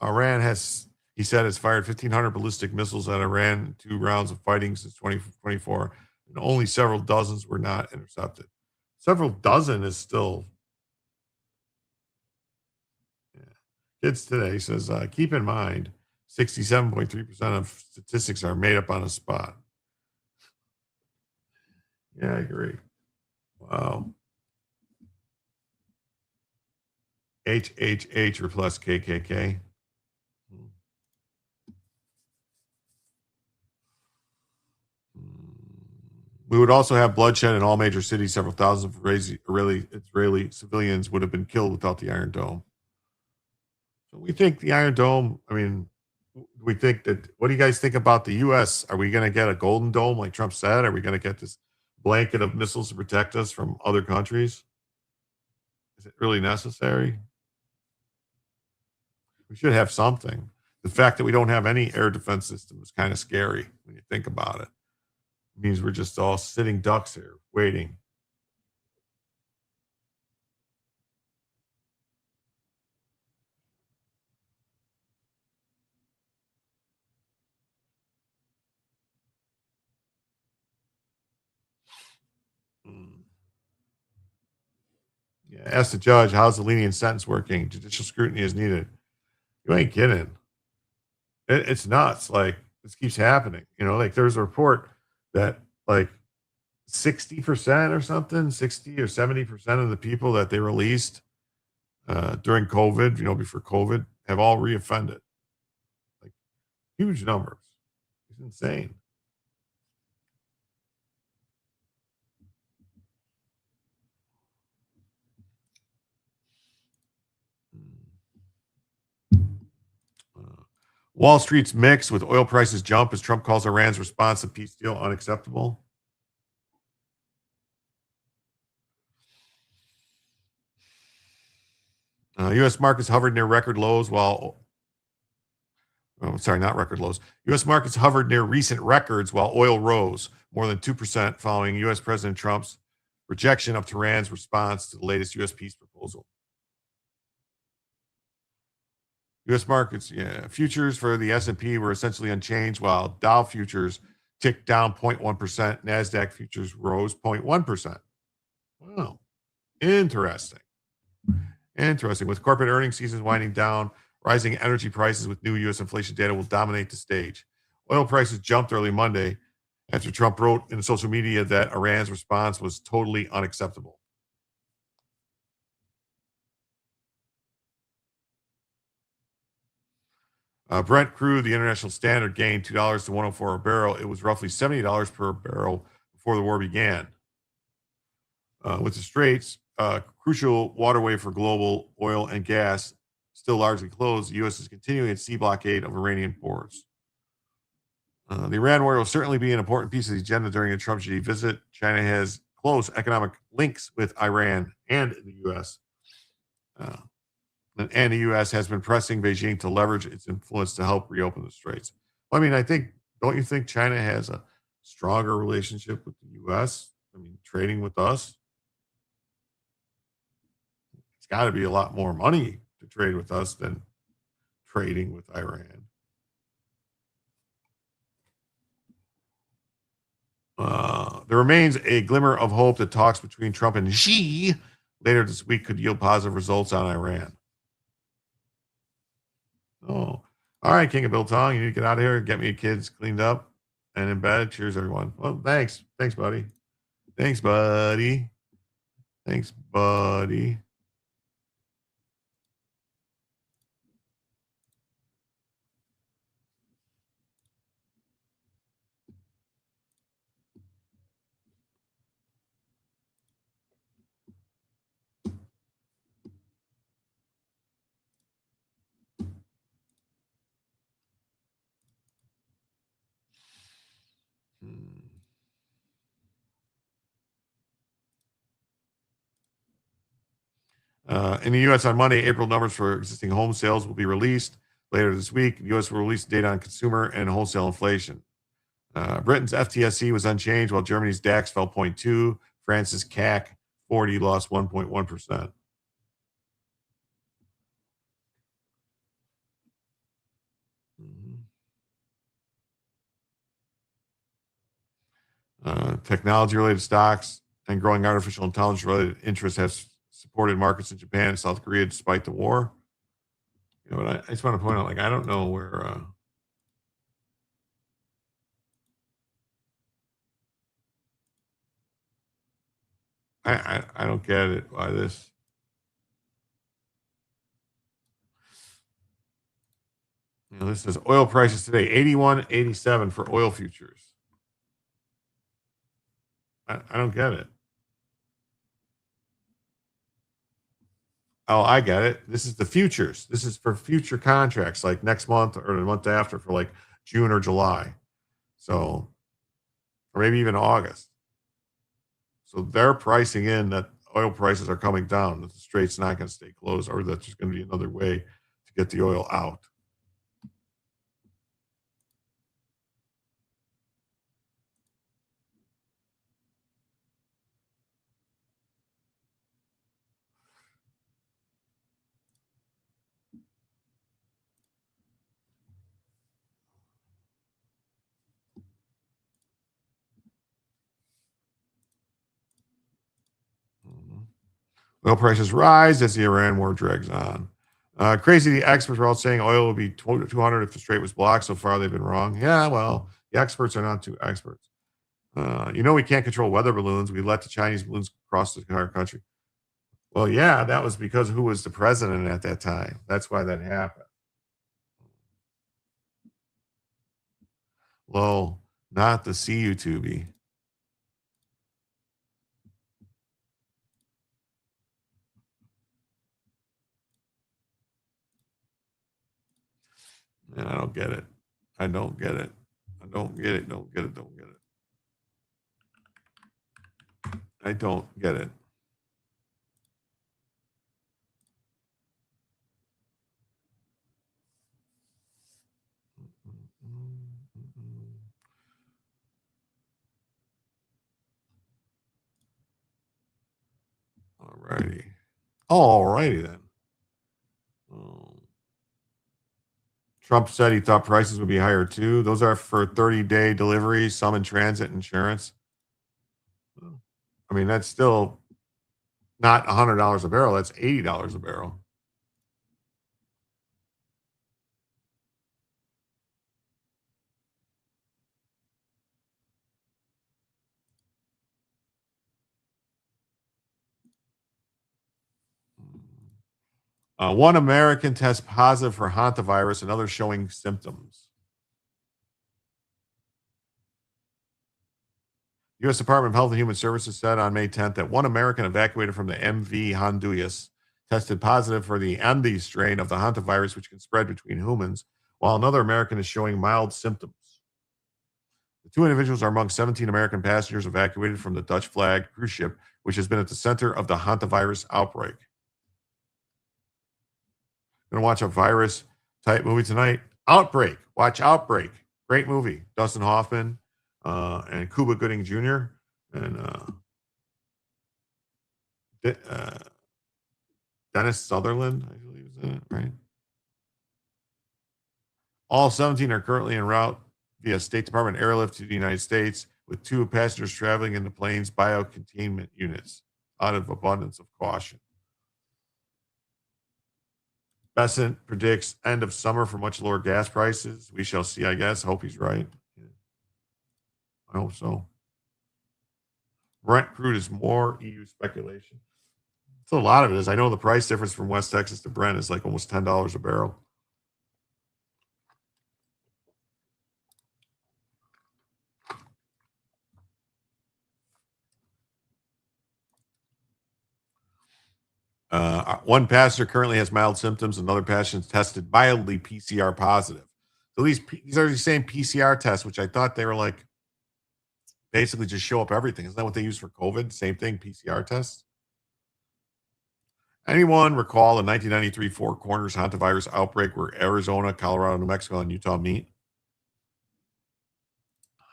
Iran has, he said, has fired 1,500 ballistic missiles at Iran in 2 rounds of fighting since 2024, and only several dozens were not intercepted. Several dozen is still. Yeah. Kids Today says, keep in mind, 67.3% of statistics are made up on the spot. Yeah, I agree. Wow. HHH replaced KKK. We would also have bloodshed in all major cities. Several thousand Israeli civilians would have been killed without the Iron Dome. So we think the Iron Dome, I mean, we think that, what do you guys think about the U.S.? Are we going to get a golden dome like Trump said? Are we going to get this blanket of missiles to protect us from other countries? Is it really necessary? We should have something. The fact that we don't have any air defense system is kind of scary when you think about it. It means we're just all sitting ducks here waiting. Yeah, ask the judge, how's the lenient sentence working? Judicial scrutiny is needed. You ain't kidding. It's nuts. Like, this keeps happening. You know, like there's a report that like 60% or something, 60 or 70% of the people that they released during COVID, you know, before COVID, have all reoffended. Like, huge numbers. It's insane. Wall Street's mixed with oil prices jump as Trump calls Iran's response to peace deal unacceptable. U.S. markets hovered near record lows while, not record lows. U.S. markets hovered near recent records while oil rose more than 2% following U.S. President Trump's rejection of Tehran's response to the latest U.S. peace proposal. U.S. markets, futures for the S&P were essentially unchanged while Dow futures ticked down 0.1%. NASDAQ futures rose 0.1%. Wow. Interesting. With corporate earnings seasons winding down, rising energy prices with new U.S. inflation data will dominate the stage. Oil prices jumped early Monday after Trump wrote in social media that Iran's response was totally unacceptable. Brent crude, the international standard, gained $2 to $104 a barrel. It was roughly $70 per barrel before the war began. With the Straits, crucial waterway for global oil and gas, still largely closed, the U.S. is continuing its sea blockade of Iranian ports. The Iran war will certainly be an important piece of the agenda during a Trump Xi visit. China has close economic links with Iran and the U.S. And the U.S. has been pressing Beijing to leverage its influence to help reopen the straits. Well, I mean, don't you think China has a stronger relationship with the U.S.? I mean, trading with us? It's got to be a lot more money to trade with us than trading with Iran. There remains a glimmer of hope that talks between Trump and Xi later this week could yield positive results on Iran. Oh, all right, King of Biltong. You need to get out of here and get me kids cleaned up and in bed. Cheers, everyone. Well, thanks. Thanks, buddy. Thanks, buddy. Thanks, buddy. In the U.S. on Monday, April numbers for existing home sales will be released later this week. The U.S. will release data on consumer and wholesale inflation. Britain's FTSE was unchanged, while Germany's DAX fell 0.2. France's CAC 40 lost 1.1%. Technology-related stocks and growing artificial intelligence-related interest have supported markets in Japan and South Korea despite the war. You know, but I just want to point out, like, I don't know where. I don't get it why this. You know, this says oil prices today 81.87 for oil futures. I don't get it. Oh, I get it. This is the futures. This is for future contracts, like next month or the month after, for like June or July. So, or maybe even August. So they're pricing in that oil prices are coming down, that the strait's not going to stay closed, or that there's going to be another way to get the oil out. Oil prices rise as the Iran war drags on. Crazy, the experts are all saying oil will be 200 if the strait was blocked. So far, they've been wrong. Yeah, well, the experts are not too experts. You know, we can't control weather balloons. We let the Chinese balloons cross the entire country. Well, yeah, that was because who was the president at that time. That's why that happened. Lol, not the CU2B. Man, I don't get it. I don't get it. I don't get it. Don't get it. Don't get it. I don't get it. Alrighty. Alrighty then. Trump said he thought prices would be higher too. Those are for 30-day delivery, some in transit insurance. I mean, that's still not $100 a barrel. That's $80 a barrel. One American tests positive for Hantavirus, another showing symptoms. U.S. Department of Health and Human Services said on May 10th that one American evacuated from the MV Honduras tested positive for the Andes strain of the Hantavirus, which can spread between humans, while another American is showing mild symptoms. The two individuals are among 17 American passengers evacuated from the Dutch flag cruise ship, which has been at the center of the Hantavirus outbreak. Gonna watch a virus type movie tonight. Outbreak. Watch Outbreak. Great movie. Dustin Hoffman and Cuba Gooding Jr. and Dennis Sutherland, I believe is in it, right? All 17 are currently en route via State Department airlift to the United States, with 2 passengers traveling in the plane's biocontainment units out of abundance of caution. Besant predicts end of summer for much lower gas prices. We shall see, I guess. Hope he's right. Yeah. I hope so. Brent crude is more EU speculation. So a lot of it is. I know the price difference from West Texas to Brent is like almost $10 a barrel. One passenger currently has mild symptoms. Another passenger tested mildly PCR positive. So these are the same PCR tests, which I thought they were like basically just show up everything. Isn't that what they use for COVID? Same thing, PCR tests. Anyone recall the 1993 Four Corners hantavirus outbreak where Arizona, Colorado, New Mexico, and Utah meet?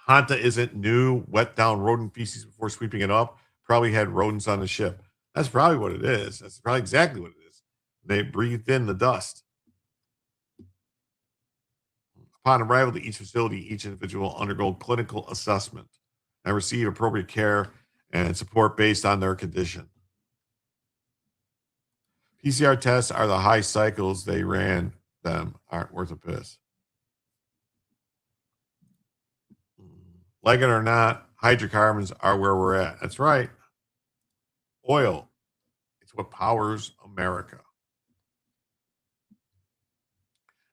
Hanta isn't new. Wet down rodent feces before sweeping it up. Probably had rodents on the ship. That's probably what it is. That's probably exactly what it is. They breathed in the dust. Upon arrival to each facility, each individual undergo clinical assessment and receive appropriate care and support based on their condition. PCR tests are the high cycles they ran them aren't worth a piss. Like it or not, hydrocarbons are where we're at. That's right. Oil. It's what powers America.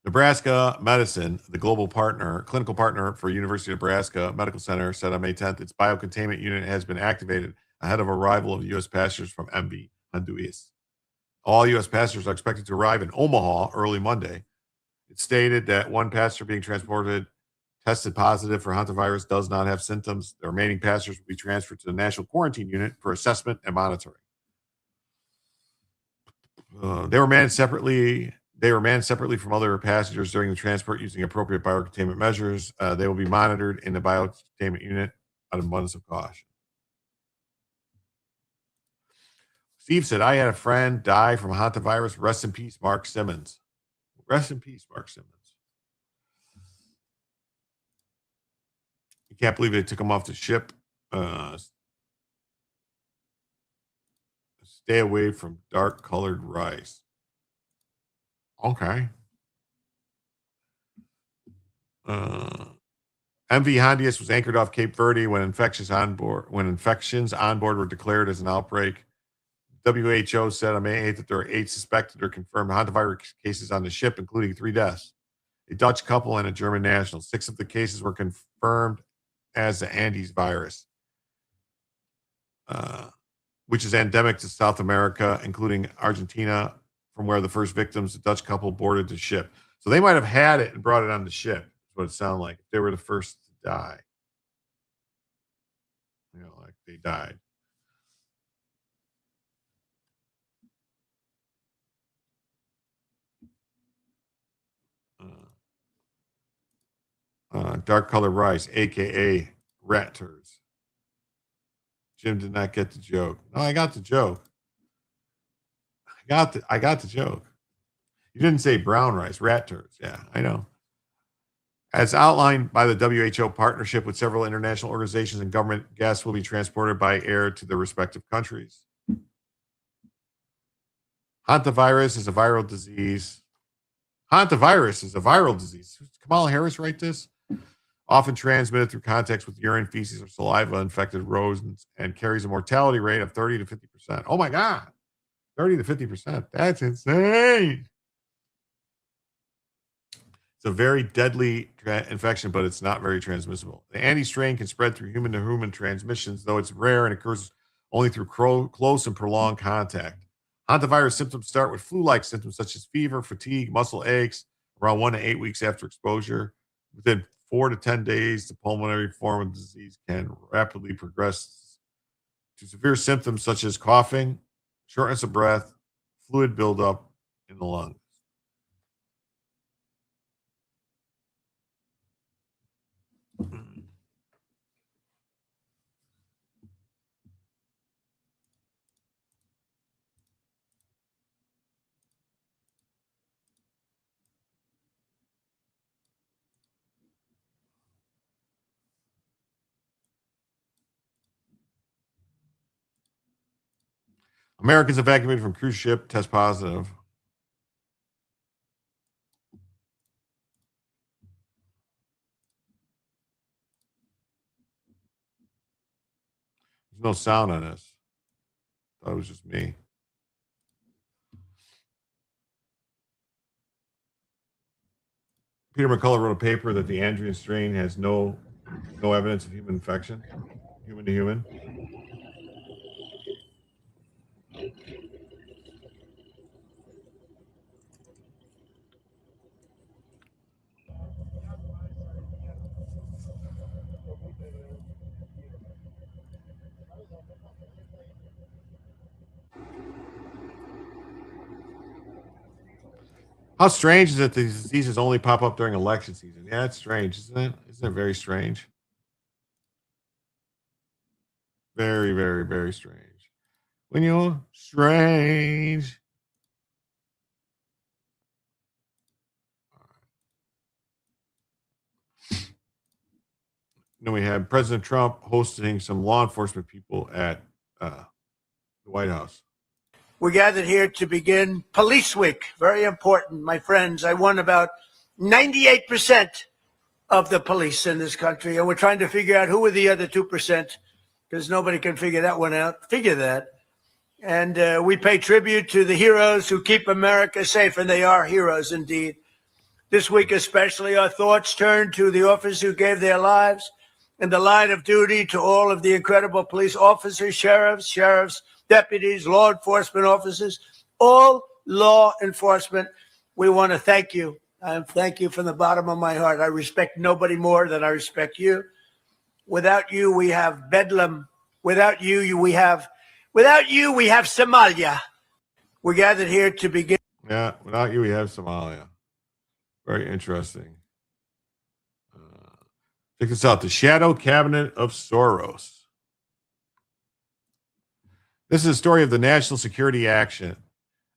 Nebraska Medicine, the global clinical partner for University of Nebraska Medical Center, said on May 10th its biocontainment unit has been activated ahead of arrival of U.S. passengers from MV Honduras. All U.S. passengers are expected to arrive in Omaha early Monday. It stated that one passenger being transported tested positive for hantavirus does not have symptoms. The remaining passengers will be transferred to the National Quarantine Unit for assessment and monitoring. They were manned separately from other passengers during the transport using appropriate biocontainment measures. They will be monitored in the biocontainment unit out of abundance of caution. Steve said, I had a friend die from hantavirus. Rest in peace, Mark Simmons. Rest in peace, Mark Simmons. You can't believe they took him off the ship. Stay away from dark-colored rice. Okay. MV Honduras was anchored off Cape Verde when infections on board were declared as an outbreak. WHO said on May 8th that there are 8 suspected or confirmed hantavirus cases on the ship, including 3 deaths. A Dutch couple and a German national. 6 of the cases were confirmed as the Andes virus, which is endemic to South America, including Argentina, from where the first victims, the Dutch couple, boarded the ship. So they might have had it and brought it on the ship. That's what it sounded like. They were the first to die. Like they died. Dark colored rice, aka rat turds. Jim did not get the joke. No, I got the joke. I got the joke. You didn't say brown rice, rat turds. Yeah, I know. As outlined by the WHO partnership with several international organizations and government, guests will be transported by air to their respective countries. Hantavirus is a viral disease. Hantavirus is a viral disease. Did Kamala Harris write this? Often transmitted through contacts with urine, feces, or saliva infected rodents and carries a mortality rate of 30 to 50%. Oh my God. 30 to 50%. That's insane. It's a very deadly infection, but it's not very transmissible. The Andes strain can spread through human-to-human transmissions, though it's rare and occurs only through close and prolonged contact. Hantavirus symptoms start with flu-like symptoms such as fever, fatigue, muscle aches, around 1 to 8 weeks after exposure. Within 4 to 10 days, the pulmonary form of the disease can rapidly progress to severe symptoms such as coughing, shortness of breath, fluid buildup in the lungs. Americans evacuated from cruise ship test positive. There's no sound on this. Thought it was just me. Peter McCullough wrote a paper that the Andrian strain has no evidence of human infection, human to human. How strange is it that these diseases only pop up during election season? Yeah, it's strange, isn't it? Isn't it very strange? Very, very, very strange. When you're strange. Then we have President Trump hosting some law enforcement people at the White House. We're gathered here to begin Police Week. Very important, my friends. I won about 98% of the police in this country, and we're trying to figure out who are the other 2%, because nobody can figure that one out. Figure that. And we pay tribute to the heroes who keep America safe, and they are heroes indeed. This week especially, our thoughts turn to the officers who gave their lives in the line of duty, to all of the incredible police officers, sheriffs, deputies, law enforcement officers, all law enforcement. We want to thank you. I thank you from the bottom of my heart. I respect nobody more than I respect you. Without you, we have Bedlam. Without you, we have Somalia. We're gathered here to begin. Yeah, without you, we have Somalia. Very interesting. Check this out. The Shadow Cabinet of Soros. This is a story of the National Security Action,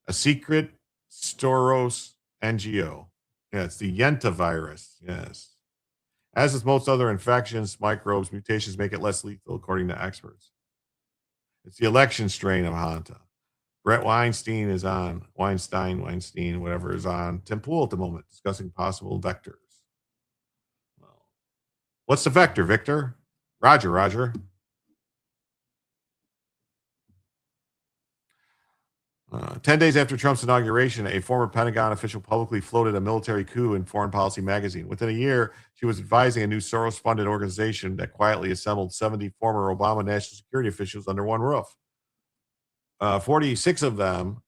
a secret Soros NGO. Yeah, it's the Hantavirus. Yes. As with most other infections, microbes, mutations make it less lethal, according to experts. It's the election strain of Hanta. Brett Weinstein is on. Weinstein, whatever is on Tim Pool at the moment, discussing possible vectors. Well, what's the vector, Victor? Roger. 10 days after Trump's inauguration, a former Pentagon official publicly floated a military coup in Foreign Policy magazine. Within a year, she was advising a new Soros-funded organization that quietly assembled 70 former Obama national security officials under one roof. 46 of them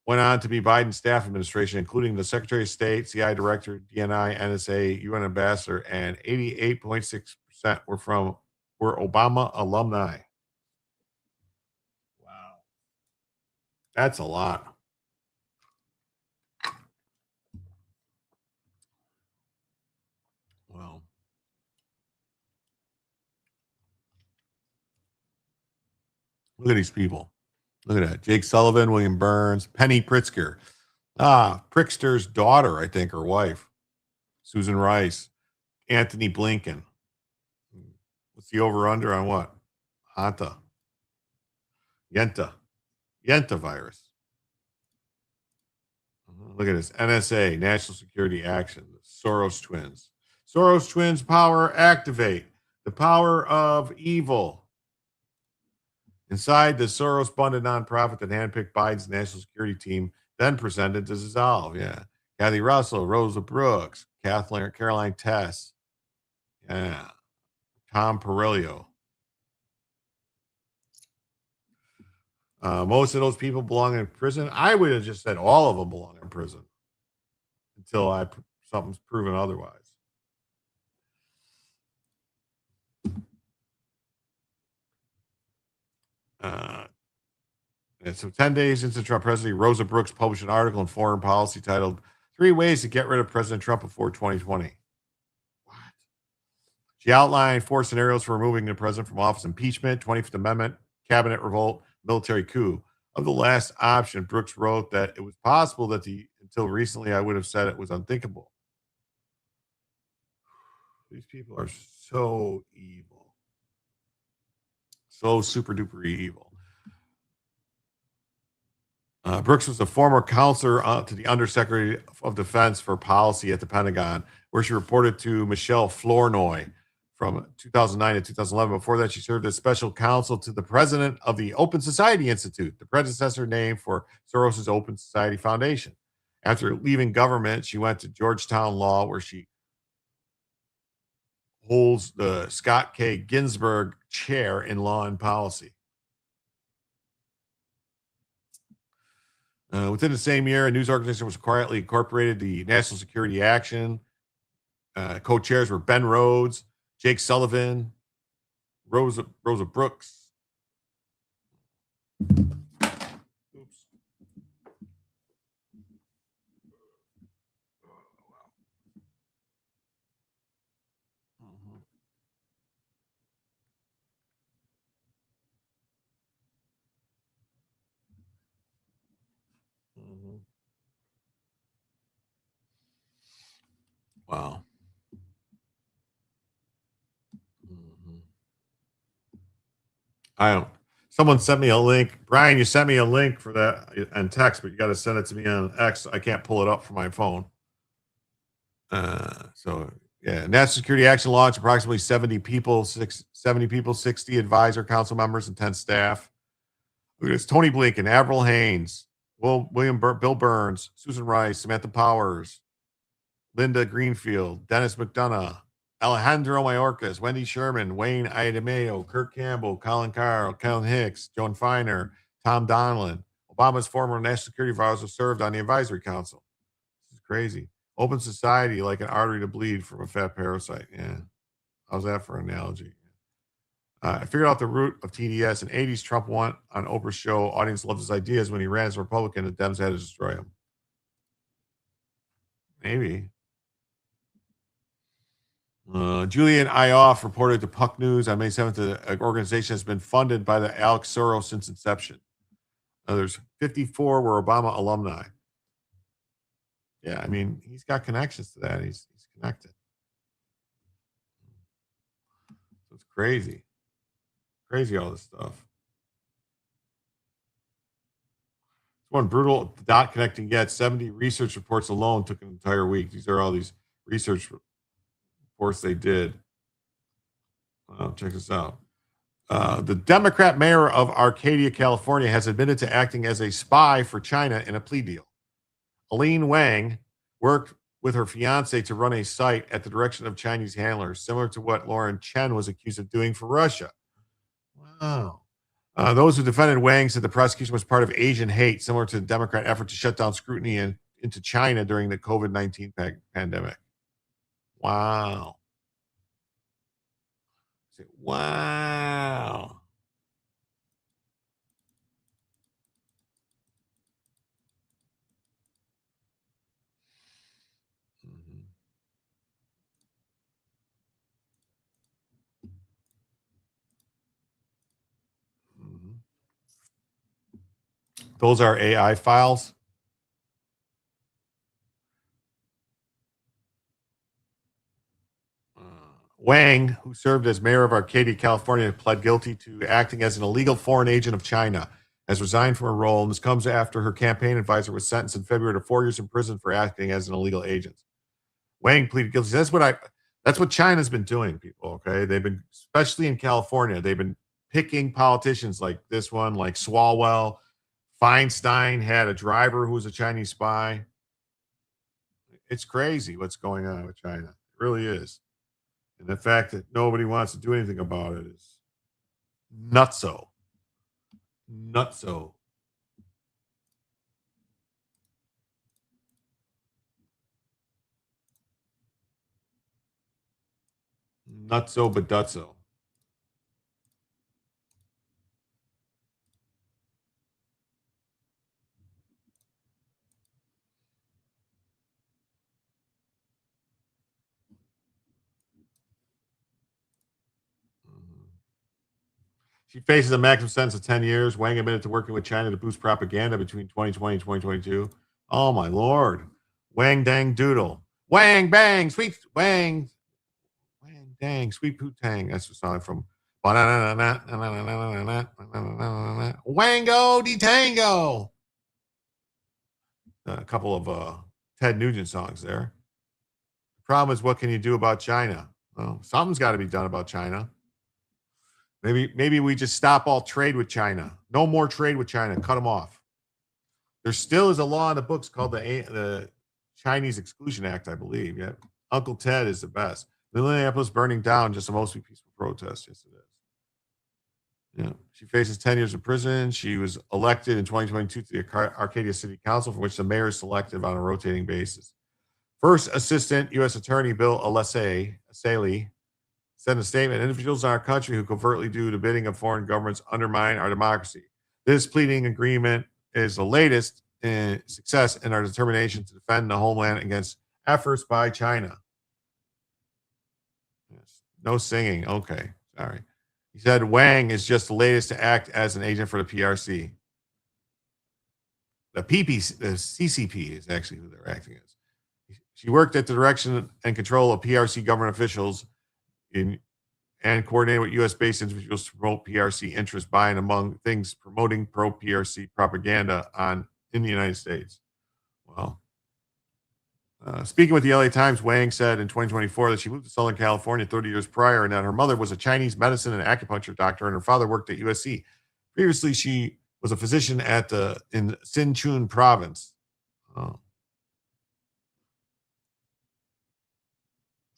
went on to be Biden's staff administration, including the Secretary of State, CIA Director, DNI, NSA, UN Ambassador, and 88.6% were Obama alumni. Wow. That's a lot. Well, look at these people. Look at that. Jake Sullivan, William Burns, Penny Pritzker. Pritzker's daughter, I think, or wife. Susan Rice. Anthony Blinken. What's the over-under on what? Hantavirus. Look at this. NSA, National Security Action. The Soros twins. Soros twins power activate. The power of evil. Inside, the Soros-funded nonprofit that handpicked Biden's national security team then presented to dissolve. Yeah. Kathy Russell, Rosa Brooks, Caroline Tess. Yeah. Tom Perillo. Most of those people belong in prison. I would have just said all of them belong in prison until something's proven otherwise. And so 10 days into Trump presidency, Rosa Brooks published an article in Foreign Policy titled 3 Ways to Get Rid of President Trump Before 2020. What? She outlined 4 scenarios for removing the president from office: impeachment, 25th Amendment, cabinet revolt, military coup. Of the last option, Brooks wrote that it was possible that until recently, I would have said it was unthinkable. These people are so evil. So super duper evil. Brooks was a former counselor to the Undersecretary of Defense for Policy at the Pentagon, where she reported to Michelle Flournoy from 2009 to 2011. Before that, she served as special counsel to the president of the Open Society Institute, the predecessor name for Soros's Open Society Foundation. After leaving government, she went to Georgetown Law, where she holds the Scott K. Ginsburg Chair in Law and Policy. Within the same year, a news organization was quietly incorporated, the National Security Action. Co-chairs were Ben Rhodes, Jake Sullivan, Rosa Brooks. Oops. Wow. I don't. Someone sent me a link. Brian, you sent me a link for that on text, but you got to send it to me on X. I can't pull it up from my phone. So yeah, National Security Action launched approximately 70 people, 60 advisor council members, and 10 staff. Look at this: Tony Blinken, Avril Haines, Bill Burns, Susan Rice, Samantha Powers, Linda Greenfield, Dennis McDonough, Alejandro Mayorkas, Wendy Sherman, Wayne Iadameo, Kirk Campbell, Colin Carr, Kellen Hicks, Joan Feiner, Tom Donilon. Obama's former national security advisor served on the advisory council. This is crazy. Open society like an artery to bleed from a fat parasite. Yeah. How's that for an analogy? I figured out the root of TDS. In the 80s, Trump won on Oprah's show. Audience loved his ideas. When he ran as a Republican, the Dems had to destroy him. Maybe. Julian Ioff reported to Puck News on May 7th that the organization has been funded by the Alex Soros since inception. There's 54 were Obama alumni. Yeah, I mean, he's got connections to that. He's connected. So it's crazy. Crazy, all this stuff. One brutal dot connecting yet. 70 research reports alone took an entire week. These are all these research reports they did. Check this out. The Democrat mayor of Arcadia, California, has admitted to acting as a spy for China in a plea deal. Aline Wang worked with her fiance to run a site at the direction of Chinese handlers, similar to what Lauren Chen was accused of doing for Russia. Wow. Those who defended Wang said the prosecution was part of Asian hate, similar to the Democrat effort to shut down scrutiny into China during the COVID-19 pandemic. Wow. Wow. Those are AI files. Wang, who served as mayor of Arcadia, California, pled guilty to acting as an illegal foreign agent of China, has resigned from her role, and this comes after her campaign advisor was sentenced in February to 4 years in prison for acting as an illegal agent. Wang pleaded guilty. That's what China's been doing, people. Okay, they've been, especially in California, they've been picking politicians like this one, like Swalwell. Feinstein had a driver who was a Chinese spy. It's crazy what's going on with China. It really is. And the fact that nobody wants to do anything about it is nutso. Nutso. Nutso but dutso. She faces a maximum sentence of 10 years. Wang admitted to working with China to boost propaganda between 2020 and 2022. Oh, my Lord. Wang dang doodle. Wang bang, sweet Wang. Wang dang, sweet poo-tang. That's the song from Wango de Tango. A couple of Ted Nugent songs there. The problem is, what can you do about China? Well, something's got to be done about China. Maybe we just stop all trade with China. No more trade with China. Cut them off. There still is a law in the books called the Chinese Exclusion Act, I believe. Yeah, Uncle Ted is the best. Minneapolis burning down, just a mostly peaceful protest. Yes, it is. Yeah, she faces 10 years in prison. She was elected in 2022 to the Arcadia City Council, from which the mayor is selected on a rotating basis. First Assistant U.S. Attorney Bill Alessi said in a statement, individuals in our country who covertly do the bidding of foreign governments undermine our democracy. This pleading agreement is the latest success in our determination to defend the homeland against efforts by China. Yes. No singing. Okay. Sorry. He said Wang is just the latest to act as an agent for the PRC. The CCP is actually who they're acting as. She worked at the direction and control of PRC government officials and coordinated with U.S.-based individuals to promote PRC interests by and among things promoting pro-PRC propaganda in the United States. Well, speaking with the LA Times, Wang said in 2024 that she moved to Southern California 30 years prior and that her mother was a Chinese medicine and acupuncture doctor and her father worked at USC. Previously, she was a physician in Sichuan province.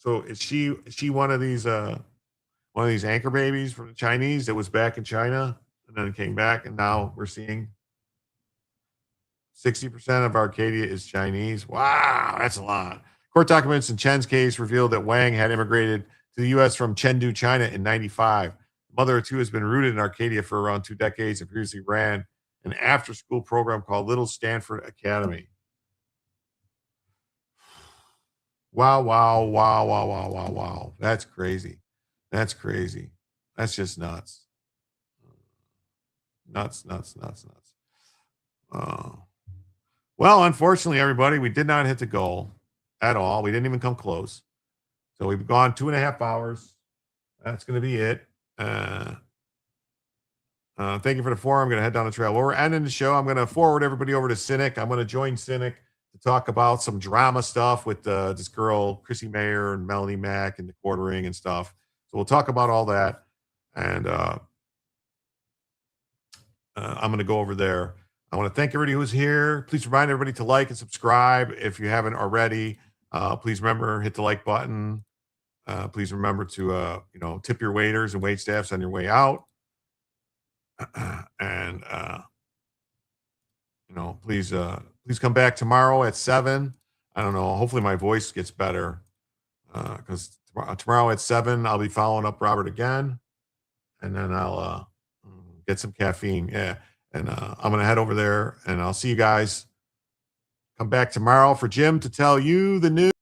So is she one of these anchor babies from the Chinese that was back in China and then came back, and now we're seeing 60% of Arcadia is Chinese? Wow, that's a lot. Court documents in Chen's case revealed that Wang had immigrated to the U.S. from Chengdu, China in 1995. The mother of two has been rooted in Arcadia for around 2 decades and previously ran an after-school program called Little Stanford Academy. Wow, wow, wow, wow, wow, wow, wow. That's crazy. That's crazy. That's just nuts. Nuts. Well, unfortunately, everybody, we did not hit the goal at all. We didn't even come close. So we've gone 2.5 hours. That's going to be it. Thank you for the forum. I'm going to head down the trail. Well, we're ending the show. I'm going to forward everybody over to Cynic. I'm going to join Cynic to talk about some drama stuff with this girl, Chrissy Mayer and Melanie Mack and the quartering and stuff. So we'll talk about all that. And I'm going to go over there. I want to thank everybody who's here. Please remind everybody to like and subscribe if you haven't already. Please remember, hit the like button. Please remember to, tip your waiters and wait staffs on your way out. And, please come back tomorrow at 7. I don't know. Hopefully my voice gets better because tomorrow at 7, I'll be following up Robert again. And then I'll get some caffeine. Yeah. And I'm going to head over there and I'll see you guys. Come back tomorrow for Jim to tell you the news.